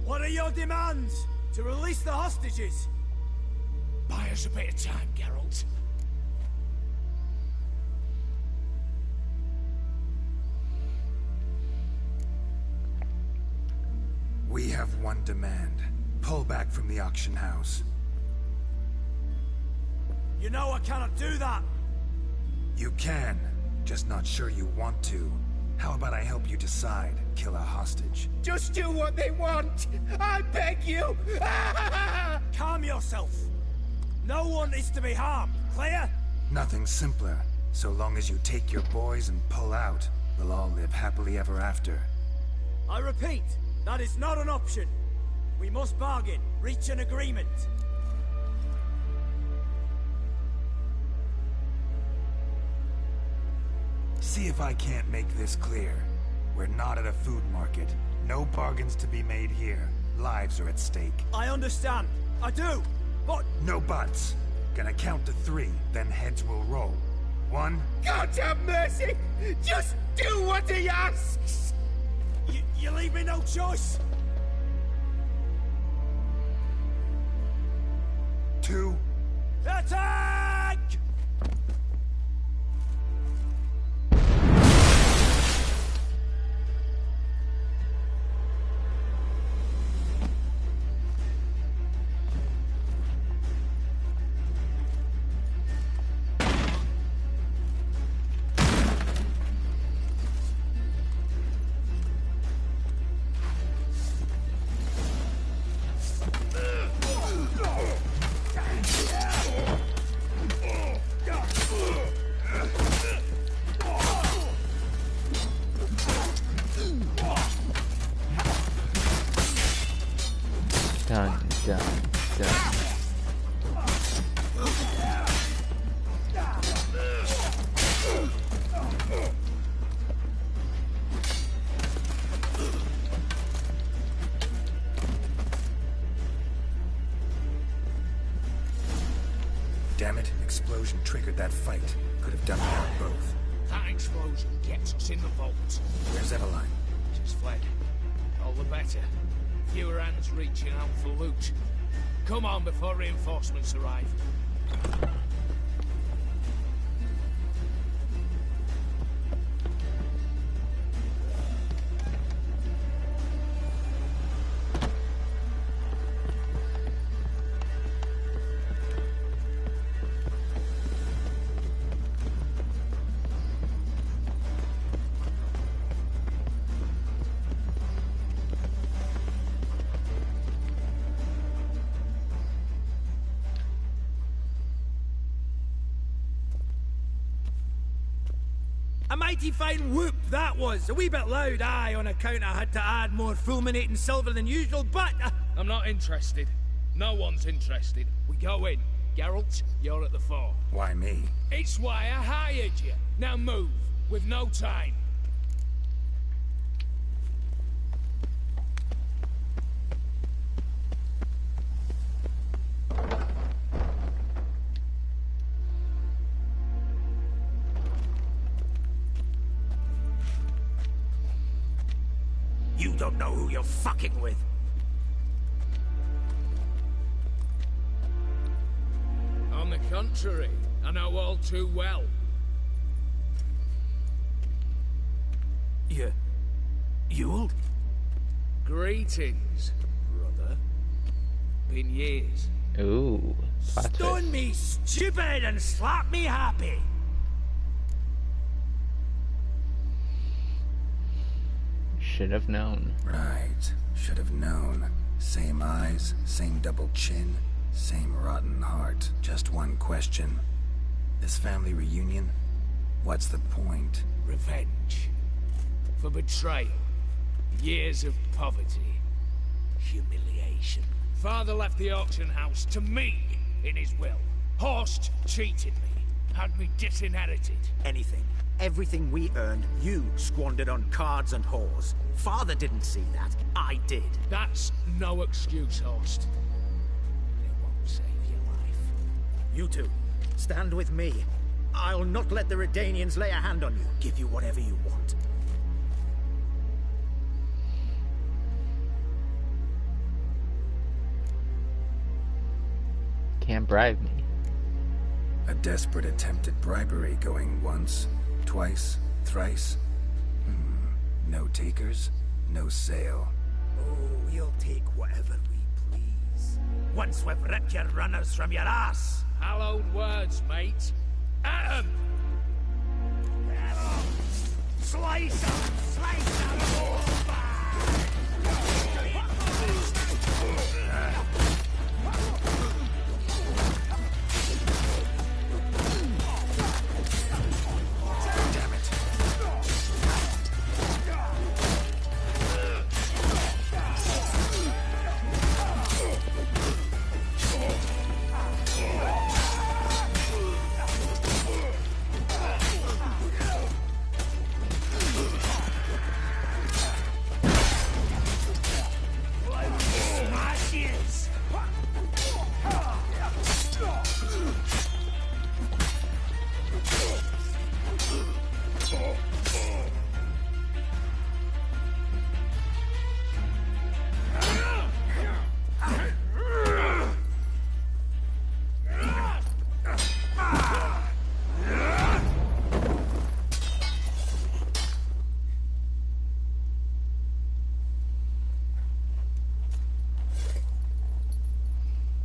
What are your demands? To release the hostages? Buy us a bit of time, Geralt. We have one demand. Pull back from the auction house. You know I cannot do that! You can, just not sure you want to. How about I help you decide? Kill a hostage. Just do what they want! I beg you! Calm yourself! No one is to be harmed. Clear? Nothing simpler. So long as you take your boys and pull out, we'll all live happily ever after. I repeat, that is not an option. We must bargain, reach an agreement. See if I can't make this clear. We're not at a food market. No bargains to be made here. Lives are at stake. I understand. I do. But... No buts. Gonna count to 3, then heads will roll. 1... God have mercy! Just do what he asks! You leave me no choice. 2... Attack! Done, done, done. Damn it, explosion triggered that fight. Could have done without both. That explosion gets us in the vault. Where's Eveline? She's fled. All the better. Fewer hands reaching out for loot. Come on before reinforcements arrive. A mighty fine whoop that was. A wee bit loud, aye, on account I had to add more fulminating silver than usual, but... I'm not interested. No one's interested. We go in. Geralt, you're at the fore. Why me? It's why I hired you. Now move, with no time. You don't know who you're fucking with. On the contrary, I know all too well. You'll? Greetings, brother. Been years. Ooh, plot Stone twist. me stupid and slap me happy. Should have known. Right. Should have known. Same eyes, same double chin, same rotten heart. Just one question. This family reunion? What's the point? Revenge. For betrayal. Years of poverty. Humiliation. Father left the auction house to me in his will. Horst cheated me. Had me disinherited. Anything. Everything we earned, you squandered on cards and whores. Father didn't see that. I did. That's no excuse, Horst. It won't save your life. You two, stand with me. I'll not let the Redanians lay a hand on you. Give you whatever you want. Can't bribe me. A desperate attempt at bribery going once, twice, thrice. No takers, no sale. Oh, we'll take whatever we please. Once we've ripped your runners from your ass. Hallowed words, mate. At 'em! Slice up! Slice up!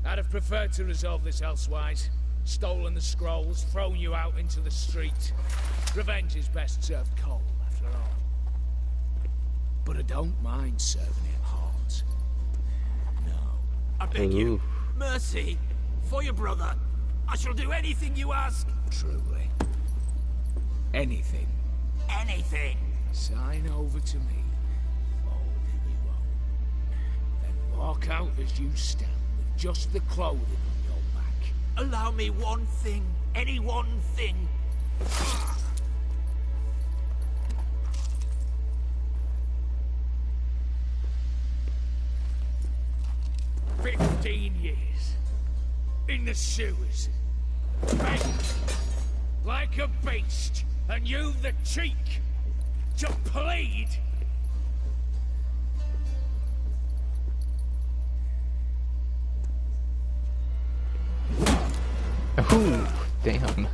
I'd have preferred to resolve this elsewise. Stolen the scrolls, thrown you out into the street. Revenge is best served cold, after all. But I don't mind serving it hot. No. I beg you, mercy, for your brother. I shall do anything you ask. Truly. Anything. Anything. Sign over to me all that you own. Then walk out as you stand with just the clothing on your back. Allow me one thing. Any one thing. 15 years. In the sewers. Begged. Like a beast. And you've the cheek to plead. Ooh, damn.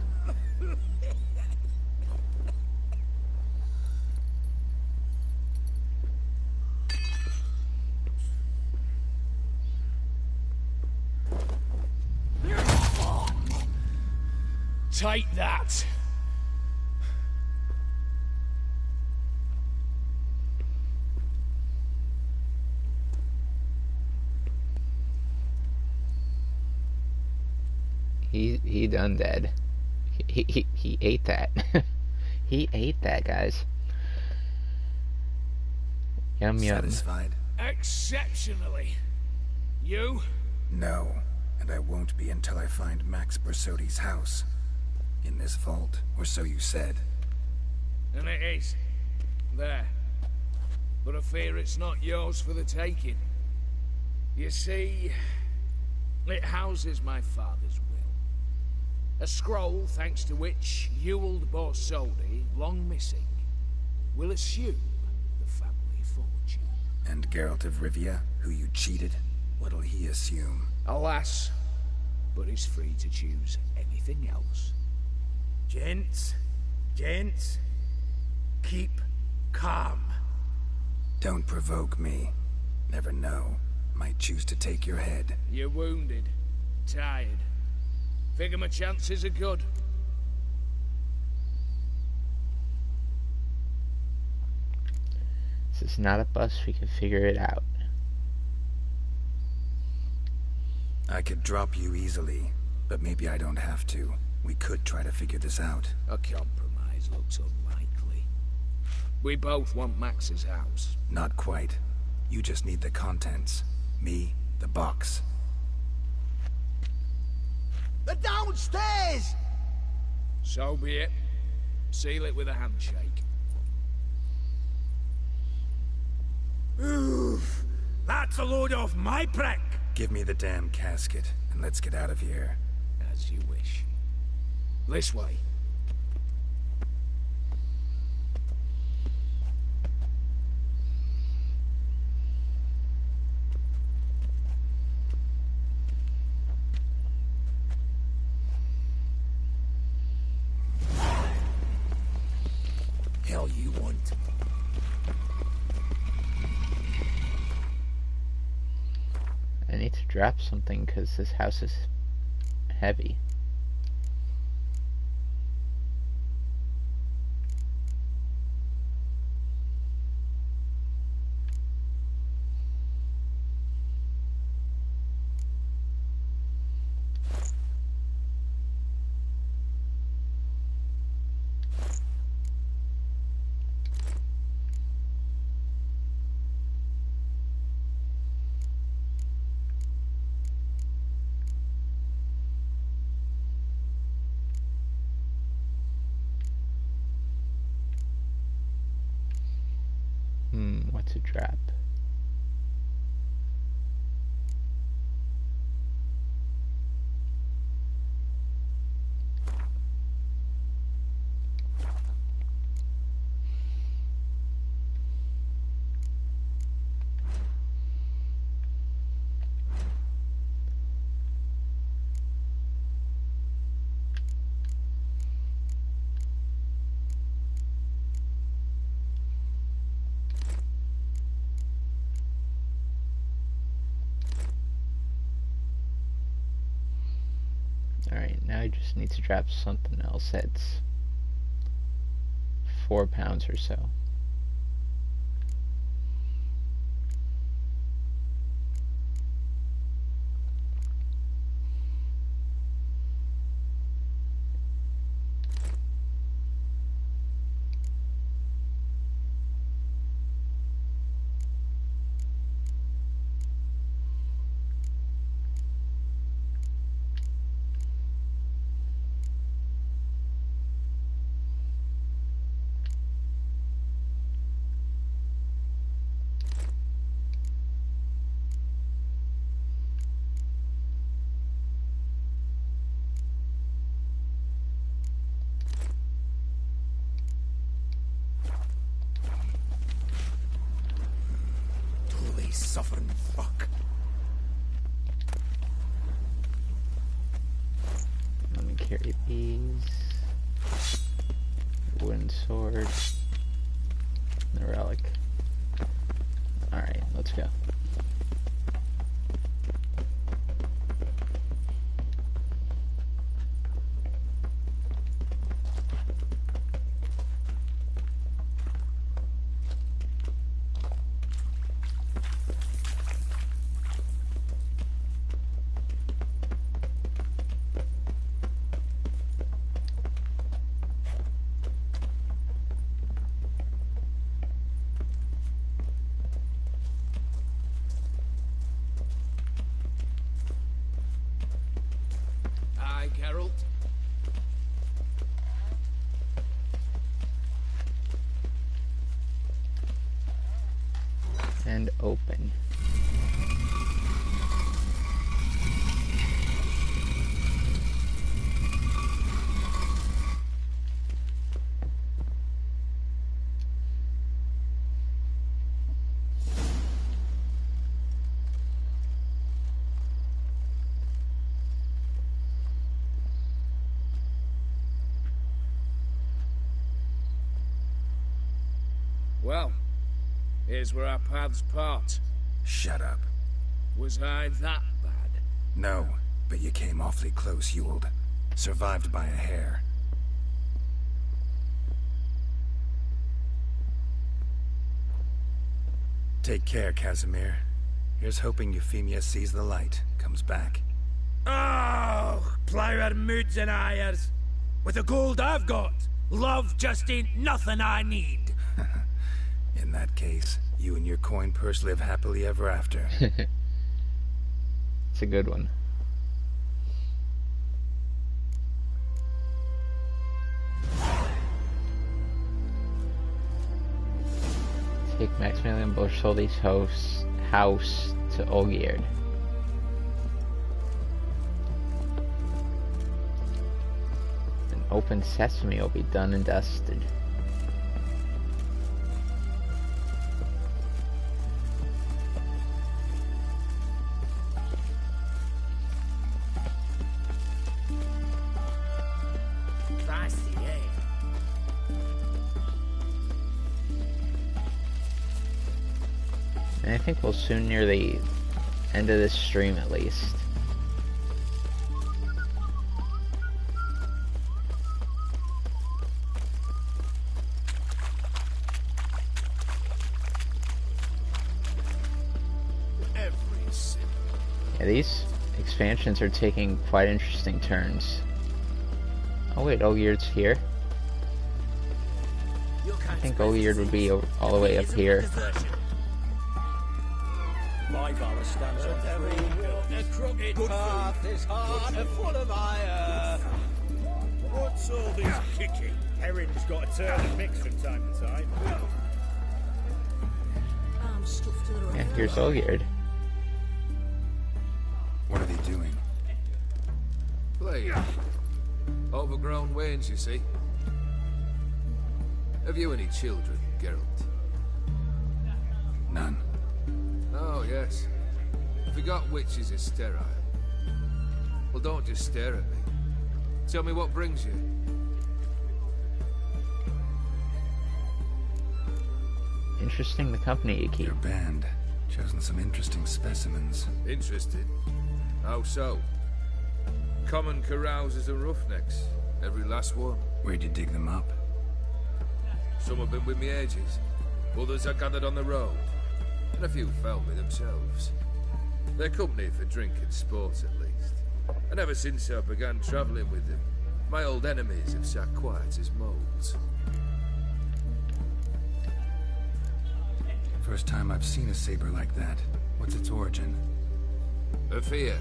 Take that. He done dead. He ate that. He ate that, guys. Yum yum. Satisfied? Exceptionally. You? No, and I won't be until I find Max Bersodi's house. In this vault, or so you said. And it is. There. But I fear it's not yours for the taking. You see, it houses my father's will. A scroll thanks to which Ewald Borsodi, long missing, will assume the family fortune. And Geralt of Rivia, who you cheated, what'll he assume? Alas, but he's free to choose anything else. Gents, keep calm. Don't provoke me. Never know. Might choose to take your head. You're wounded, tired. Figure my chances are good. This is not a bus, we can figure it out. I could drop you easily, but maybe I don't have to. We could try to figure this out. A compromise looks unlikely. We both want Max's house. Not quite. You just need the contents. Me, the box. They're downstairs! So be it. Seal it with a handshake. Oof! That's a load off my prick! Give me the damn casket, and let's get out of here. As you wish. This way. Hell you want. I need to drop something because this house is heavy. What to drop? Alright, now I just need to drop something else that's 4 pounds or so. Suffering fuck. Let me carry these. Wooden sword. The relic. Alright, let's go. Geralt. And open. Well, here's where our paths part. Shut up. Was I that bad? No, but you came awfully close, Ewald. Survived by a hair. Take care, Casimir. Here's hoping Euphemia sees the light, comes back. Oh, plougher moods and ires. With the gold I've got, love just ain't nothing I need. In that case, you and your coin purse live happily ever after. It's a good one. Take Maximilian Borsoldi's house to Olgierd. An open sesame will be done and dusted. And I think we'll soon near the end of this stream at least. Yeah, these expansions are taking quite interesting turns. Oh wait, Olgierd's here. I think Olgierd would be all the way up here. My valor stands on every a crooked path is hard and full of ire. What's all this kicking? Herring's got to turn and mix from time to time. I'm stuffed to the right. Yeah, here's Olgierd. What are they doing? Play. Overgrown wains, you see. Have you any children, Geralt? None. Oh, yes. Forgot witches is sterile. Well, don't just stare at me. Tell me what brings you. Interesting the company you keep. Your band. Chosen some interesting specimens. Interested? How so? Common carousers and roughnecks. Every last one. Where'd you dig them up? Some have been with me ages. Others I gathered on the road. And a few found me themselves. Their company for drink and sport, at least. And ever since I began travelling with them, my old enemies have sat quiet as moles. First time I've seen a saber like that. What's its origin? A fear.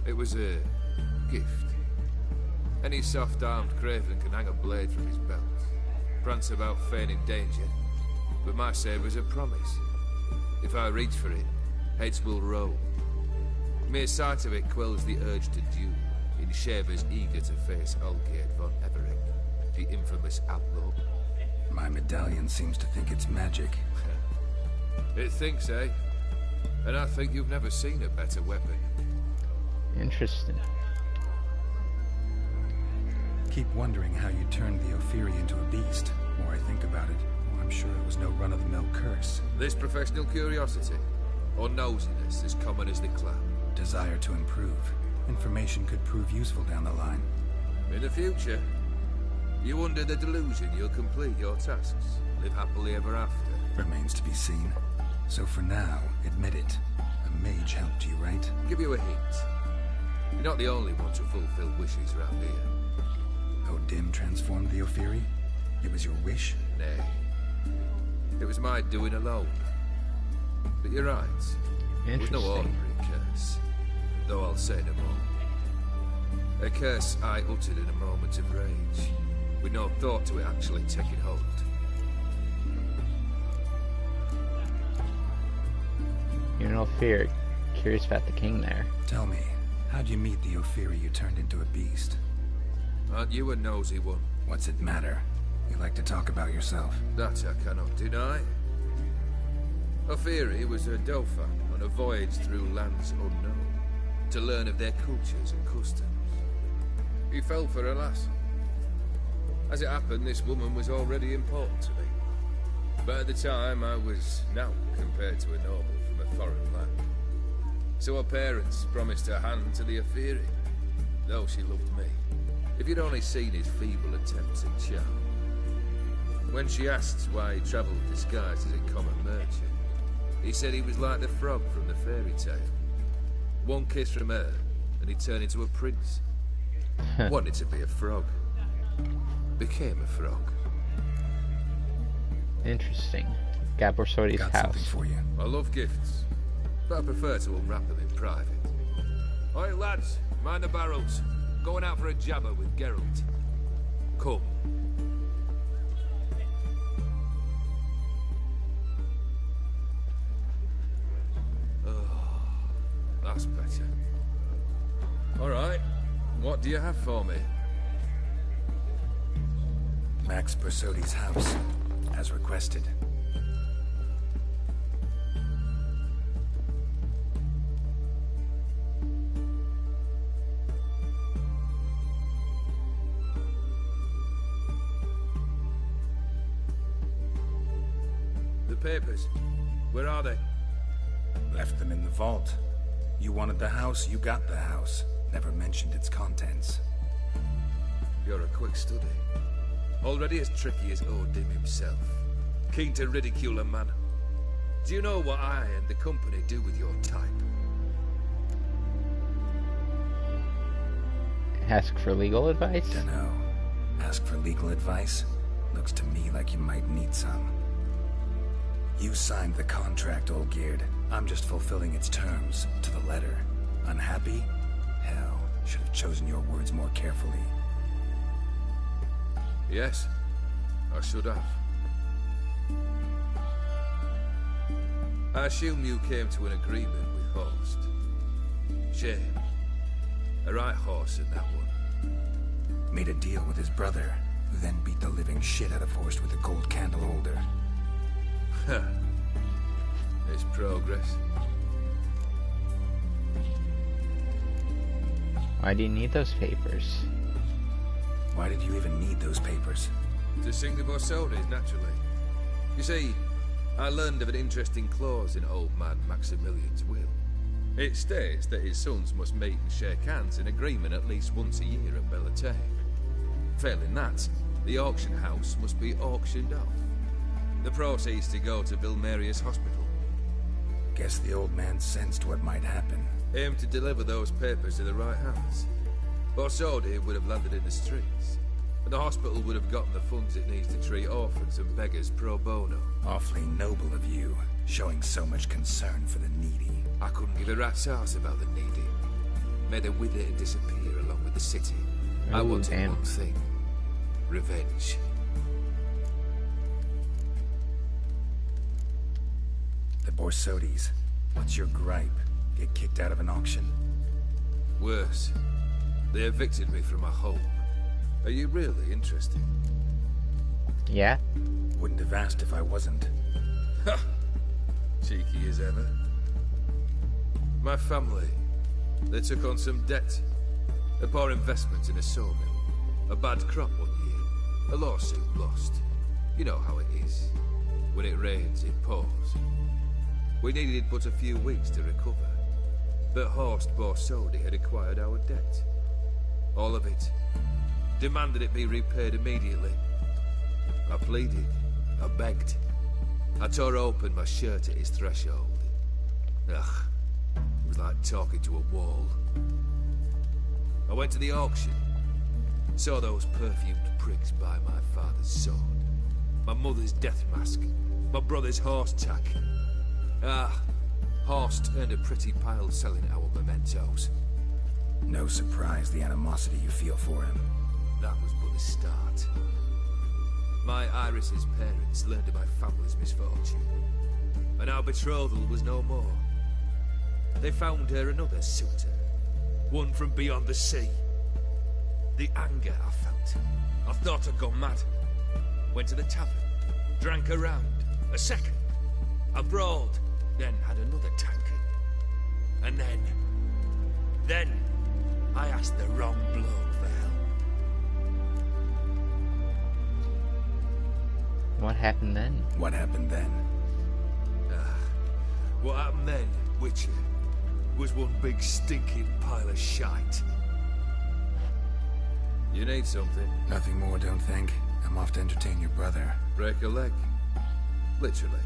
It was a gift. Any soft-armed craven can hang a blade from his belt. Prance about feigning danger. But my saber's a promise. If I reach for it, heads will roll. Mere sight of it quells the urge to duel, in shavers eager to face Olgierd von Everett, the infamous outlaw. My medallion seems to think it's magic. It thinks, eh? And I think you've never seen a better weapon. Interesting. Keep wondering how you turned the Ophiri into a beast. The more I think about it, the more I'm sure it was no run-of-the-mill curse. This professional curiosity, or nosiness as common as the clown. Desire to improve. Information could prove useful down the line. In the future, you under the delusion you'll complete your tasks, live happily ever after. Remains to be seen. So for now, admit it. A mage helped you, right? Give you a hint. You're not the only one to fulfill wishes around here. Dim transformed the Ophiri? It was your wish? Nay. It was my doing alone. But you're right. It was no ordinary curse. Though I'll say no more. A curse I uttered in a moment of rage, with no thought to it actually taking hold. You're no fear. Curious about the king there. Tell me, how'd you meet the Ophiri you turned into a beast? Aren't you a nosy one? What's it matter? You like to talk about yourself. That I cannot deny. Ophiri was a dauphin on a voyage through lands unknown, to learn of their cultures and customs. He fell for a lass. As it happened, this woman was already important to me. But at the time, I was naught compared to a noble from a foreign land. So her parents promised her hand to the Ophiri, though she loved me. If you'd only seen his feeble attempts at charm. When she asked why he travelled disguised as a common merchant, he said he was like the frog from the fairy tale. One kiss from her, and he turned into a prince. Wanted to be a frog. Became a frog. Interesting. Gabor Sodi's house. Something for you. I love gifts, but I prefer to unwrap them in private. Oi lads, mind the barrels. Going out for a jabber with Geralt. Come. Oh, that's better. Alright, what do you have for me? Max Bersodi's house, as requested. Papers. Where are they? Left them in the vault. You wanted the house, you got the house. Never mentioned its contents. You're a quick study. Already as tricky as Odin himself. Keen to ridicule a man. Do you know what I and the company do with your type? Ask for legal advice? Dunno. Ask for legal advice? Looks to me like you might need some. You signed the contract, Olgierd. I'm just fulfilling its terms, to the letter. Unhappy? Hell, should have chosen your words more carefully. Yes, I should have. I assume you came to an agreement with Horst. Shame. A right horse in that one. Made a deal with his brother, who then beat the living shit out of Horst with a gold candle holder. Huh. It's progress. Why do you need those papers? Why did you even need those papers? To sing the Borsodis, naturally. You see, I learned of an interesting clause in old man Maximilian's will. It states that his sons must meet and shake hands in agreement at least once a year at Bellatane. Failing that, the auction house must be auctioned off. The proceeds to go to Vilmerius Hospital. Guess the old man sensed what might happen. Aimed to deliver those papers to the right hands. Borsodi would have landed in the streets, and the hospital would have gotten the funds it needs to treat orphans and beggars pro bono. Awfully noble of you, showing so much concern for the needy. I couldn't give a rat's ass about the needy. May they wither and disappear along with the city. I wanted one thing. Revenge. The Borsodis. What's your gripe? Get kicked out of an auction? Worse. They evicted me from my home. Are you really interested? Yeah? Wouldn't have asked if I wasn't. Ha! Cheeky as ever. My family, they took on some debt. A poor investment in a sawmill. A bad crop one year. A lawsuit lost. You know how it is. When it rains, it pours. We needed but a few weeks to recover. But Horst Borsodi had acquired our debt. All of it. Demanded it be repaid immediately. I pleaded. I begged. I tore open my shirt at his threshold. Ugh. It was like talking to a wall. I went to the auction. Saw those perfumed pricks buy my father's sword. My mother's death mask. My brother's horse tack. Horst earned a pretty pile selling our mementos. No surprise the animosity you feel for him. That was but the start. My Iris's parents learned of my family's misfortune, and our betrothal was no more. They found her another suitor, one from beyond the sea. The anger I felt, I thought I'd gone mad. Went to the tavern, drank a round, a second, I brawled, then had another tankard. And then I asked the wrong bloke for help. What happened then? What happened then? What happened then, Witcher, was one big stinking pile of shite. You need something? Nothing more, don't think. I'm off to entertain your brother. Break a leg? Literally.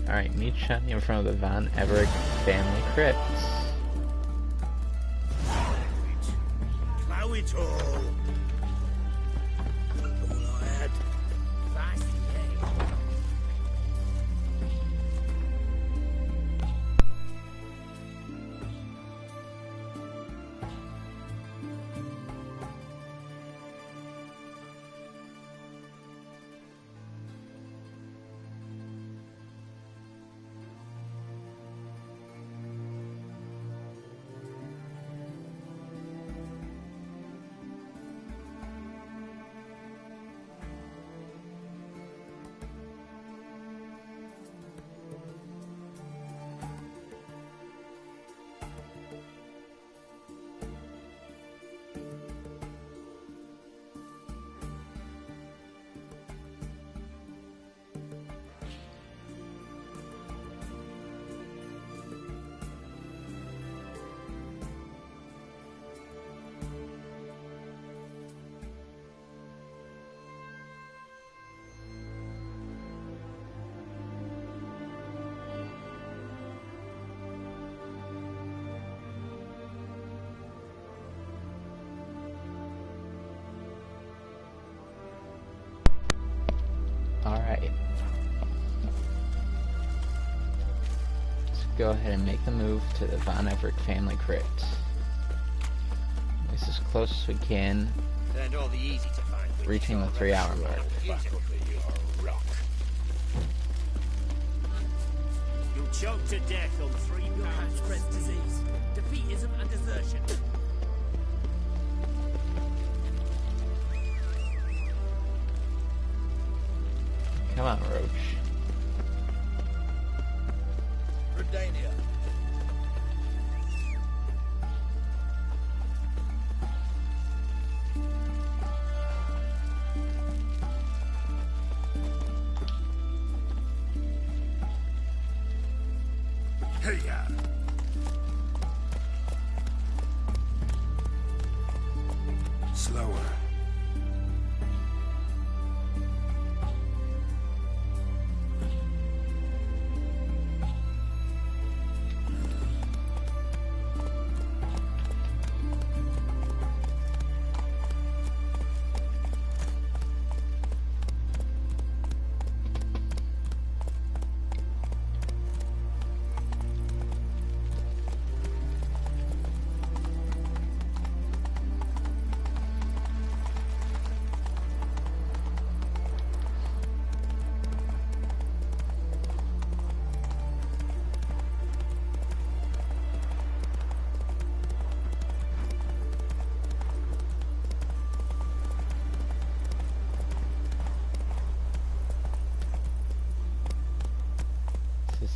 Alright, meet Shunny in front of the Van Everett family crypt. Plow it all. All I had. Alright. Let's go ahead and make the move to the Von Everett family crypt. This is as close as we can, And all the easy to find reaching the 3-hour mark. You'll choke to death on 3 pounds. Spread disease, defeatism and desertion. Come on, Roach. Redania. Hey-ya. Slower.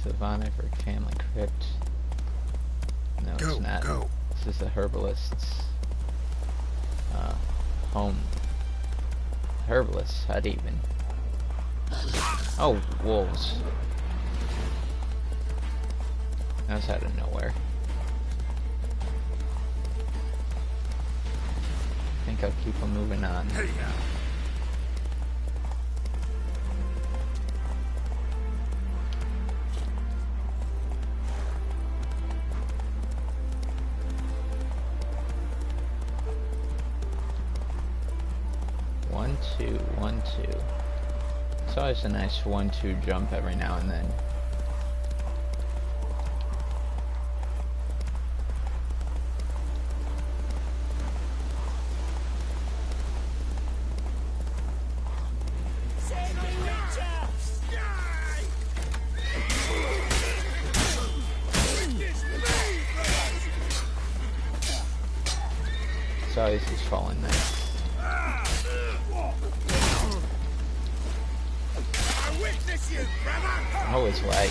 The Von Everett family crypt. No, it's not. Go. This is the herbalist's home. Herbalist hut even. Oh, wolves. That's out of nowhere. I think I'll keep them moving on. Hey-ya. One, two. It's always a nice 1-2 jump every now and then. It's always just falling there. Oh, it's lag.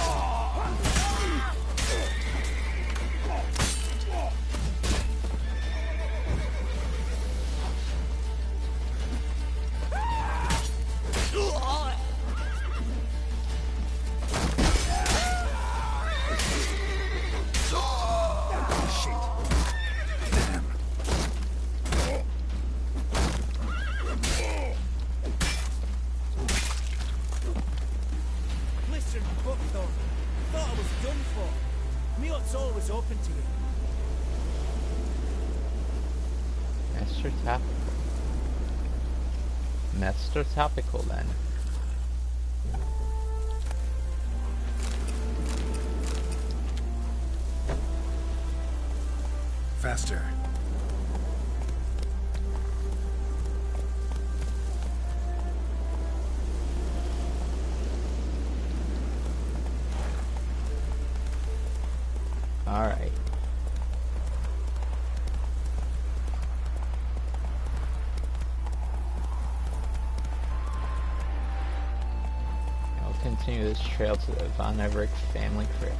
Master topical then. Faster. All right. Continue this trail to the Von Everett family crypt.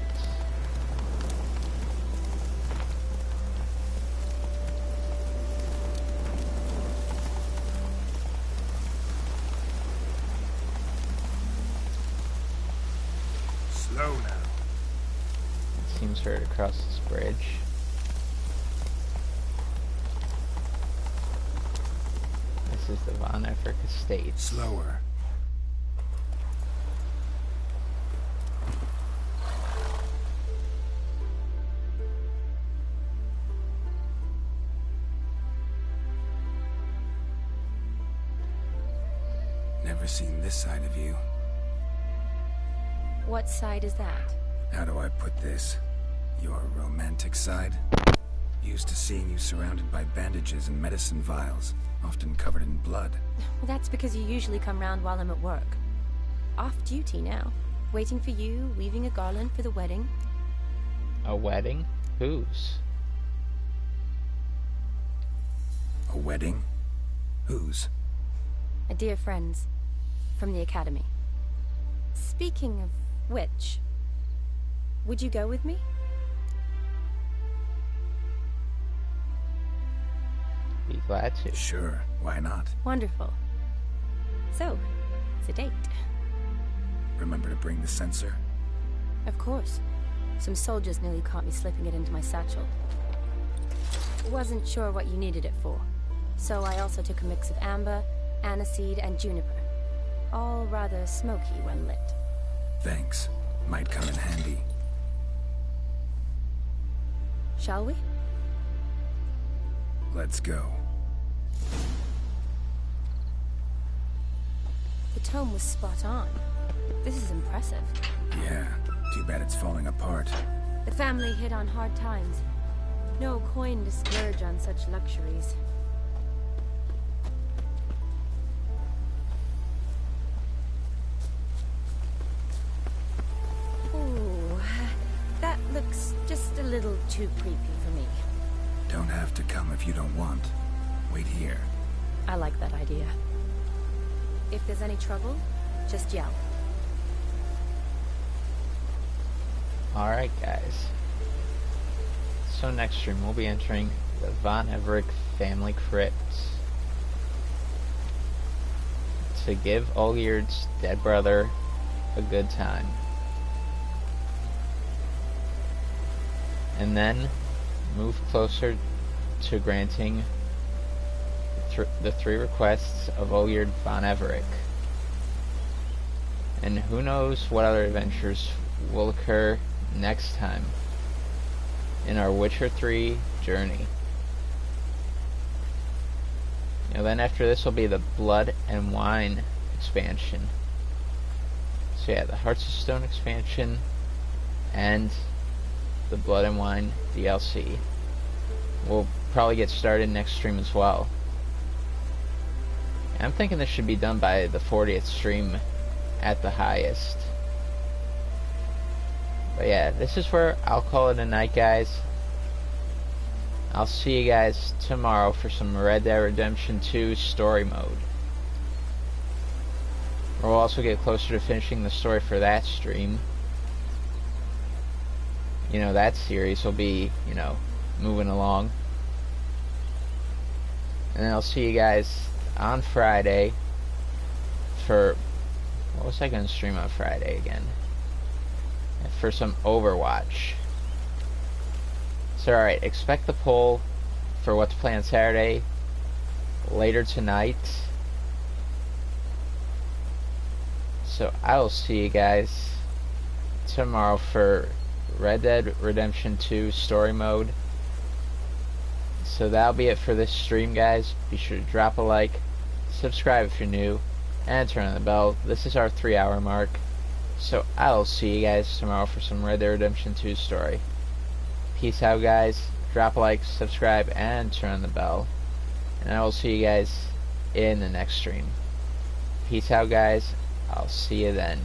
Slow now. It seems hard to cross this bridge. This is the Von Everett estate. Slower. Never seen this side of you. What side is that? How do I put this? Your romantic side? Used to seeing you surrounded by bandages and medicine vials, often covered in blood. Well, that's because you usually come round while I'm at work. Off duty now. Waiting for you, weaving a garland for the wedding. A wedding? Whose? A wedding? Whose? A dear friend's. From the academy. Speaking of which, would you go with me? Be glad to. Sure, why not? Wonderful. So, it's a date. Remember to bring the sensor? Of course. Some soldiers nearly caught me slipping it into my satchel. Wasn't sure what you needed it for, so I also took a mix of amber, aniseed, and juniper. All rather smoky when lit. Thanks. Might come in handy. Shall we? Let's go. The tome was spot on. This is impressive. Yeah, too bad it's falling apart. The family hit on hard times. No coin to splurge on such luxuries. Ooh, that looks just a little too creepy for me. Don't have to come if you don't want. Wait here. I like that idea. If there's any trouble, just yell. Alright, guys. So next stream, we'll be entering the Von Everett family crypt to give Olgierd's dead brother a good time. And then move closer to granting the 3 requests of Olgierd von Everett. And who knows what other adventures will occur next time in our Witcher 3 journey. Then after this will be the Blood and Wine expansion. So yeah, the Hearts of Stone expansion and the Blood and Wine DLC. We'll probably get started next stream as well. I'm thinking this should be done by the 40th stream at the highest. But yeah, this is where I'll call it a night, guys. I'll see you guys tomorrow for some Red Dead Redemption 2 story mode. We'll also get closer to finishing the story for that stream. That series will be, moving along. And then I'll see you guys on Friday for... What was I going to stream on Friday again? For some Overwatch. So alright, expect the poll for what to play on Saturday later tonight. So I will see you guys tomorrow for Red Dead Redemption 2 story mode. So that'll be it for this stream, guys. Be sure to drop a like, subscribe if you're new, and turn on the bell. This is our 3-hour mark. So I'll see you guys tomorrow for some Red Dead Redemption 2 story. Peace out, guys. Drop a like, subscribe, and turn on the bell. And I will see you guys in the next stream. Peace out, guys. I'll see you then.